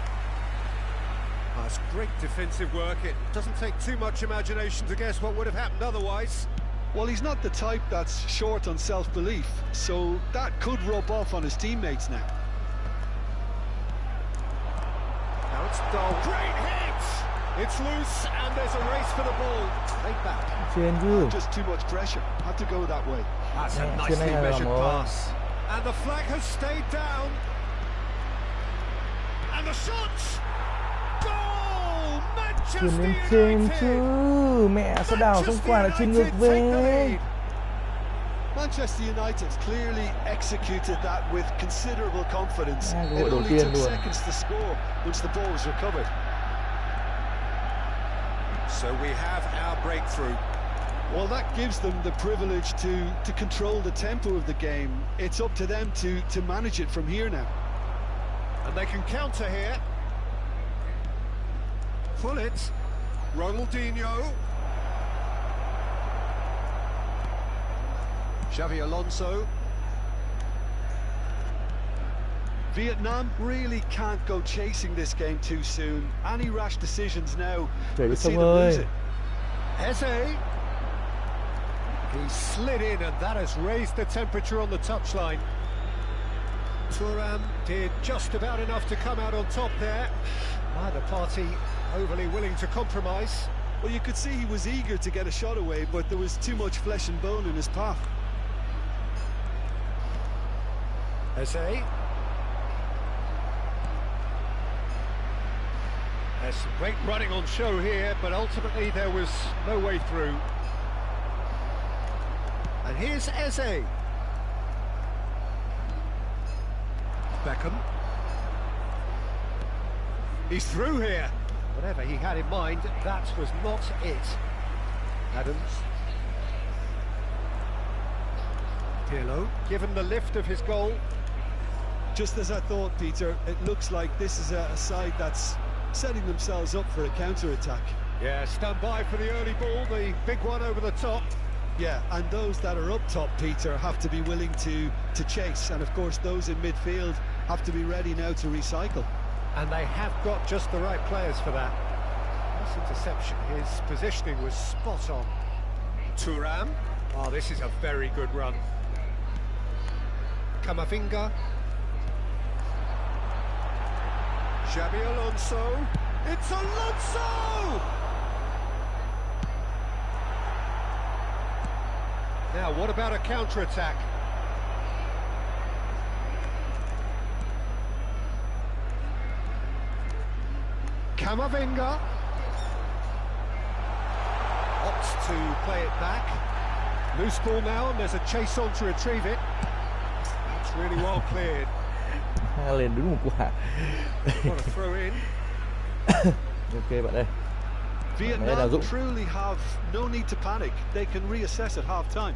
That's great defensive work. It doesn't take too much imagination to guess what would have happened otherwise. Well, he's not the type that's short on self-belief, so that could rub off on his teammates now. Now it's dull. Great hit! It's loose, and there's a race for the ball. Laid back. Just too much pressure. Had to go that way. That's a nicely measured pass. And the flag has stayed down. And the shots! Goal! Manchester United! Mẹ sao đảo không quả lại chuyền ngược về. Manchester United clearly executed that with considerable confidence. It only took seconds to score once the ball was recovered. So we have our breakthrough. Well, that gives them the privilege to control the tempo of the game. It's up to them to manage it from here now. And they can counter here. Pull it. Ronaldinho. Xavi Alonso. Vietnam really can't go chasing this game too soon. Any rash decisions now would see them lose it. Eze. He slid in, and that has raised the temperature on the touchline. Thuram did just about enough to come out on top there. Neither party overly willing to compromise. Well, you could see he was eager to get a shot away, but there was too much flesh and bone in his path. Eze. There's some great running on show here, but ultimately there was no way through. And here's Eze. Beckham. He's through here. Whatever he had in mind, that was not it. Adams. Pirlo, given the lift of his goal. Just as I thought, Peter, it looks like this is a side that's setting themselves up for a counter-attack. Yeah, stand by for the early ball, the big one over the top. Yeah, and those that are up top, Peter, have to be willing to chase. And of course, those in midfield have to be ready now to recycle. And they have got just the right players for that. This interception, his positioning was spot on. Thuram. Oh, this is a very good run. Camavinga. Xabi Alonso. It's Alonso! Now, what about a counter-attack? Camavinga opts to play it back. Loose ball now, and there's a chase on to retrieve it. That's really well cleared. Lên đúng một quả. What a throw in. Ok bạn ơi. Vietnam truly have no need to panic. They can reassess at half-time.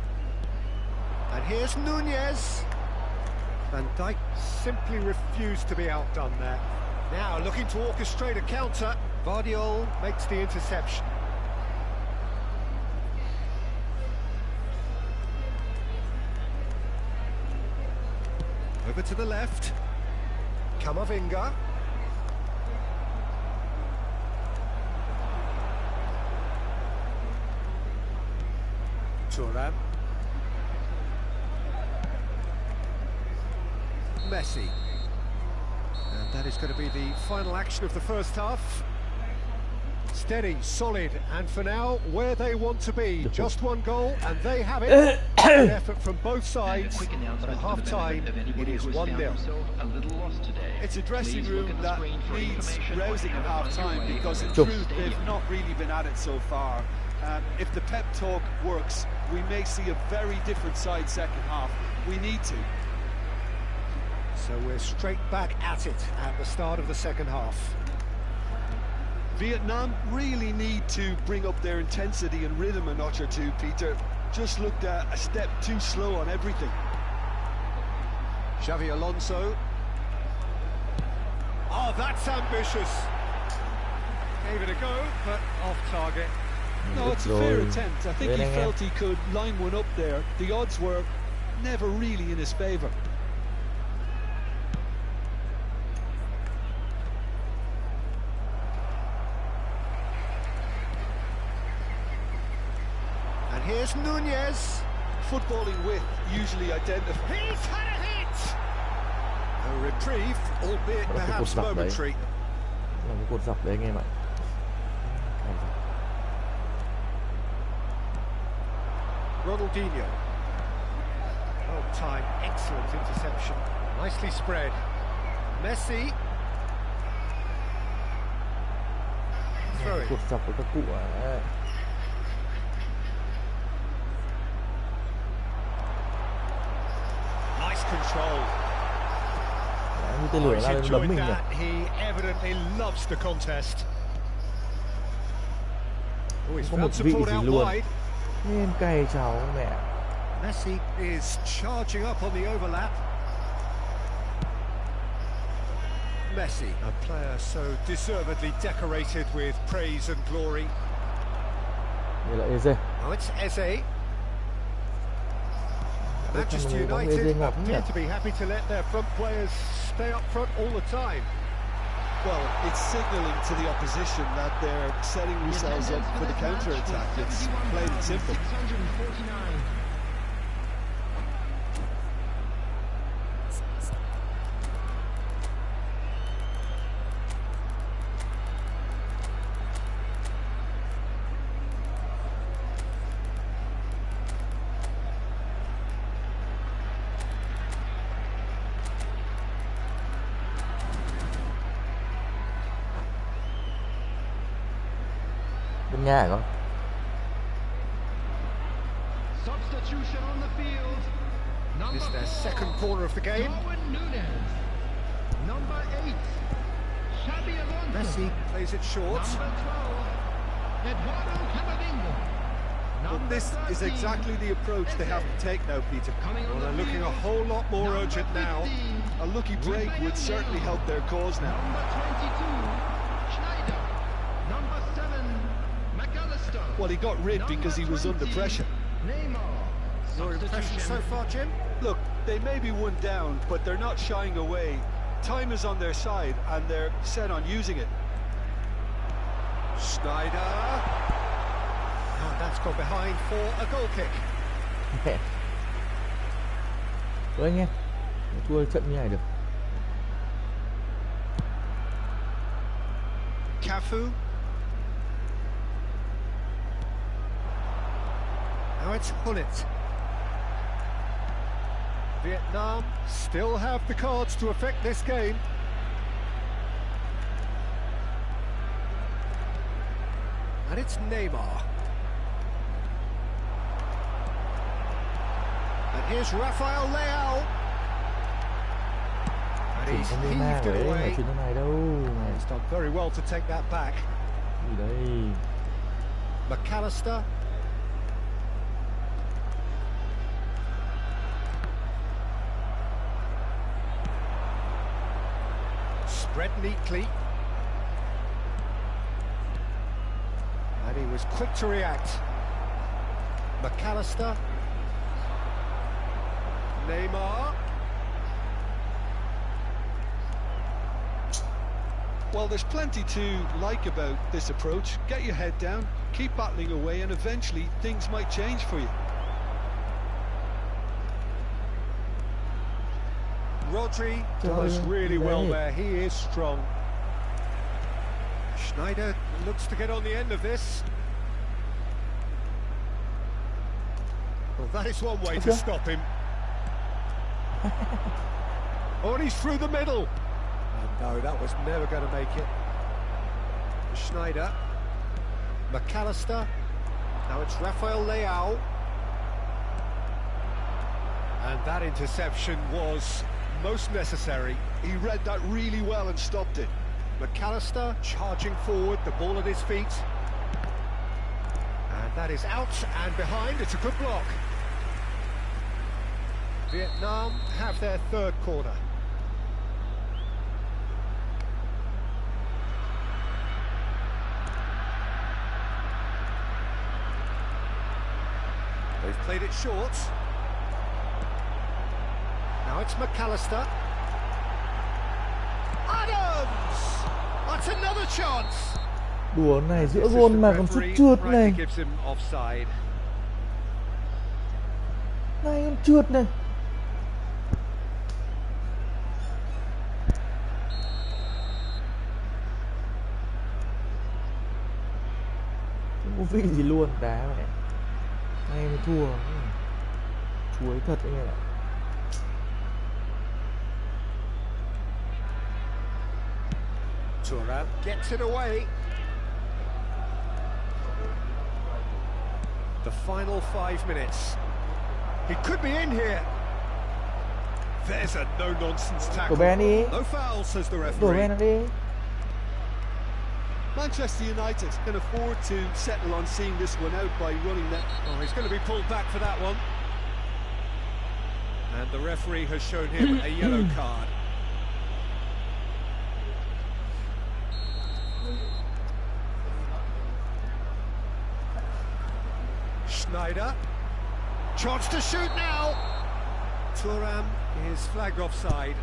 And here's Nunez. Van Dijk simply refused to be outdone there. Now looking to orchestrate a counter. Vardiol makes the interception. Over to the left. Camavinga. Thuram. Messi. And that is going to be the final action of the first half. Steady, solid, and for now, where they want to be. Just one goal, and they have it. An effort from both sides, but at half-time, it is 1-0. It's a dressing room that needs rousing at half-time, because in truth, they've not really been at it so far. If the pep talk works, we may see a very different side second half. We need to. So we're straight back at it at the start of the second half. Vietnam really need to bring up their intensity and rhythm a notch or two, Peter. Just looked a step too slow on everything. Xavi Alonso. Oh, that's ambitious. Gave it a go, but off target. No, it's a fair attempt. I think he felt he could line one up there. The odds were never really in his favour. And here's Nunez. Footballing width usually identified. He's had a hit! A reprieve, albeit perhaps momentary. Là cái cột dọc đấy anh em ạ. Ronaldinho. Well timed, excellent interception. Nicely spread. Messi. Throw it. Cột dọc với các cụ à. Nice control. Như tên lửa He's đấm mình enjoyed nhỉ. that. He evidently loves the contest. Oh, he's Có một found vị support gì out luôn. wide. Em cay cháu mẹ. Messi is charging up on the overlap. Messi, a player so deservedly decorated with praise and glory. Như là Eze. Now it's Eze. Manchester United appear to be happy to let their front players stay up front all the time. Well, it's signalling to the opposition that they're setting themselves up for the counter-attack. It's plain and simple. Bên Nga hả con? Substitution on the field. This is their second corner of the game. Number 8, Xavi Alonso. Messi plays it short. Number 12, Eduardo Camavinga. But this is exactly the approach they have to take now, Peter. Well, they're looking a whole lot more urgent now. A lucky break would certainly help their cause now. Number 22, Schneider. Number 7, McAllister. Well, he got rid because he was under pressure. Neymar. Your impression so far, Jim? Look, they may be one down, but they're not shying away. Time is on their side, and they're set on using it. Schneider. And that's gone behind for a goal kick. Ôi anh em, thua trận như này được. Cafu. Now it's Hullet. Vietnam still have the cards to affect this game. And it's Neymar. And here's Rafael Leao. Chỉnh con Neymar rồi đấy, phải chỉnh thế này đâu. He's done very well to take that back. Gì đây? McAllister. Spread neatly. And he was quick to react. McAllister. Neymar. Well, there's plenty to like about this approach. Get your head down, keep battling away, and eventually things might change for you. Rodri does really well there. He is strong. Schneider looks to get on the end of this. Well, that is one way to stop him. Oh, and he's through the middle. No, that was never going to make it. Schneider. McAllister. Now it's Rafael Leao. And that interception was most necessary. He read that really well and stopped it. McAllister charging forward, the ball at his feet. And that is out and behind. It's a good block. Vietnam have their third corner. They've played it short. Now it's McAllister. Adams! That's another chance. Đùa này giữa gôn mà còn sút trượt này. Này còn trượt này. Không có vị gì luôn, đá mẹ. Này mới thua. Chuối thật anh em ạ. Thuram gets it away. The final 5 minutes. He could be in here. There's a no-nonsense tackle. No foul, says the referee. Manchester United can afford to settle on seeing this one out by running that. Oh, he's going to be pulled back for that one. And the referee has shown him a yellow card. Schneider. Chance to shoot now. Thuram is flagged offside.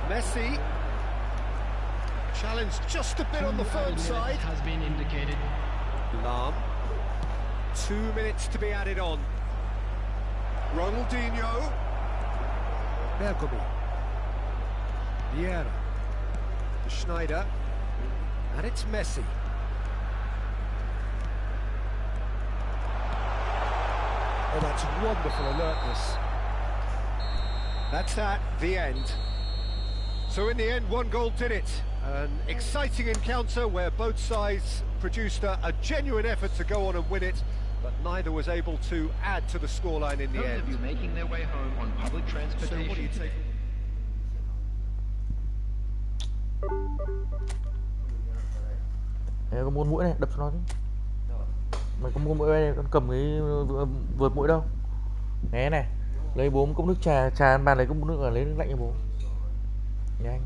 Messi. Challenge just a bit on the firm side. Has been indicated. Lam. 2 minutes to be added on. Ronaldinho. Bergomi. Vieira. Schneider. And it's Messi. Oh, that's wonderful alertness. That's the end. So in the end, 1 goal did it. An exciting encounter where both sides produced a genuine effort to go on and win it, but neither was able to add to the scoreline in the Those end. of you making their way home on public transportation. So what do you take? Đây, có muốn mũi này, đập cho nó chứ. Mày có mua mũi này, con cầm cái vượt mũi đâu. Né này, lấy bố một cốc nước trà ăn bàn, lấy cốc nước lấy nước lạnh cho bố. Nhanh.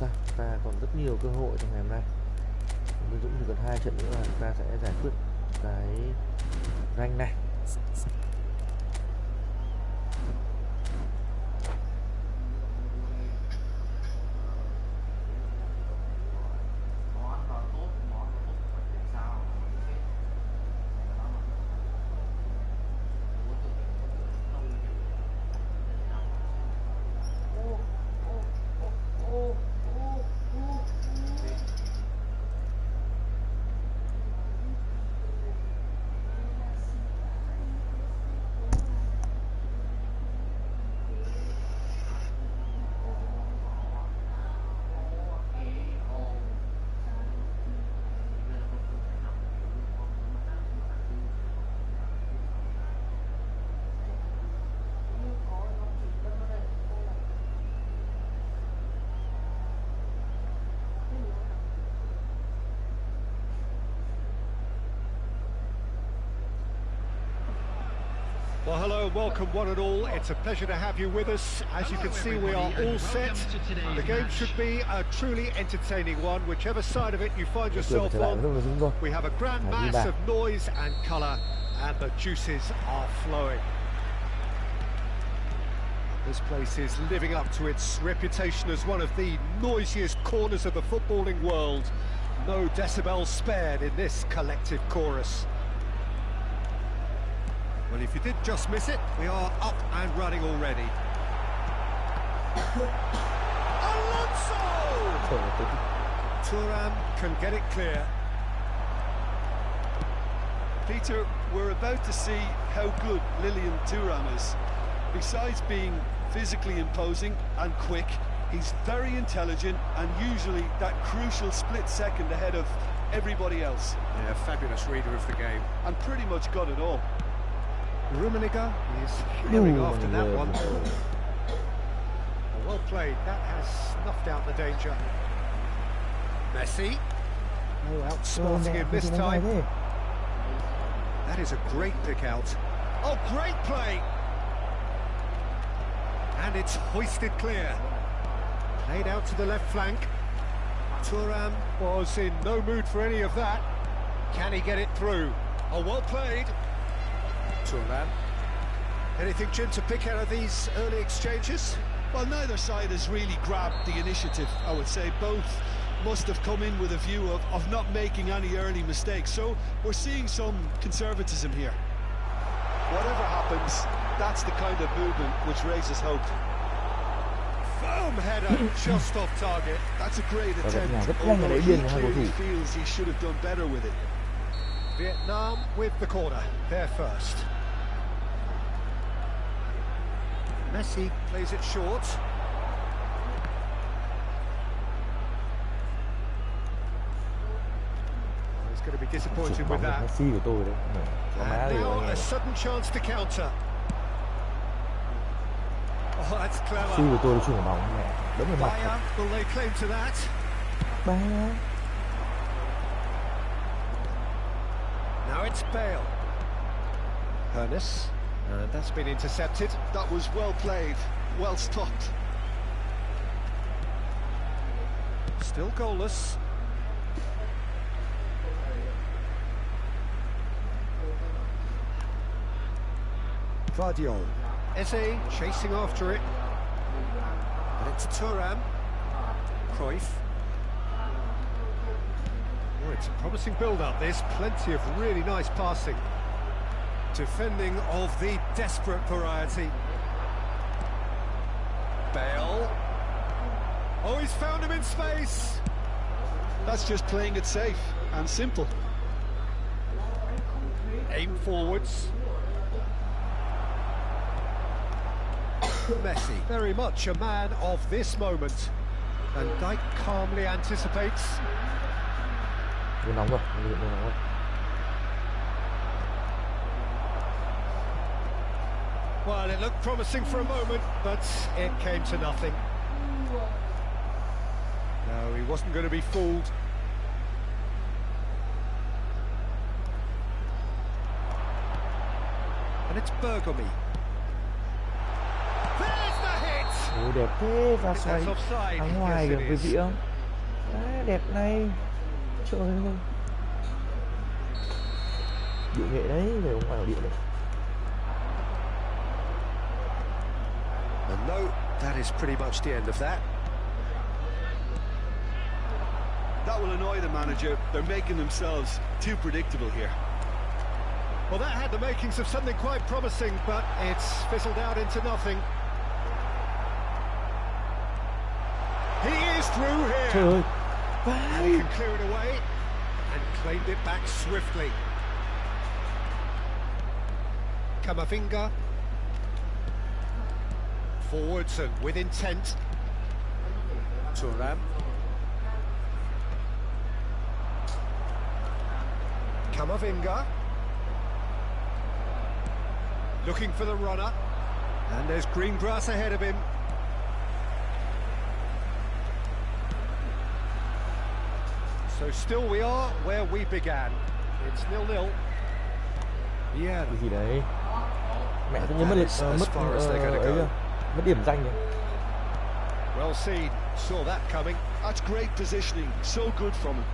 sao, chúng ta còn rất nhiều cơ hội trong ngày hôm nay. Với Dũng thì còn 2 trận nữa là chúng ta sẽ giải quyết cái rank này. Well, hello and welcome one and all. It's a pleasure to have you with us. As you can see, we are all set. The game should be a truly entertaining one, whichever side of it you find yourself on. We have a grand mass of noise and colour, and the juices are flowing. This place is living up to its reputation as one of the noisiest corners of the footballing world. No decibels spared in this collective chorus. Well, if you did just miss it, we are up and running already. Alonso! Thuram can get it clear. Peter, we're about to see how good Lilian Thuram is. Besides being physically imposing and quick, he's very intelligent and usually that crucial split second ahead of everybody else. Yeah, fabulous reader of the game. And pretty much got it all. Rummenigge is hearing after that one. Well played, that has snuffed out the danger. Messi. Oh, outsmarting him this time. That is a great pick out. Oh, great play! And it's hoisted clear. Played out to the left flank. Thuram was in no mood for any of that. Can he get it through? Oh, well played. Thuram. Anything, Jim, to pick out of these early exchanges? Well, neither side has really grabbed the initiative, I would say. Both must have come in with a view of not making any early mistakes. So we're seeing some conservatism here. Whatever happens, that's the kind of movement which raises hope. Firm header, just off target. That's a great attempt, although he clearly feels he should have done better with it. Vietnam with the corner, they're first. Messi plays it short. He's going to be disappointed with that. And now a sudden chance to counter. Oh, that's clever. Bayer will lay claim to that. Now it's Bale. Ernest. And that's been intercepted. That was well played, well stopped. Still goalless. Vardiol. Eze chasing after it. And it's Thuram. Cruyff. Oh, it's a promising build-up, this. Plenty of really nice passing. Defending of the desperate variety. Bale. Oh, he's found him in space. That's just playing it safe and simple. Aim forwards. Messi, very much a man of this moment. And Dijk calmly anticipates. Well, it looked promising for a moment, but it came to nothing. No, he wasn't going to be fooled. And it's Bergomi. There's the hit! Ôi đẹp thế, pha xoay thắng ngoài kìa quý vị không? Đấy, đẹp này. Trời ơi. Điệu nghệ đấy, về không phải là điệu đấy. And no, that is pretty much the end of that. That will annoy the manager. They're making themselves too predictable here. Well, that had the makings of something quite promising, but it's fizzled out into nothing. He is through here. Trời ơi. And he can clear it away and claimed it back swiftly. Kamavinga. Forwards and with intent. Thuram. Kamavinga. Looking for the runner. And there's green grass ahead of him. So still we are where we began. It's 0-0. Yeah. Cái gì đấy? Mẹ tự nhiên mất mất điểm danh rồi. Well seen. Saw that coming. That's great positioning. So good from him.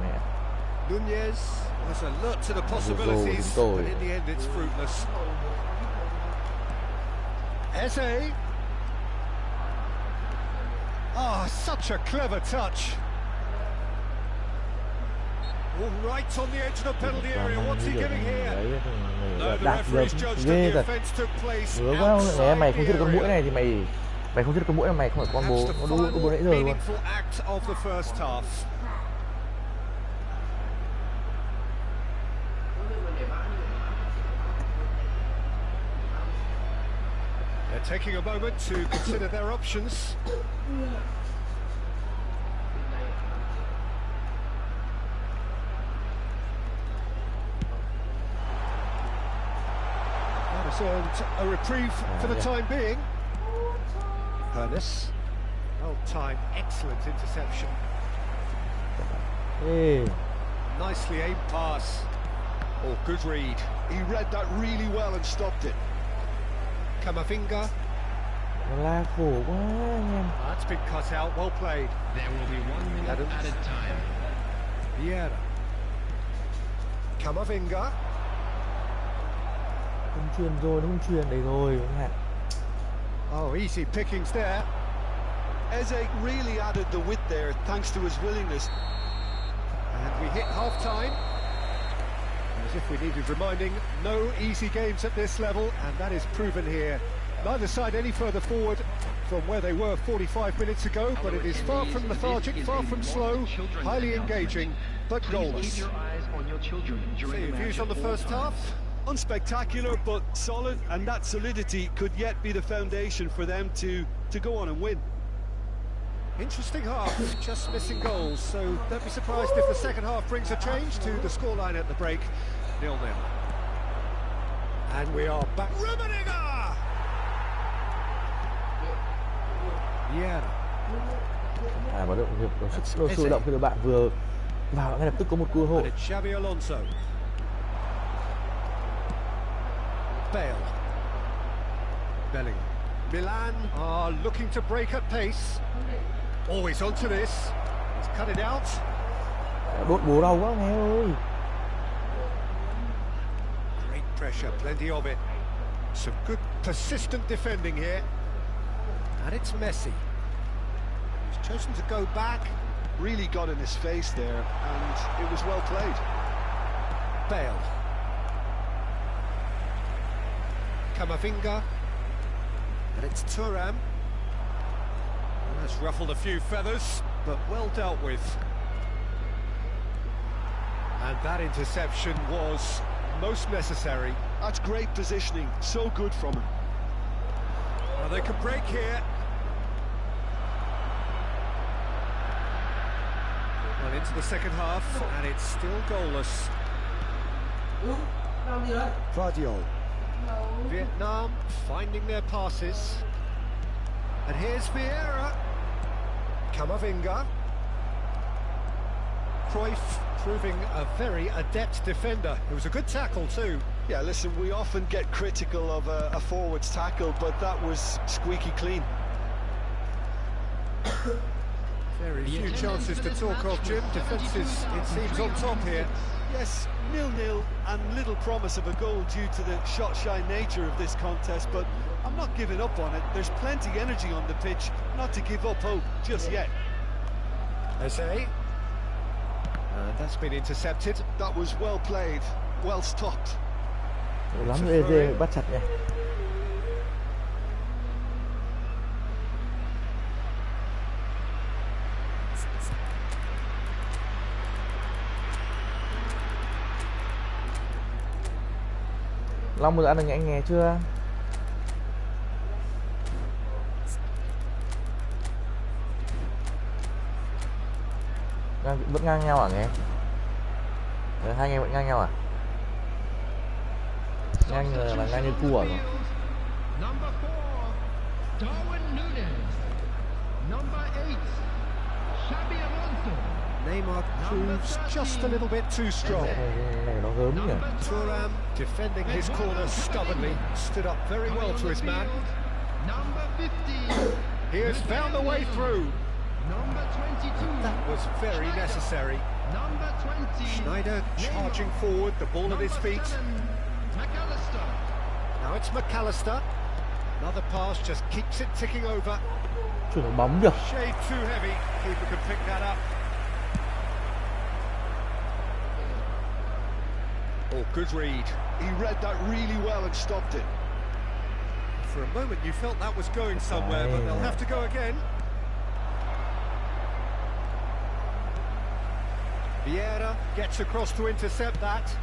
Mẹ. Nunez was alert to the possibilities, but in the end it's fruitless. Eze. Ah, such a clever touch. All right on the edge of the penalty area. What's he giving here? No, the referee's judged that the offence took place outside mày không giết được con mũi này thì mày không giết được con mũi này, mày không phải con bố. That's the final meaningful act of the first half. They're taking a moment to consider their options. That has earned a reprieve for the time being. Ernest. Well timed, excellent interception. Hey. Nicely aimed pass. Oh, good read. He read that really well and stopped it. Kamavinga. La khổ quá anh em. That's been cut out, well played. There will be 1 minute added time. Vieira. Kamavinga. Không truyền rồi, nó không truyền đấy rồi các bạn. Oh, easy pickings there. Eze really added the width there thanks to his willingness. And we hit half-time. As if we needed reminding, no easy games at this level, and that is proven here. Neither side any further forward from where they were 45 minutes ago, but it is far from lethargic, far from slow, highly engaging, but goalless. So your views on the first half? Unspectacular, but solid, and that solidity could yet be the foundation for them to go on and win. Interesting half, just missing goals, so don't be surprised if the second half brings a change to the scoreline at the break, 0-0. And we are back. Rummenigge! Yeah. Và đội hiệp có sức sôi động khi đội bạn vừa vào ngay lập tức có một cơ hội. Xabi Alonso. Bale. Bellingham. Milan are looking to break at pace. Always onto this. Let's cut it out. Đốt bố đau quá nghe ơi. Great pressure, plenty of it. Some good persistent defending here. And it's Messi. He's chosen to go back. Really got in his face there, and it was well played. Bale. Kamavinga. And it's Thuram. That's ruffled a few feathers, but well dealt with. And that interception was most necessary. That's great positioning, so good from him. Well, they could break here. Well, into the second half, and it's still goalless. Vardiol. Vietnam finding their passes. And here's Vieira. Kamavinga. Cruyff proving a very adept defender. It was a good tackle too. Yeah, listen, we often get critical of a forward's tackle, but that was squeaky clean. Very few chances to talk of, Jim. Defence is, it seems, on top here. Yes, 0-0 and little promise of a goal due to the shot-shy nature of this contest, but I'm not giving up on it. There's plenty energy on the pitch, not to give up hope just yet. Eze. And that's been intercepted. That was well played, well stopped. Lắm Eze bắt chặt nha. Long bây giờ ăn được anh nghe chưa? Vẫn ngang nhau à nghe? Hai anh em vẫn ngang nhau à? Ngang là ngang như cua rồi. Number 4, Darwin Núñez. Number 8, Xabi Alonso. Neymar proves just a little bit too strong. Này nó gớm nhỉ? Thuram defending his corner stubbornly, stood up very well to his man. Number 50, He has found the way through. number 22, That was very necessary. number 20, Schneider charging forward, the ball at his feet. 7, McAllister. Now it's McAllister. Another pass just keeps it ticking over. Chuyển bóng được. Shade too heavy. Keeper can pick that up. Oh, good read. He read that really well and stopped it. For a moment you felt that was going somewhere, but they'll have to go again. Vieira gets across to intercept that.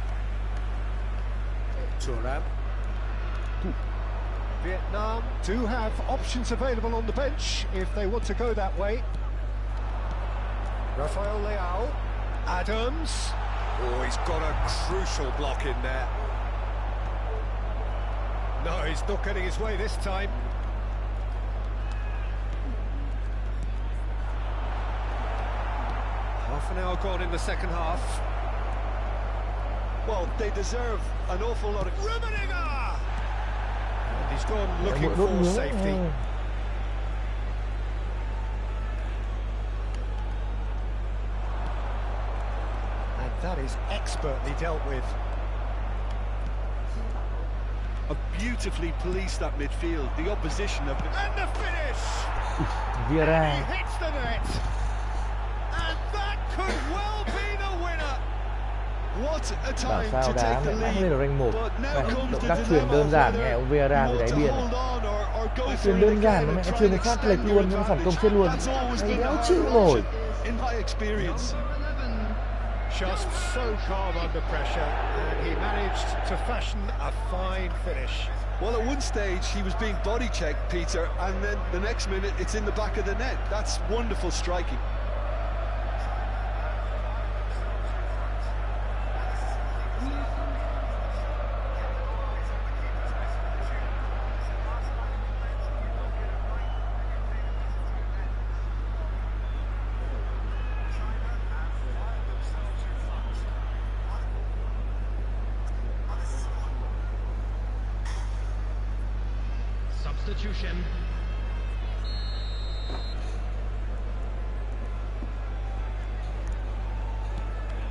Thuram. Vietnam do have options available on the bench if they want to go that way. Rafael Leao. Adams. Oh, he's got a crucial block in there. No, he's not getting his way this time. Half an hour gone in the second half. Well, they deserve an awful lot of... Rummenigge! And he's gone looking for safety. And that is expertly dealt with. Beautifully policed that midfield. The opposition have been... And the finish! Vieira. He hits the net! And that could well be the winner! What a Bảo time sao to đá take the mẹ mãi lead. lên rank 1. But now Này, comes động the tác truyền dilemma đơn of giản whether nghe ông Vieira you từ want đáy to biển. hold on or go for Truyền it đơn giản again mà mẹ and try truyền and một phát extend lệch your luôn, nhưng phản công advantage. chết luôn. That's always Này been the đéo hard chịu nổi. option in my experience. Just so calm under pressure, and he managed to fashion a fine finish. Well, at one stage he was being body checked, Peter, and then the next minute it's in the back of the net. That's wonderful striking. Substitution.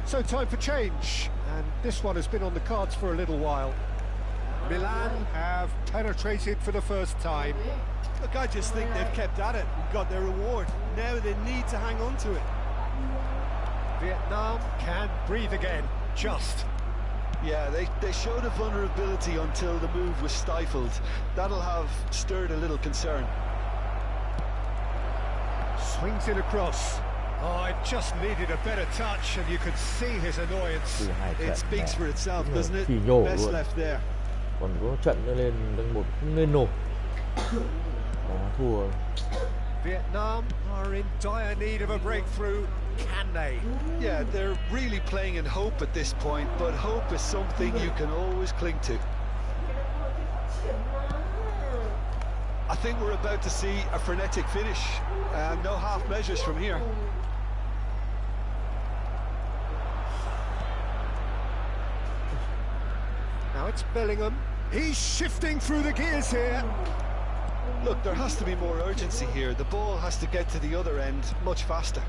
So time for change, and this one has been on the cards for a little while. Milan have penetrated for the first time. Look, I just think they've kept at it and got their reward. Now they need to hang on to it. Vietnam can breathe again, just. Yeah, they showed a vulnerability until the move was stifled. That'll have stirred a little concern. Swings it across. Oh, it just needed a better touch, and you could see his annoyance. It speaks for itself, doesn't it? Chỉ nhổ Best luôn. left there. Còn có trận nữa lên rank 1 không nên nổ. Thua. Vietnam are in dire need of a breakthrough. Can they? Yeah, they're really playing in hope at this point, but hope is something you can always cling to. I think we're about to see a frenetic finish, and no half measures from here. Now it's Bellingham. He's shifting through the gears here. Look, there has to be more urgency here. The ball has to get to the other end much faster.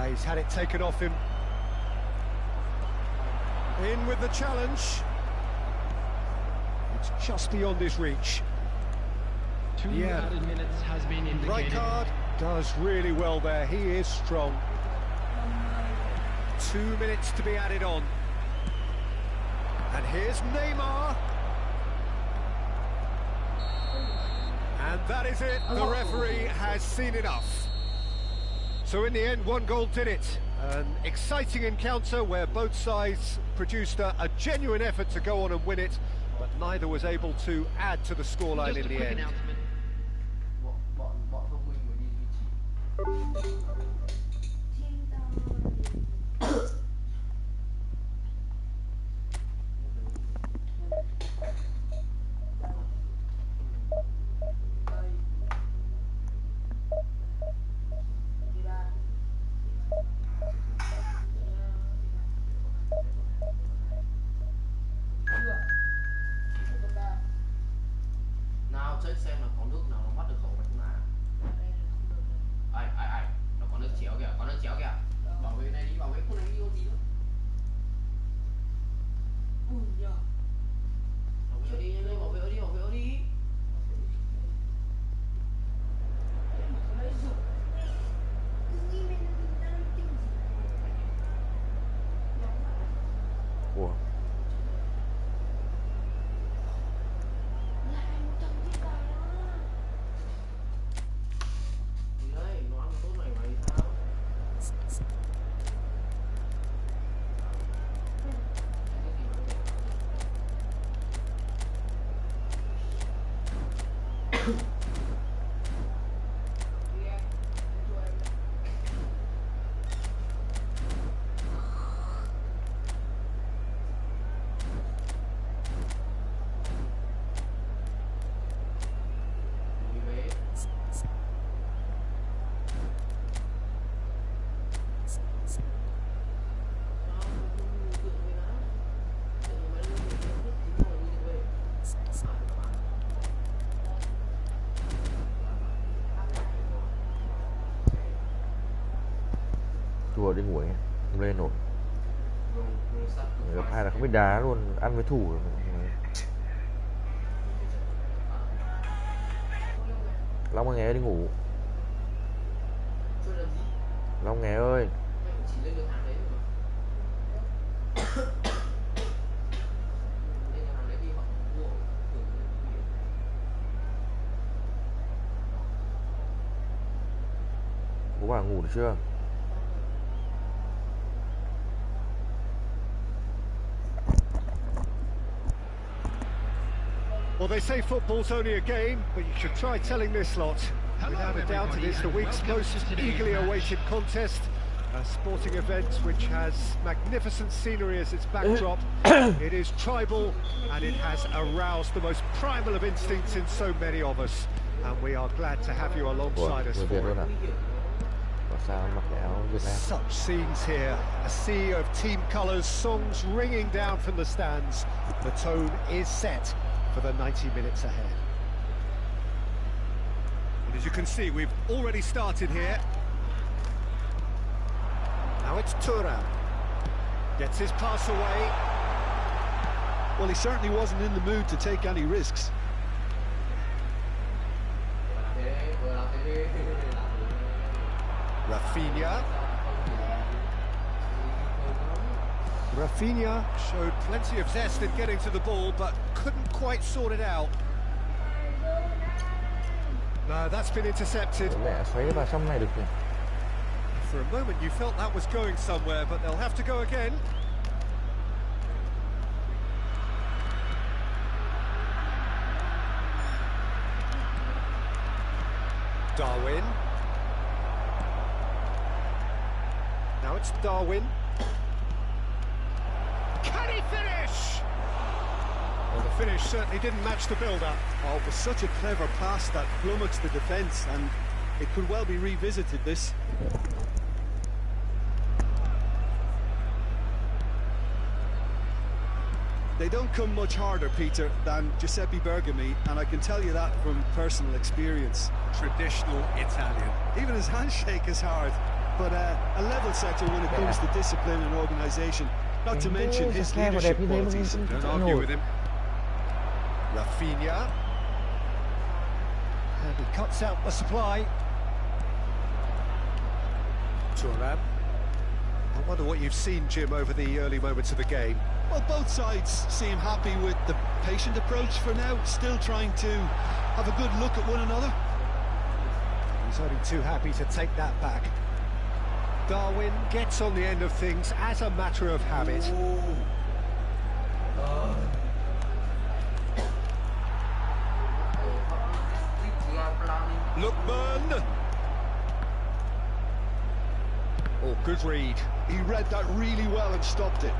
He's had it taken off him. In with the challenge. It's just beyond his reach. Two added minutes has been indicated. Rijkaard does really well there. He is strong. 2 minutes to be added on. And here's Neymar. And that is it. The referee has seen enough. So in the end, 1 goal did it. An exciting encounter where both sides produced a genuine effort to go on and win it, but neither was able to add to the scoreline in the end. Nào check xem là có nước nào nó bắt được khẩu mạch nã. Ai, nó có nước chéo kìa, Bảo vệ này đi, bảo vệ khu này đi có gì nữa. Bảo vệ đi, nhanh lên, bảo vệ đi. Ủa. Đấy, nó ăn tốt này mà đi sao? Chùa đi ngủ anh, không lên nổi. Gặp ai là không biết đá luôn, ăn với thủ. Long nghe đi ngủ. Long nghe ơi. Bố bà ngủ được chưa? Well, they say football's only a game, but you should try telling this lot. Without a doubt, it is the week's most eagerly awaited contest. A sporting event which has magnificent scenery as its backdrop. It is tribal, and it has aroused the most primal of instincts in so many of us. And we are glad to have you alongside us for it. Such scenes here, a sea of team colours, songs ringing down from the stands. The tone is set for the 90 minutes ahead. And as you can see, we've already started here. Now it's Thuram. Gets his pass away. Well, he certainly wasn't in the mood to take any risks. Rafinha showed plenty of zest in getting to the ball, but couldn't quite sort it out. No, that's been intercepted. For a moment you felt that was going somewhere, but they'll have to go again. Darwin. Now it's Darwin. Can he finish? Well, the finish certainly didn't match the build-up. Oh, it was such a clever pass that flummoxed the defence, and it could well be revisited, this. They don't come much harder, Peter, than Giuseppe Bergomi, and I can tell you that from personal experience. Traditional Italian. Even his handshake is hard, but a level setter when it comes to discipline and organisation, not to mention his leadership qualities. Don't argue with him. Rafinha. And he cuts out the supply. Thuram. I wonder what you've seen, Jim, over the early moments of the game. Well, both sides seem happy with the patient approach for now, still trying to have a good look at one another. He's only too happy to take that back. Darwin gets on the end of things as a matter of habit. Lookman. Oh, good read. He read that really well and stopped it.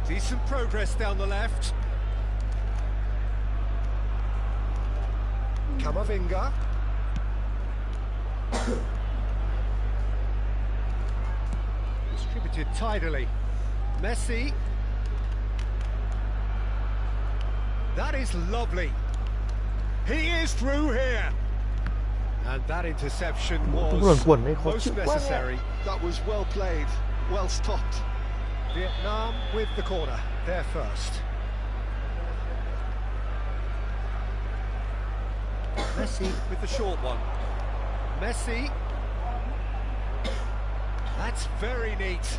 Decent progress down the left. Camavinga. Distributed tidily. Messi. That is lovely. He is through here. And that interception was most necessary. That was well played, well stopped. Vietnam with the corner, there first. Messi with the short one. Messi. That's very neat.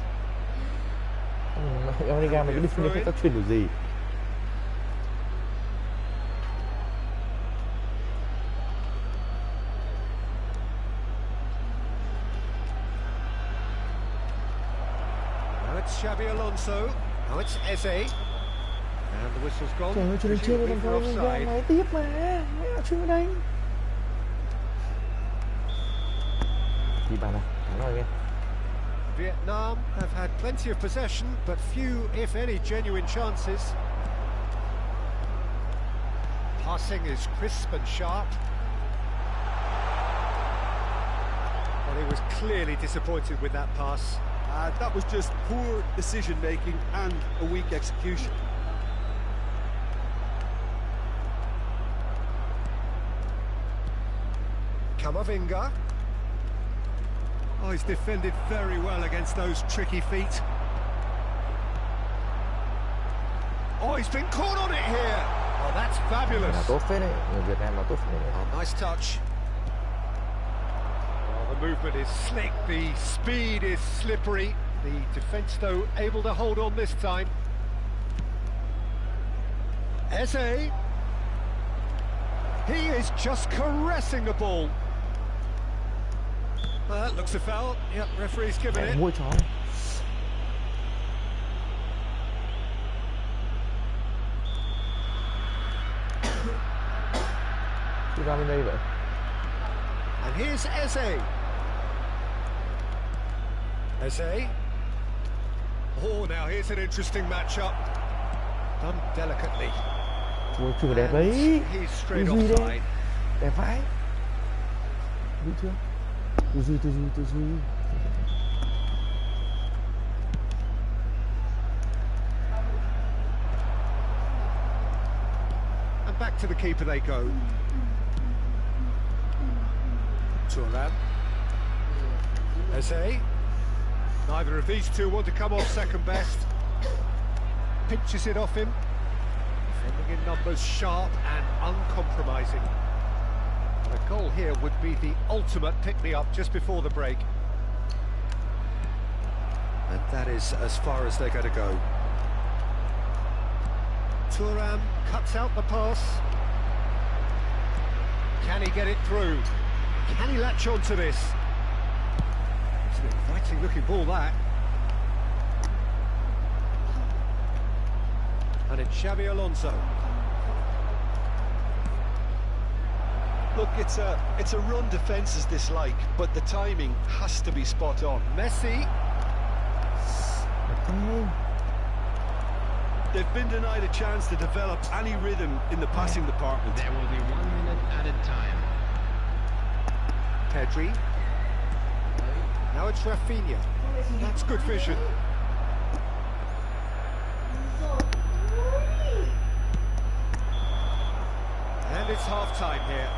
America mà cái defender không tác chuyển được gì. Now it's Xabi Alonso. Now it's Eze. And the whistle's gone. Trời ơi, chơi Presumably làm for sao offside. máy tiếp mà. Mẹ nào chơi đây. Đi bàn nào, thắng rồi nghe. Vietnam have had plenty of possession, but few, if any, genuine chances. Passing is crisp and sharp. Well, he was clearly disappointed with that pass. That was just poor decision-making and a weak execution. Camavinga. Oh, he's defended very well against those tricky feet. Oh, he's been caught on it here. Oh, that's fabulous. Là tốt phết đấy, người Việt Nam là tốt phết đấy. Oh, nice touch. Oh, the movement is slick, the speed is slippery. The defence, though, able to hold on this time. Eze. He is just caressing the ball. That looks a foul. Yep, referee's given it. Mũi chó. Đi ra bên đây vậy. And here's Eze. Eze. Oh, now here's an interesting matchup. Done delicately. Ui, chùi đẹp đấy. He's straight Tư duy offside. đấy. Đẹp vãi. Đúng chưa? Tư duy. And back to the keeper they go. Thuram. Eze. Neither of these two want to come off second best. Pinches it off him. Defending in numbers, sharp and uncompromising. And a goal here would be the ultimate pick-me-up just before the break. And that is as far as they're going to go. Thuram cuts out the pass. Can he get it through? Can he latch on to this? It's an inviting looking ball, that. And it's Xabi Alonso. Look, it's a run defence is dislike, but the timing has to be spot on. Messi. They've been denied a chance to develop any rhythm in the passing department. There will be 1 minute added time. Pedri. Now it's Rafinha. That's good vision. half-time here.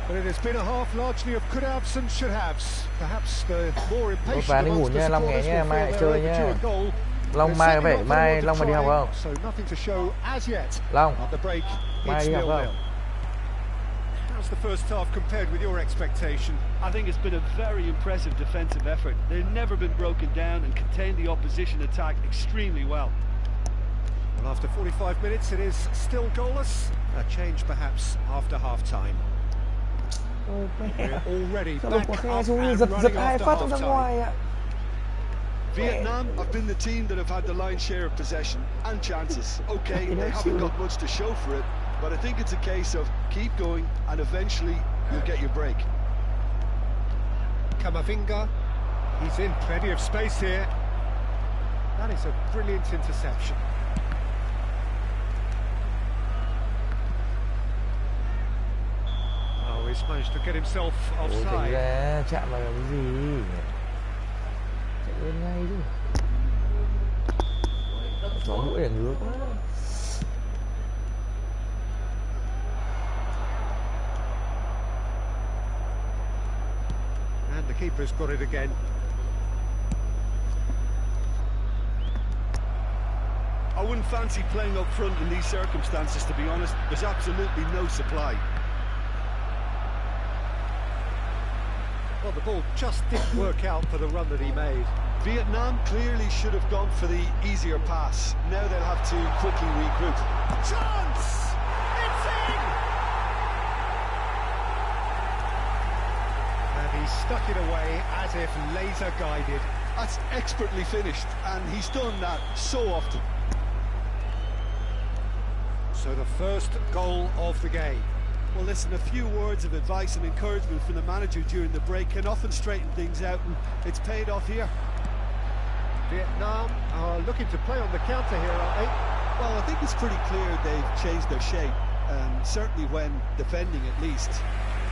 But it has been a half largely of could-haves and should-haves. Perhaps the more impatient amongst the supporters will feel they're overdue a goal. Long mai có vẻ mai Long mà đi học không? So nothing to show as yet. Long. At the break, Mai it's đi học 0-0. không? How's the first half compared with your expectation? I think it's been a very impressive defensive effort. They've never been broken down and contained the opposition attack extremely well. Well, after 45 minutes, it is still goalless. A change perhaps after half-time. We're already back up and running after half-time. Vietnam have been the team that have had the lion's share of possession and chances. Okay, they haven't got much to show for it, but I think it's a case of keep going and eventually you'll get your break. Kamavinga, he's in plenty of space here. That is a brilliant interception. Oh, he's managed to get himself Ôi, thành offside. ra chạm vào cái gì? Chạy lên ngay chứ. Chó mũi là ngứa quá. And the keeper's got it again. I wouldn't fancy playing up front in these circumstances, to be honest. There's absolutely no supply. Well, the ball just didn't work out for the run that he made. Vietnam clearly should have gone for the easier pass. Now they'll have to quickly regroup. Chance! It's in! And he stuck it away as if laser guided. That's expertly finished, and he's done that so often. So the first goal of the game. Well, listen, a few words of advice and encouragement from the manager during the break can often straighten things out, and it's paid off here. Vietnam are looking to play on the counter here, aren't they? Well, I think it's pretty clear they've changed their shape, certainly when defending at least,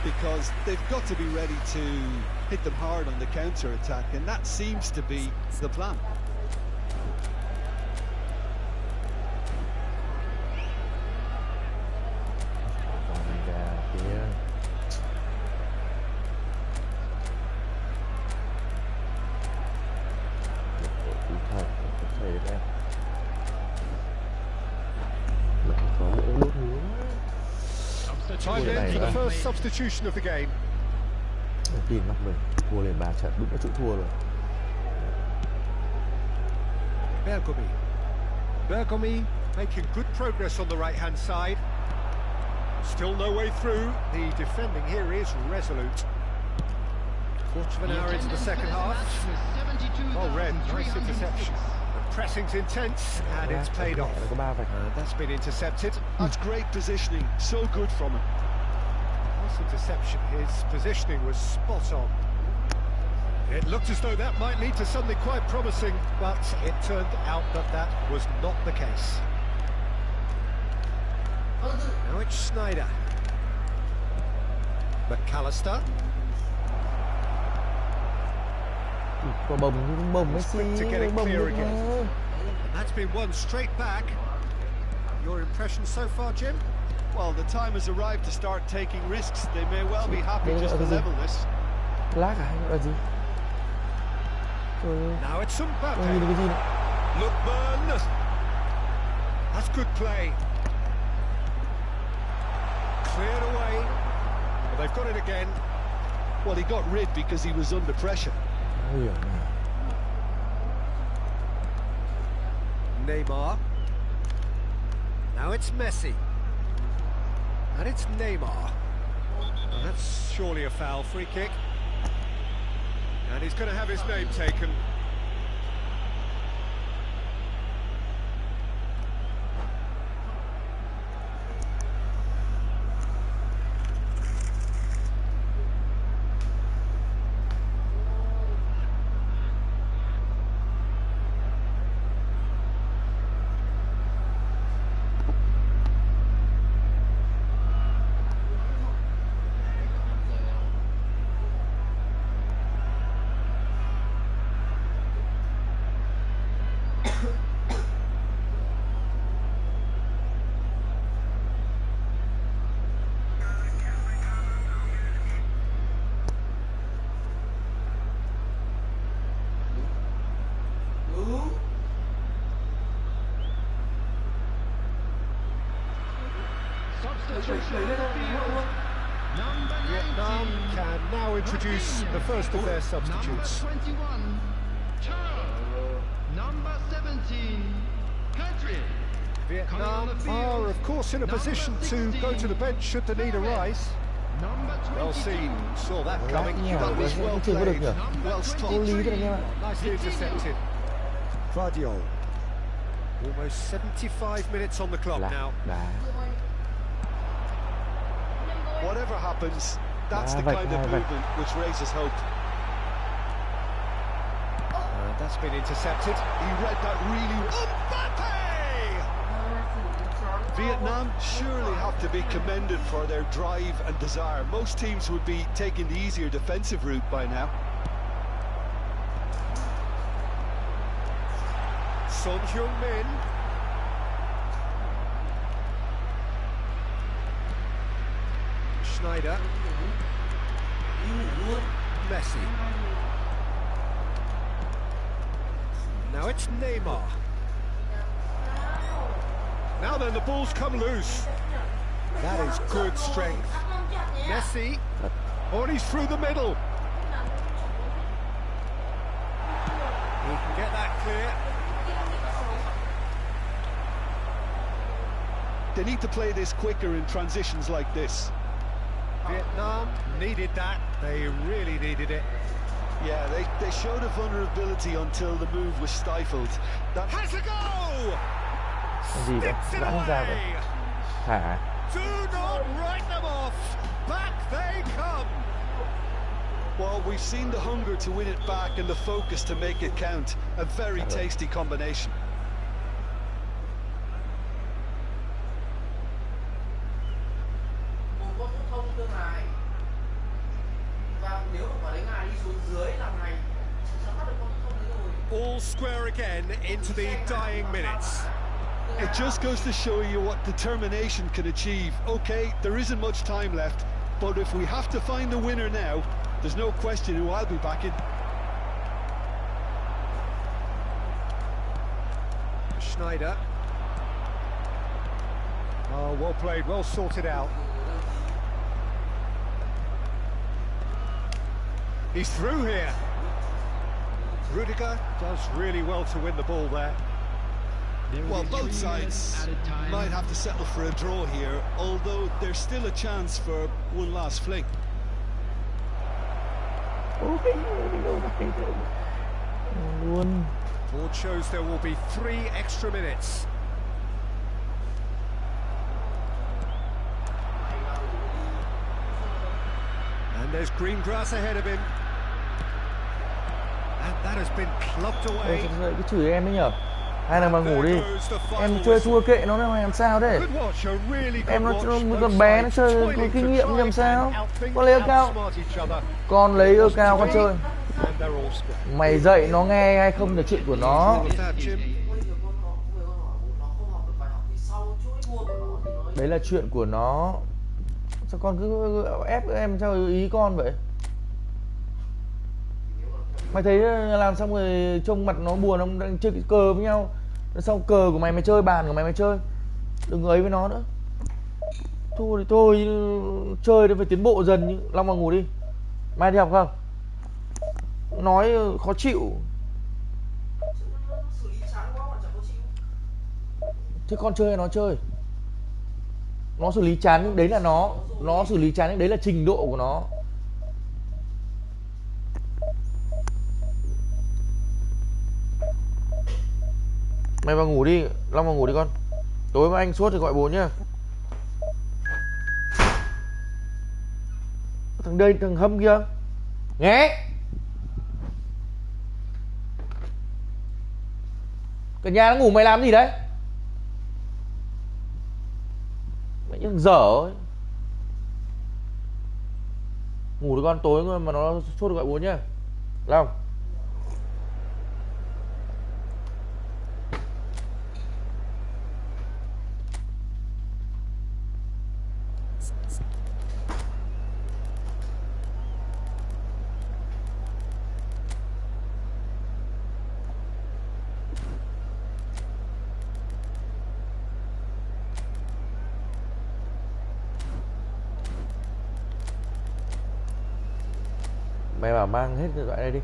because they've got to be ready to hit them hard on the counter-attack, and that seems to be the plan. Time in for the first substitution of the game. Tin mắc mình, thua liền 3 trận, đúng là chịu thua rồi. Bergomi making good progress on the right-hand side. Still no way through. The defending here is resolute. Quarter of an hour into the second half. Well read, nice interception. The pressing's intense and it's paid off. That's been intercepted. That's great positioning, so good from him. Nice interception, his positioning was spot on. It looked as though that might lead to something quite promising, but it turned out that that was not the case. Now it's Snyder. McAllister. Quả bồng Messi, Quick to get it bồng clear được again. mà. And that's been one straight back. Your impression so far, Jim? Well, the time has arrived to start taking risks. They may well be happy just to level this. Lag à hay là gì? Now it's Tôi Mbappe. nhìn được cái gì nữa? Lookman. That's good play. Cleared away. Well, they've got it again. Well, he got rid because he was under pressure. Hiểu này. Neymar. Now it's Messi. And it's Neymar. And that's surely a foul, free kick. And he's going to have his name taken. Vietnam can now introduce the first of their substitutes. Number 17, Patrick. Vietnam are, of course, in a position to go to the bench should the need arise. Well seen, saw that coming. That was well played, well stopped. Nicely intercepted. Vardiol. Almost 75 minutes on the clock now. Whatever happens, that's the kind of movement which raises hope. That's been intercepted. He read that really well. Mbappe! Vietnam surely have to be commended for their drive and desire. Most teams would be taking the easier defensive route by now. Son Heung-min. Schneider. Messi. Now it's Neymar. Now then, the ball's come loose. That is good strength. Messi. Oh, and he's through the middle. He can get that clear. They need to play this quicker in transitions like this. Vietnam needed that. They really needed it. Yeah, they showed a vulnerability until the move was stifled. That has a go! Gì vậy? Lãng ra vậy? Hả? Do not write them off. Back they come. Well, we've seen the hunger to win it back and the focus to make it count. A very tasty combination. All square again into the dying minutes. It just goes to show you what determination can achieve. Okay, there isn't much time left, but if we have to find the winner now, there's no question who I'll be backing. Schneider. Oh, well played, well sorted out. He's through here. Rudiger does really well to win the ball there. Well, both sides might have to settle for a draw here, although there's still a chance for one last fling. Board shows there will be 3 extra minutes. And there's green grass ahead of him. And that has been clubbed away. Cứ chửi em ấy nhở? Hai thằng vào ngủ đi. Em chơi thua kệ nó này làm sao đấy? Em nó còn bé, nó chơi có kinh nghiệm làm sao? Con lấy cao. Con lấy ơ cao con chơi. Mày dạy nó nghe hay không là chuyện của nó. Đấy là chuyện của nó. Sao con cứ ép em theo ý con vậy? Mày thấy làm xong rồi trông mặt nó buồn, nó đang chơi cái cờ với nhau. Xong cờ của mày chơi, bàn của mày chơi. Đừng ấy với nó nữa. Thôi thì thôi, chơi để phải tiến bộ dần chứ. Long vào ngủ đi. Mai đi học không? Nói khó chịu. Thế con chơi hay nó chơi? Nó xử lý chán nhưng đấy là nó xử lý chán nhưng đấy là trình độ của nó. Mày vào ngủ đi, Long vào ngủ đi con. Tối mà anh sốt thì gọi bố nhá. Thằng đây, thằng Hâm kia. Nghe. Cả nhà nó ngủ mày làm gì đấy? Mày như thằng dở ấy. Ngủ đi con, tối mà nó sốt thì gọi bố nhá. Long. Mày bảo mang hết điện thoại này đi.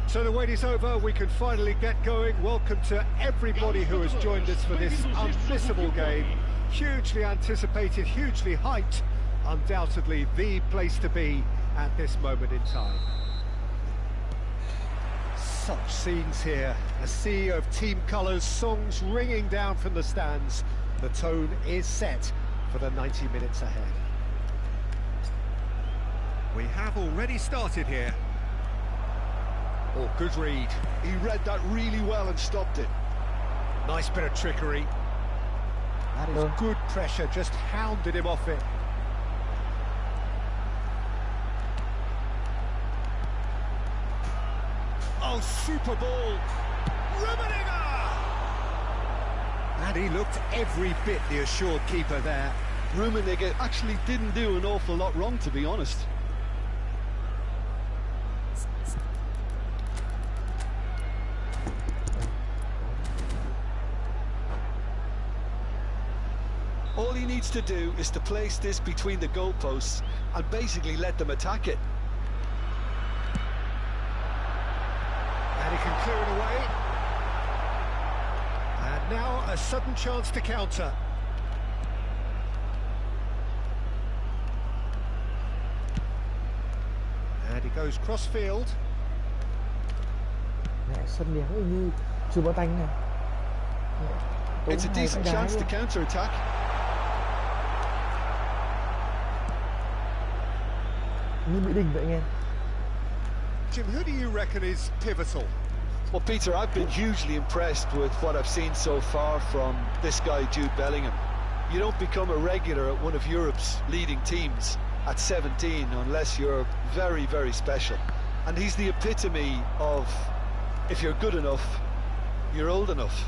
So the wait is over, we can finally get going. Welcome to everybody who has joined us for this unmissable game. Hugely anticipated, hugely hyped. Undoubtedly the place to be at this moment in time. Such scenes here. A sea of team colours, songs ringing down from the stands. The tone is set for the 90 minutes ahead. We have already started here. Oh, good read. He read that really well and stopped it. Nice bit of trickery. That is good pressure, just hounded him off it. Oh, super ball. Rummenigge! And he looked every bit the assured keeper there. Rummenigge actually didn't do an awful lot wrong, to be honest. All he needs to do is to place this between the goalposts and basically let them attack it. And he can clear it away. And now a sudden chance to counter. And he goes cross-field. Mẹ sân đéo như chưa bao tanh này. It's a decent chance to counter-attack. Như Mỹ Đình vậy nghe. Jim, who do you reckon is pivotal? Well, Peter, I've been hugely impressed with what I've seen so far from this guy, Jude Bellingham. You don't become a regular at one of Europe's leading teams at 17 unless you're very, very special. And he's the epitome of, if you're good enough, you're old enough.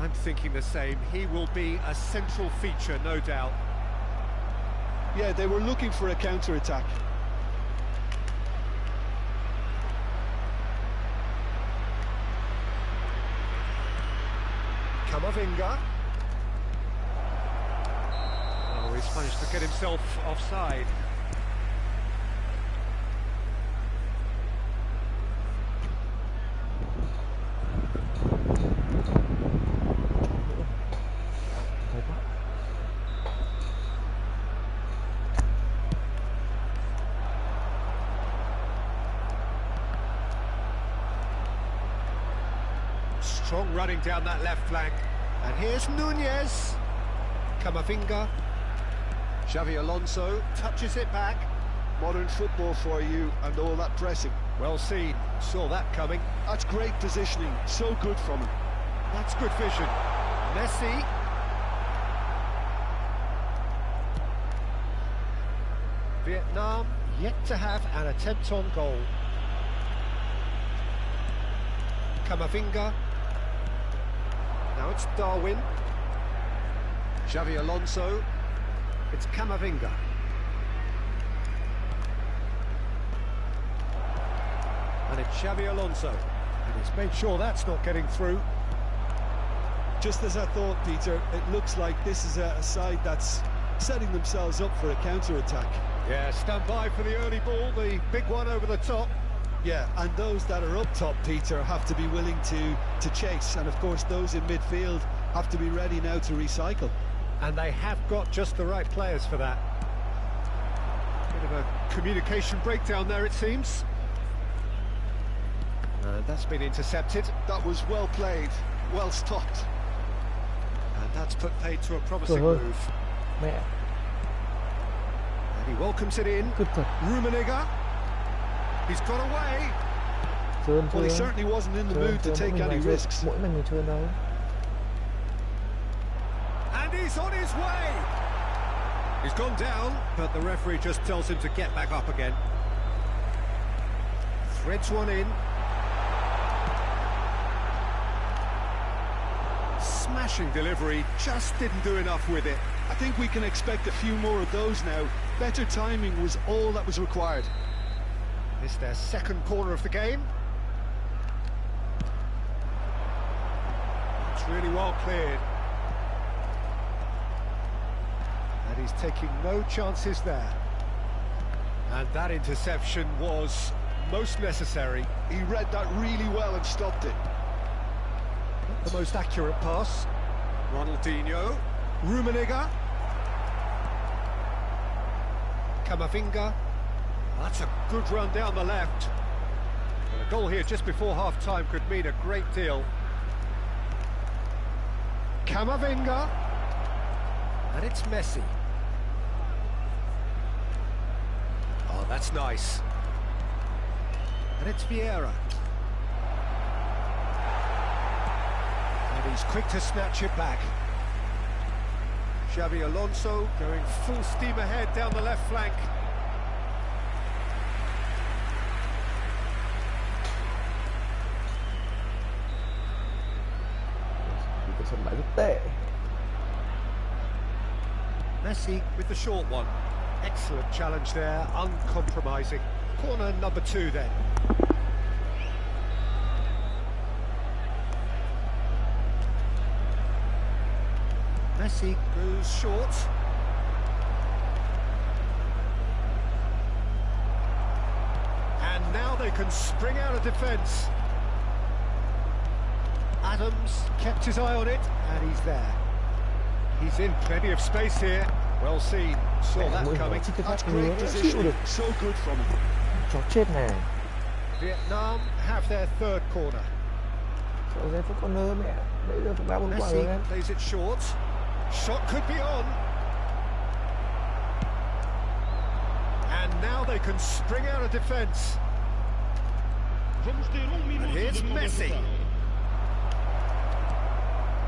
I'm thinking the same. He will be a central feature, no doubt. Yeah, they were looking for a counter-attack. Camavinga. Oh, he's managed to get himself offside. Strong running down that left flank. And here's Nunez. Camavinga. Xavi Alonso touches it back. Modern football for you and all that pressing. Well seen. Saw that coming. That's great positioning. So good from him. That's good vision. Messi. Vietnam yet to have an attempt on goal. Camavinga. Now it's Darwin. Xavi Alonso. It's Camavinga. And it's Xavi Alonso. And he's made sure that's not getting through. Just as I thought, Peter, it looks like this is a side that's setting themselves up for a counter-attack. Yeah, stand by for the early ball, the big one over the top. Yeah, and those that are up top, Peter, have to be willing to chase. And of course, those in midfield have to be ready now to recycle. And they have got just the right players for that. Bit of a communication breakdown there, it seems. And that's been intercepted. That was well played, well stopped. And that's put paid to a promising move. Mẹ. And he welcomes it in. Good thật. Rummenigge. He's got away. Well, he certainly wasn't in the mood to take any risks. Mỗi mình chơi đâu. And he's on his way. He's gone down, but the referee just tells him to get back up again. Threads one in. Smashing delivery, just didn't do enough with it. I think we can expect a few more of those now. Better timing was all that was required. It's their second corner of the game. It's really well cleared. And he's taking no chances there. And that interception was most necessary. He read that really well and stopped it. Not the most accurate pass. Ronaldinho. Rummenigge. Camavinga. That's a good run down the left. And a goal here just before half-time could mean a great deal. Camavinga. And it's Messi. Oh, that's nice. And it's Vieira. And he's quick to snatch it back. Xabi Alonso going full steam ahead down the left flank. Messi with the short one. Excellent challenge there, uncompromising. Corner number 2 then. Messi goes short. And now they can spring out of defence. Adams kept his eye on it, and he's there. He's in plenty of space here. Well seen. Saw that coming. That's great position. So good from him. Chó chết này. Vietnam have their third corner. Trời ơi, phút corner mẹ. Đấy là 3-4 quả rồi em. Messi plays it short. Shot could be on. And now they can spring out of defence. And here's Messi.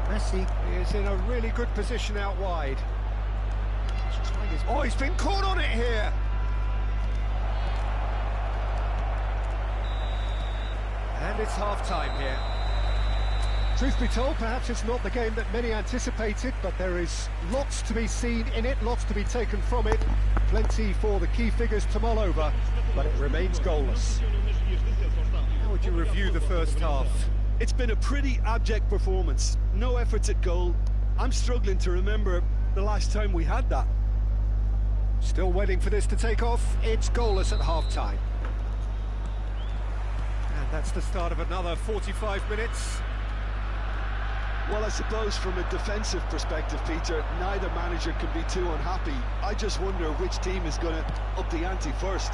Messi is in a really good position out wide. Oh, he's been caught on it here. And it's half-time here. Truth be told, perhaps it's not the game that many anticipated, but there is lots to be seen in it, lots to be taken from it. Plenty for the key figures to mull over, but it remains goalless. How would you review the first half? It's been a pretty abject performance. No efforts at goal. I'm struggling to remember the last time we had that. Still waiting for this to take off. It's goalless at half-time. And that's the start of another 45 minutes. Well, I suppose from a defensive perspective, Peter, neither manager can be too unhappy. I just wonder which team is going to up the ante first.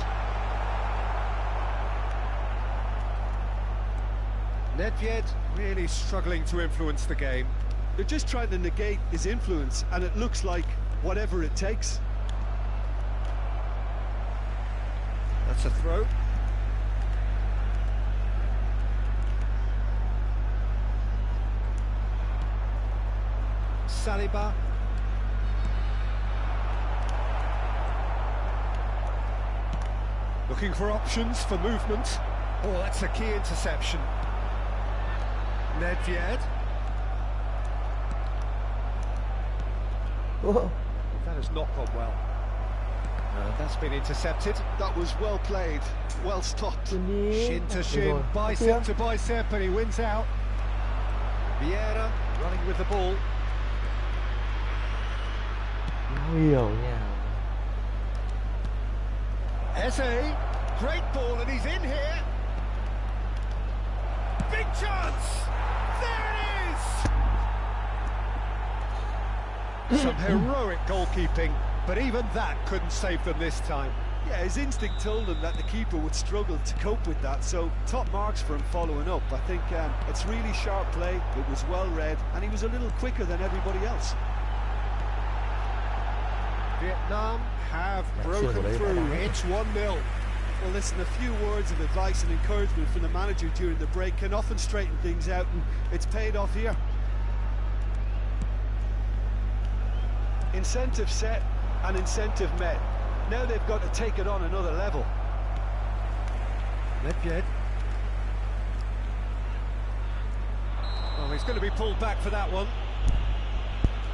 Nedved really struggling to influence the game. They're just trying to negate his influence, and it looks like whatever it takes. That's a throw. Saliba. Looking for options for movement. Oh, that's a key interception. Nedved. Whoa. That has not gone well. That's been intercepted. That was well played, well stopped. Shin to shin, bicep to bicep, and he wins out. Vieira running with the ball. Hiểu nha. Eze, great ball, and he's in here. Big chance! There it is! Some heroic goalkeeping, but even that couldn't save them this time. Yeah, his instinct told him that the keeper would struggle to cope with that, so top marks for him following up. I think it's really sharp play, it was well read, and he was a little quicker than everybody else. Vietnam have broken through. It's 1-0. Well, listen, a few words of advice and encouragement from the manager during the break can often straighten things out, and it's paid off here. Incentive set and incentive met. Now they've got to take it on another level. Nedved. Oh, he's going to be pulled back for that one.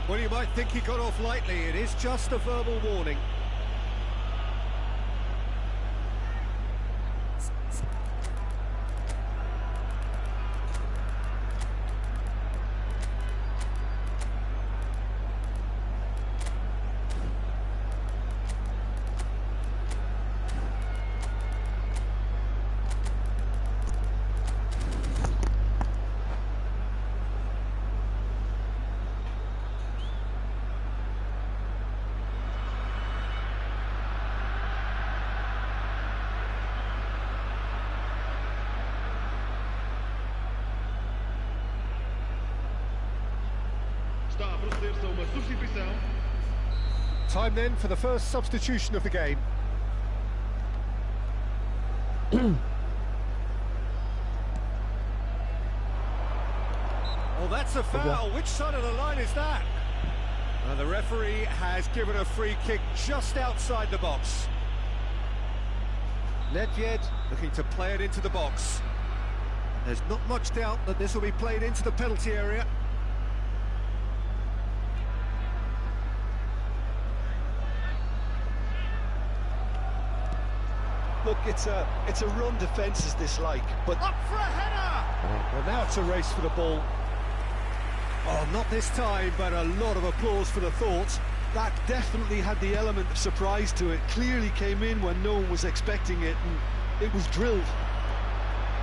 Well, you might think he got off lightly. It is just a verbal warning. Está a proceder-se a uma substituição. Time then for the first substitution of the game. Oh, that's a foul. Which side of the line is that? And the referee has given a free kick just outside the box. Nedved looking to play it into the box. There's not much doubt that this will be played into the penalty area. Look, it's a run defence is dislike, but Up for a header! Well, now it's a race for the ball. Oh, not this time, but a lot of applause for the thought. that definitely had the element of surprise to it. Clearly came in when no one was expecting it, and it was drilled.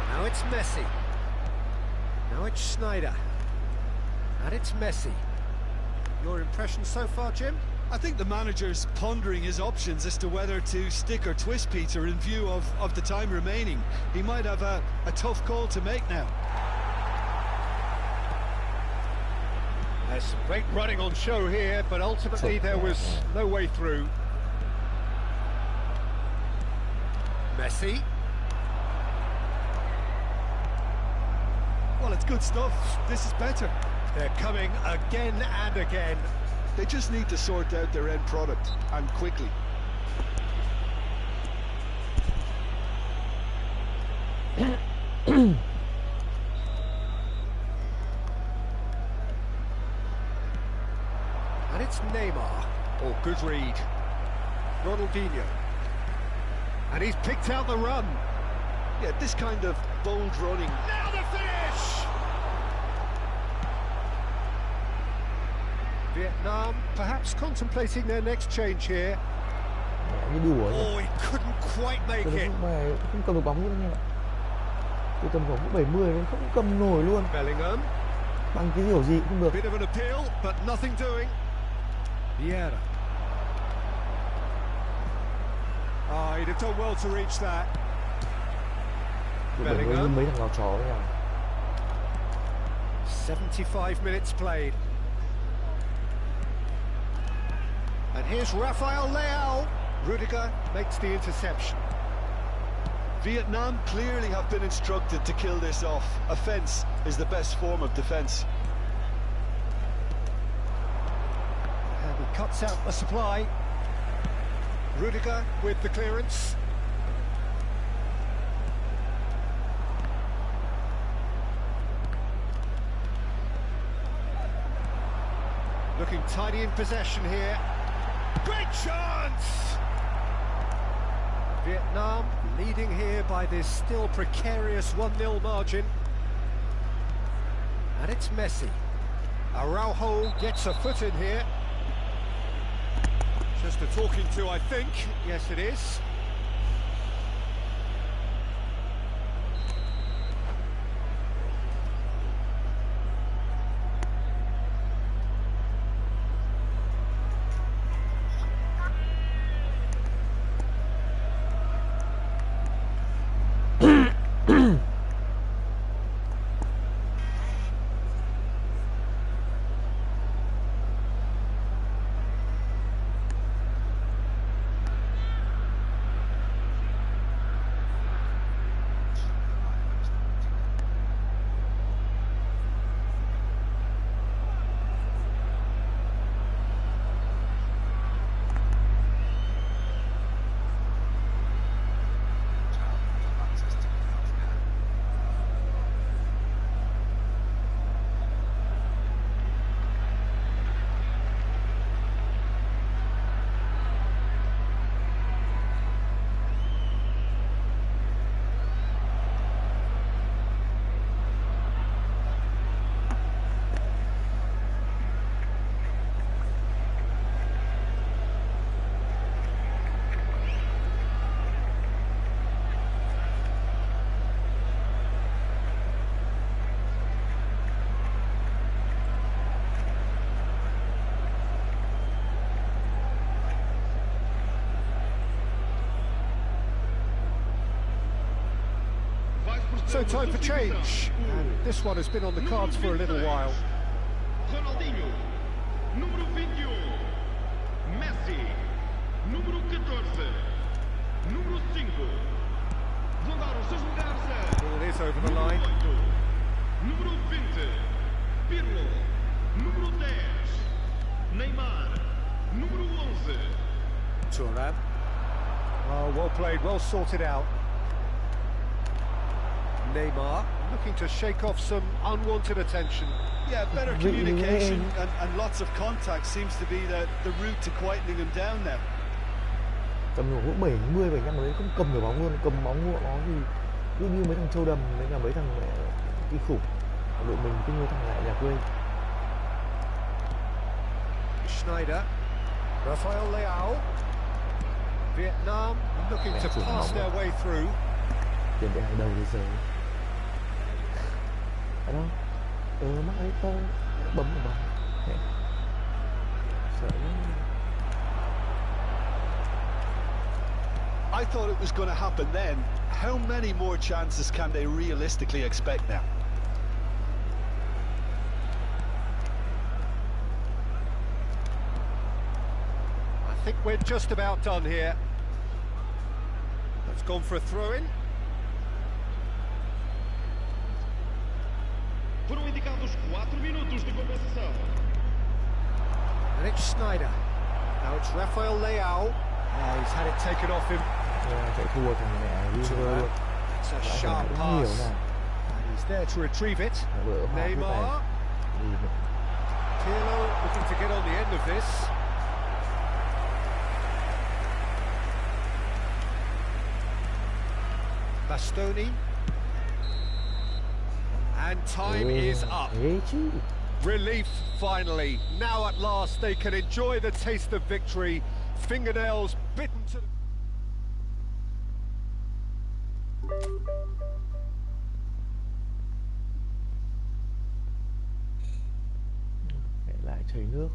Now it's Messi. Now it's Schneider. And it's Messi. Your impression so far, Jim? I think the manager's pondering his options as to whether to stick or twist Peter in view of the time remaining. He might have a tough call to make now. There's some great running on show here, but ultimately there was no way through. Messi. Well, it's good stuff. This is better. They're coming again and again. They just need to sort out their end product, and quickly. And it's Neymar. Oh, good read. Ronaldinho. And he's picked out the run. Yeah, this kind of bold running. Now the finish! Vietnam perhaps contemplating their next change here. Như đùa nhỉ? Oh, he couldn't quite make Từ it. lúc này không cầm được bóng luôn anh ạ. Từ tầm khoảng phút 70 nên không cầm nổi luôn. Bellingham. Bằng cái kiểu gì cũng không được. Bit of an appeal, but nothing doing. Vieira. Oh, he'd have done well to reach that. Tụi mình với mấy thằng nào chó với nhau. 75 minutes played. And here's Rafael Leao. Rudiger makes the interception. Vietnam clearly have been instructed to kill this off. Offence is the best form of defence. And he cuts out the supply. Rudiger with the clearance. Looking tidy in possession here. Great chance! Vietnam leading here by this still precarious 1-0 margin. And it's Messi. Araujo gets a foot in here. Just a talking to, I think. Yes, it is. So time for change, and this one has been on the cards for a little while. Ronaldinho, número 21. Messi, número 14. Número 5. Vão dar os seus lugares. Ball is over the line. Número 20. Pirlo, número 10. Neymar, número 11. Turan. Oh, well played, well sorted out. Neymar looking to shake off some unwanted attention. Yeah, better communication and lots of contact seems to be the route to quietening him down now. Cầm nổ cũng 70, 75 mà đến không cầm được bóng luôn, cầm bóng của nó thì cứ như mấy thằng châu đầm với cả mấy thằng kinh khủng. Đội mình cứ như thằng lại nhà quê. Schneider, Rafael Leao. Vietnam looking to pass their way through. Tiền vệ hàng đầu thế giới. Ở đâu? Mắc ấy tao bấm vào bóng. Sợ lắm. I thought it was going to happen then. How many more chances can they realistically expect now? I think we're just about done here. That's gone for a throw-in. Foram indicados 4 minutos de compensação. And it's Schneider. Now it's Rafael Leao. Oh, he's had it taken off him. Chạy thua thằng mẹ luôn. It's a sharp pass. And he's there to retrieve it. Neymar. Pirlo looking to get on the end of this. Bastoni. And time is up. Relief finally. Now at last they can enjoy the taste of victory. Fingernails bitten to the... Lại chảy nước.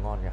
Ngon nhỉ.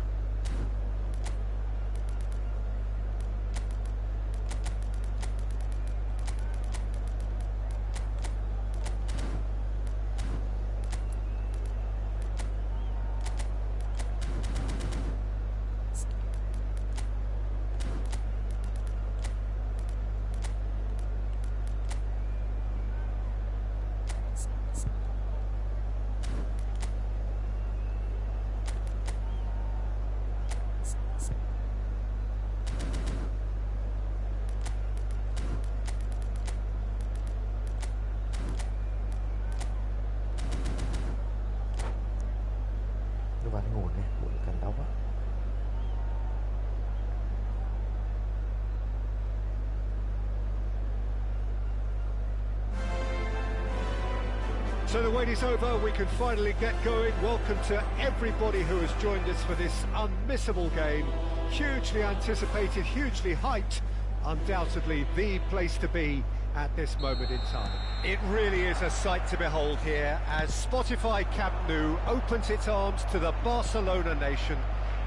So the wait is over, we can finally get going. Welcome to everybody who has joined us for this unmissable game. Hugely anticipated, hugely hyped, undoubtedly the place to be at this moment in time. It really is a sight to behold here as Spotify Camp Nou opens its arms to the Barcelona nation.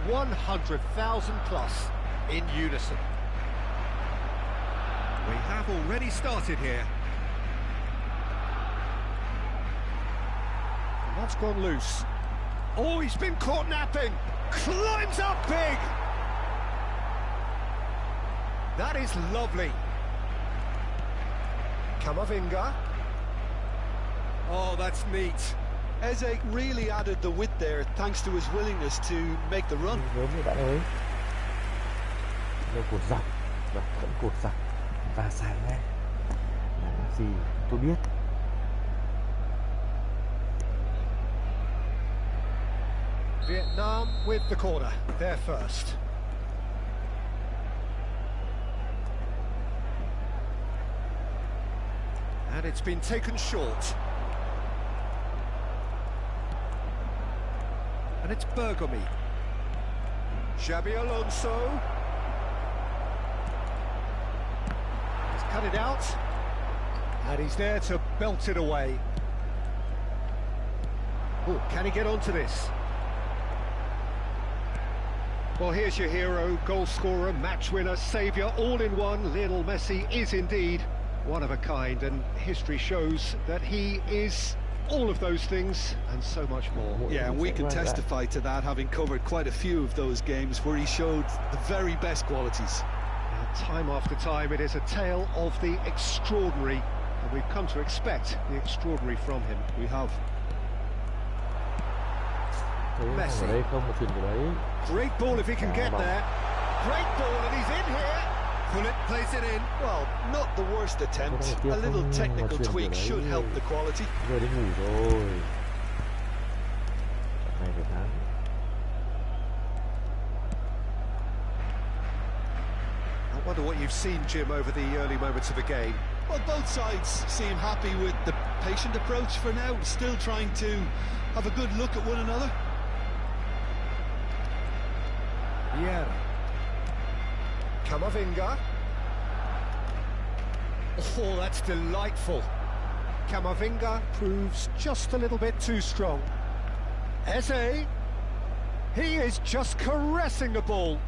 100,000 plus in unison. We have already started here. What's gone loose? Oh, he's been caught napping. Climbs up big. That is lovely. Camavinga. Oh, that's neat. Eze really added the width there thanks to his willingness to make the run. Giống như bạn ơi. Đâu cột dọc và vẫn cột dọc và sai ngang. Làm gì tôi biết. Vietnam with the corner. They're first. And it's been taken short. And it's Bergomi. Xabi Alonso. He's cut it out. And he's there to belt it away. Oh, can he get onto this? Well, here's your hero, goal scorer, match winner, saviour, all in one. Lionel Messi is indeed one of a kind, and history shows that he is all of those things and so much more. Yeah, and we can testify to that, having covered quite a few of those games where he showed the very best qualities. And time after time, it is a tale of the extraordinary, and we've come to expect the extraordinary from him. We have. Messi. Great ball if he can get there. Great ball, and he's in here. Pullet plays it in. Well, not the worst attempt. A little technical tweak should help the quality. Giờ đi ngủ rồi. Này phải thắng. I wonder what you've seen, Jim, over the early moments of the game. Well, both sides seem happy with the patient approach for now, still trying to have a good look at one another. Vieira. Camavinga. Oh, that's delightful. Camavinga proves just a little bit too strong. Eze. He is just caressing the ball.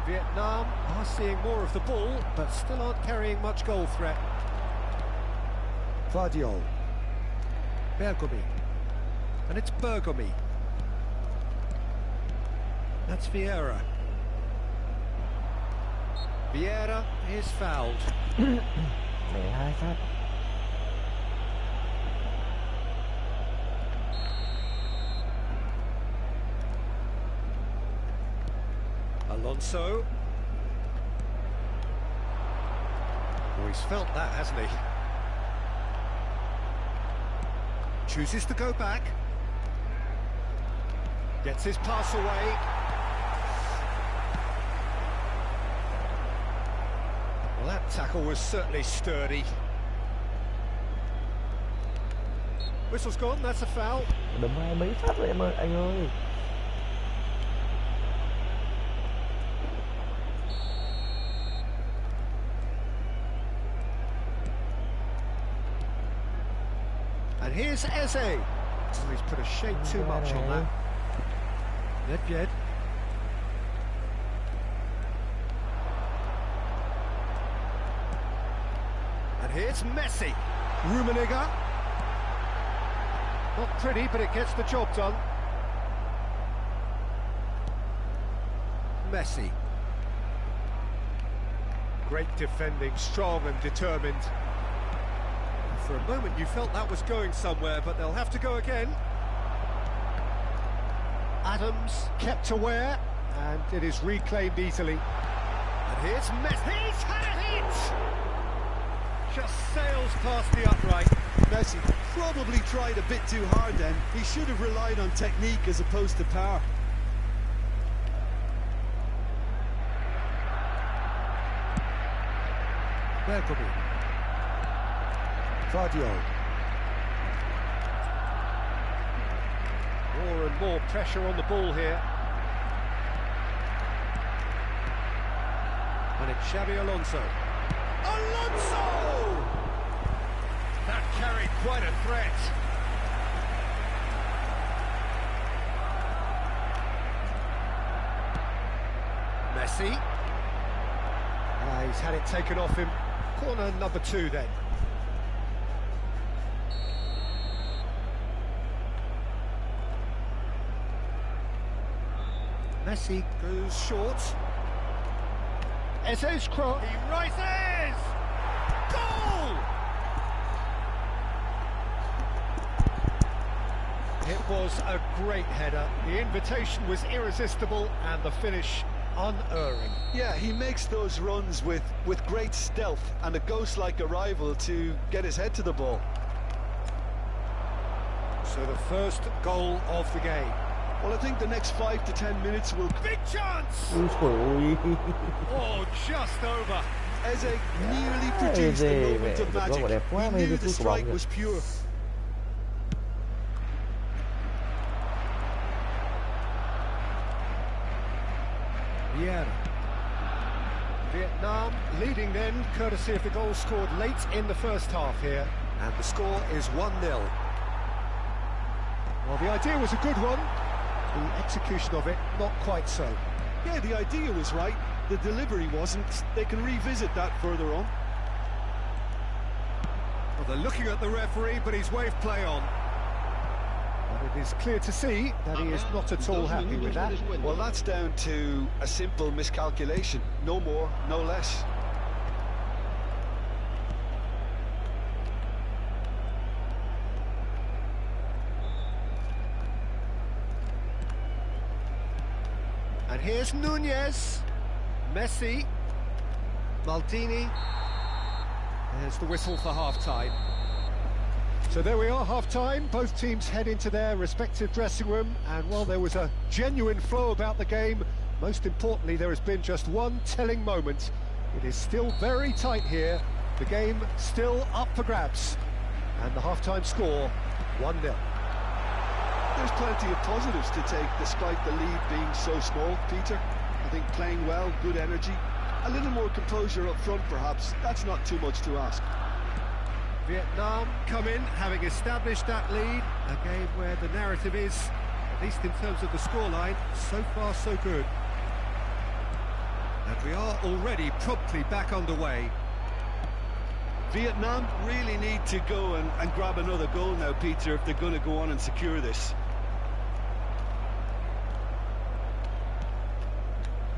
Vietnam are seeing more of the ball, but still aren't carrying much goal threat. Vardiol. Bergomi. And it's Bergomi. That's Vieira. Vieira is fouled. Để hai phát. Alonso. Oh, he's felt that, hasn't he? Chooses to go back. Gets his pass away. Well, that tackle was certainly sturdy. Whistle's gone, that's a foul. Đấm hai mấy phát rồi em ơi, anh ơi. And here's Eze. Oh, he's put a shade too much on that. Nedved. And here's Messi. Rummenigge. Not pretty, but it gets the job done. Messi. Great defending, strong and determined. For a moment you felt that was going somewhere, but they'll have to go again. Adams kept aware, and it is reclaimed easily. And here's Messi. He's had a hit! Just sails past the upright. Messi probably tried a bit too hard then. He should have relied on technique as opposed to power. Bergomi. Vardiol. More and more pressure on the ball here. And it's Xabi Alonso. Alonso! That carried quite a threat. Messi. He's had it taken off him. Corner number 2 then. Messi goes short. Eze's cross. He rises! Goal! It was a great header. The invitation was irresistible and the finish unerring. Yeah, he makes those runs with great stealth and a ghost-like arrival to get his head to the ball. So the first goal of the game. Well, I think the next 5 to 10 minutes will... Big chance! Úi dồi ôi. Oh, just over. Eze nearly produced a moment of magic. He knew the strike was pure. Vieira. Vietnam leading then, courtesy of the goal scored late in the first half here. And the score is 1-0. Well, the idea was a good one. The execution of it, not quite so. Yeah, the idea was right. The delivery wasn't. They can revisit that further on. Well, they're looking at the referee, but he's waved play on. But it is clear to see that he is not at all happy with that. Well, that's down to a simple miscalculation. No more, no less. And here's Nunez, Messi, Maldini. There's the whistle for half-time. So there we are, half-time. Both teams head into their respective dressing room. And while there was a genuine flow about the game, most importantly, there has been just one telling moment. It is still very tight here. The game still up for grabs. And the half-time score, 1-0. There's plenty of positives to take despite the lead being so small, Peter. I think playing well, good energy, a little more composure up front perhaps. That's not too much to ask. Vietnam come in having established that lead, a game where the narrative is, at least in terms of the scoreline, so far so good. And we are already promptly back underway. Vietnam really need to go and grab another goal now, Peter, if they're going to go on and secure this.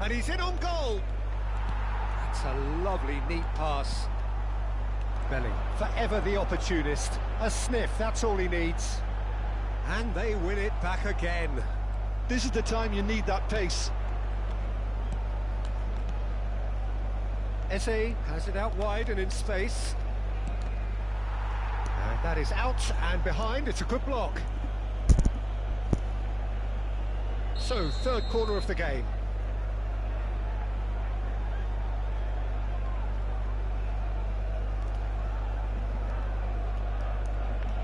And he's in on goal. It's a lovely, neat pass. Belling, forever the opportunist. A sniff, that's all he needs. And they win it back again. This is the time you need that pace. Eze has it out wide and in space. And that is out and behind. It's a good block. So, third corner of the game.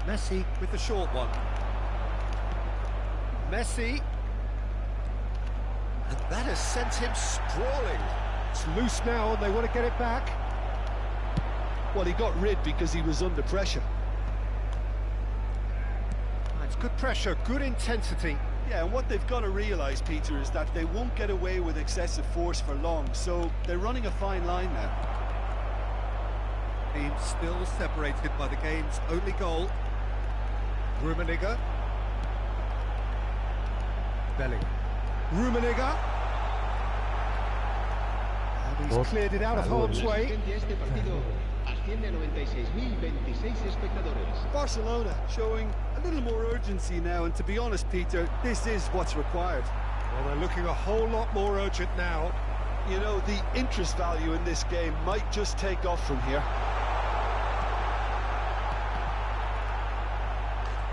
Messi with the short one. Messi. And that has sent him sprawling. It's loose now and they want to get it back. Well, he got rid because he was under pressure. It's good pressure, good intensity. Yeah, and what they've got to realise, Peter, is that they won't get away with excessive force for long, so they're running a fine line now. Team still separated by the game's only goal. Rummenigge. Belling. Rummenigge. And he's cleared it out of harm's way. Barcelona showing a little more urgency now, and to be honest, Peter, this is what's required. Well, they're looking a whole lot more urgent now. You know, the interest value in this game might just take off from here.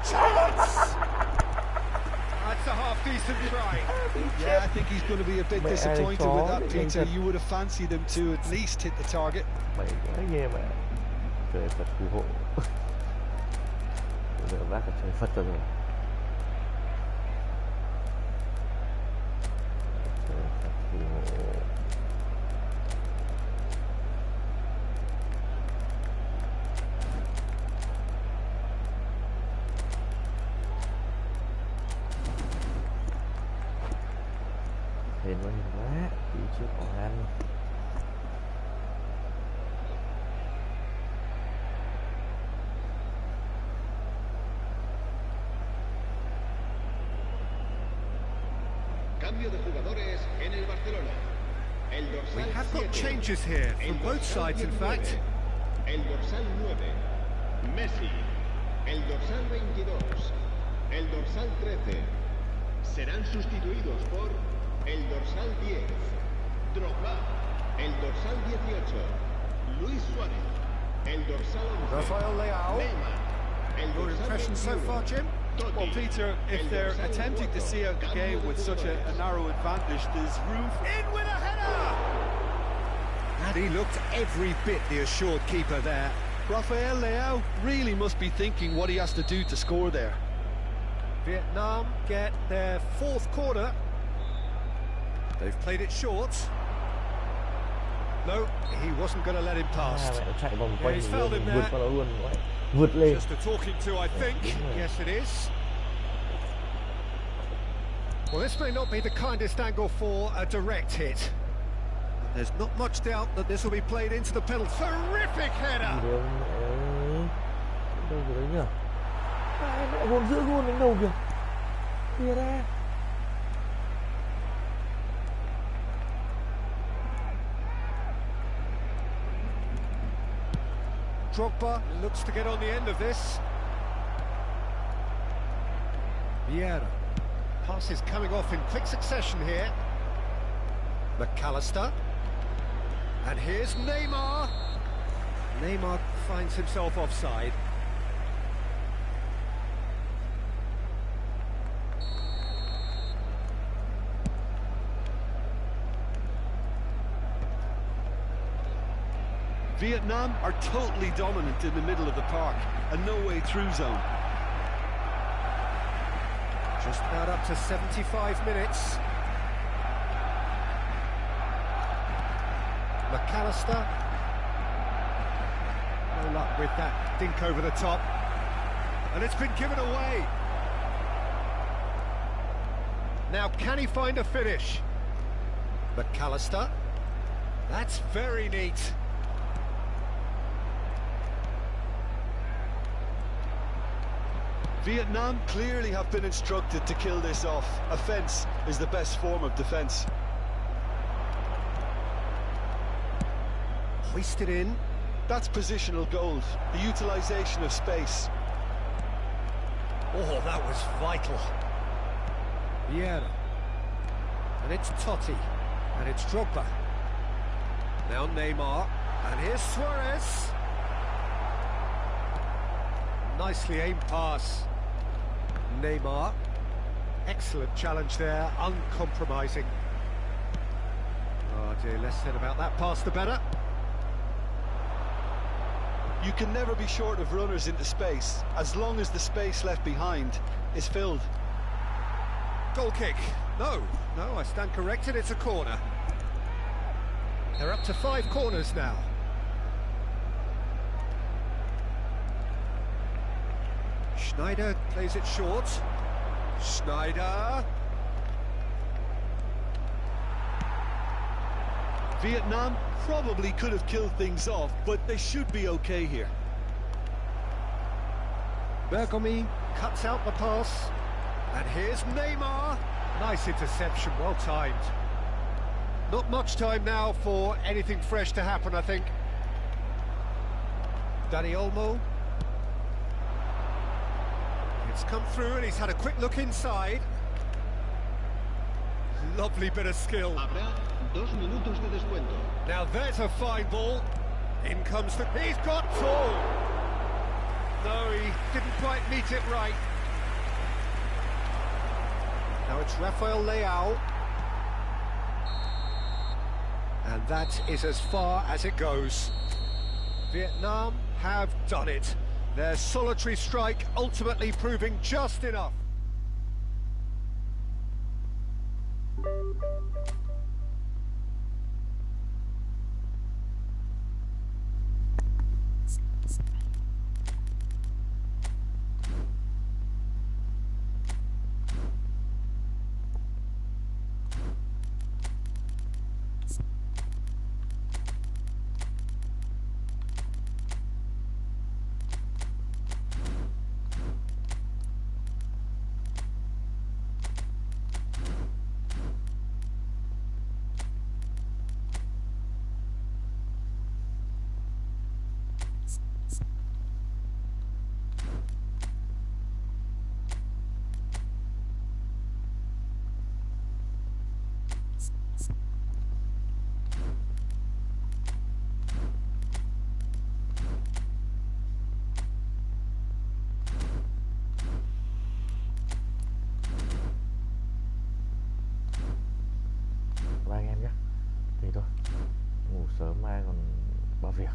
Chance! That's a half-decent try. Yeah, I think he's going to be a bit disappointed with that, Peter. You would have fancied him to at least hit the target. Mày quá ghê mà. Trời Phật phù hộ. Giờ bác là trời Phật rồi. Trời Phật phù hộ. Hên quá, phía trước còn ăn. Cambio de jugadores en el Barcelona. El dorsal We have got 7. changes here from both sides, in fact. El dorsal 9, Messi. El dorsal 22, el dorsal 13. Serán sustituidos por el dorsal 10, Drogba. El dorsal 18, Luis Suárez. El dorsal 11, Rafael Leao. Neymar. El Your dorsal impressions so 21, far, Jim? Totti. Well, Peter, if El they're dorsal attempting to 4, see out the cambio game de with such a jugadores. narrow advantage, there's room for... In with a header! And he looked every bit the assured keeper there. Rafael Leao really must be thinking what he has to do to score there. Vietnam get their fourth corner. They've played it short. No, he wasn't going to let him past. Mẹ nó chạy vòng Yeah, quanh he's mình fouled luôn, him mình vượt there. qua nó luôn. Vượt lên. Just a talking to, I think. Yeah. Yes, it is. Well, this may not be the kindest angle for a direct hit. And there's not much doubt that this will be played into the penalty. Terrific header! Đi đâu rồi đấy nhỉ? Mẹ hồn giữa luôn đánh đầu kìa. Kìa ra. Drogba looks to get on the end of this. Vieira. Passes coming off in quick succession here. McAllister. And here's Neymar. Neymar finds himself offside. Vietnam are totally dominant in the middle of the park, a no-way through zone. Just about up to 75 minutes. McAllister. No luck with that dink over the top. And it's been given away. Now, can he find a finish? McAllister. That's very neat. Vietnam clearly have been instructed to kill this off. Offence is the best form of defence. Hoisted in. That's positional gold, the utilisation of space. Oh, that was vital. Vieira. And it's Totti. And it's Drogba. Now Neymar. And here's Suarez. Nicely aimed pass. Neymar. Excellent challenge there, uncompromising. Oh dear, less said about that pass the better. You can never be short of runners into space, as long as the space left behind is filled. Goal kick. No, I stand corrected, it's a corner. They're up to 5 corners now. Schneider plays it short. Schneider. Vietnam probably could have killed things off, but they should be okay here. Bergomi cuts out the pass. And here's Neymar. Nice interception, well timed. Not much time now for anything fresh to happen, I think. Dani Olmo. It's come through and he's had a quick look inside. Lovely bit of skill. Habrá 2 minutos de descuento. Now there's a fine ball. In comes the... He's got full! No, he didn't quite meet it right. Now it's Rafael Leao. And that is as far as it goes. Vietnam have done it. Their solitary strike ultimately proving just enough. Bye anh em nhé. Thì thôi, ngủ sớm mai còn bao việc.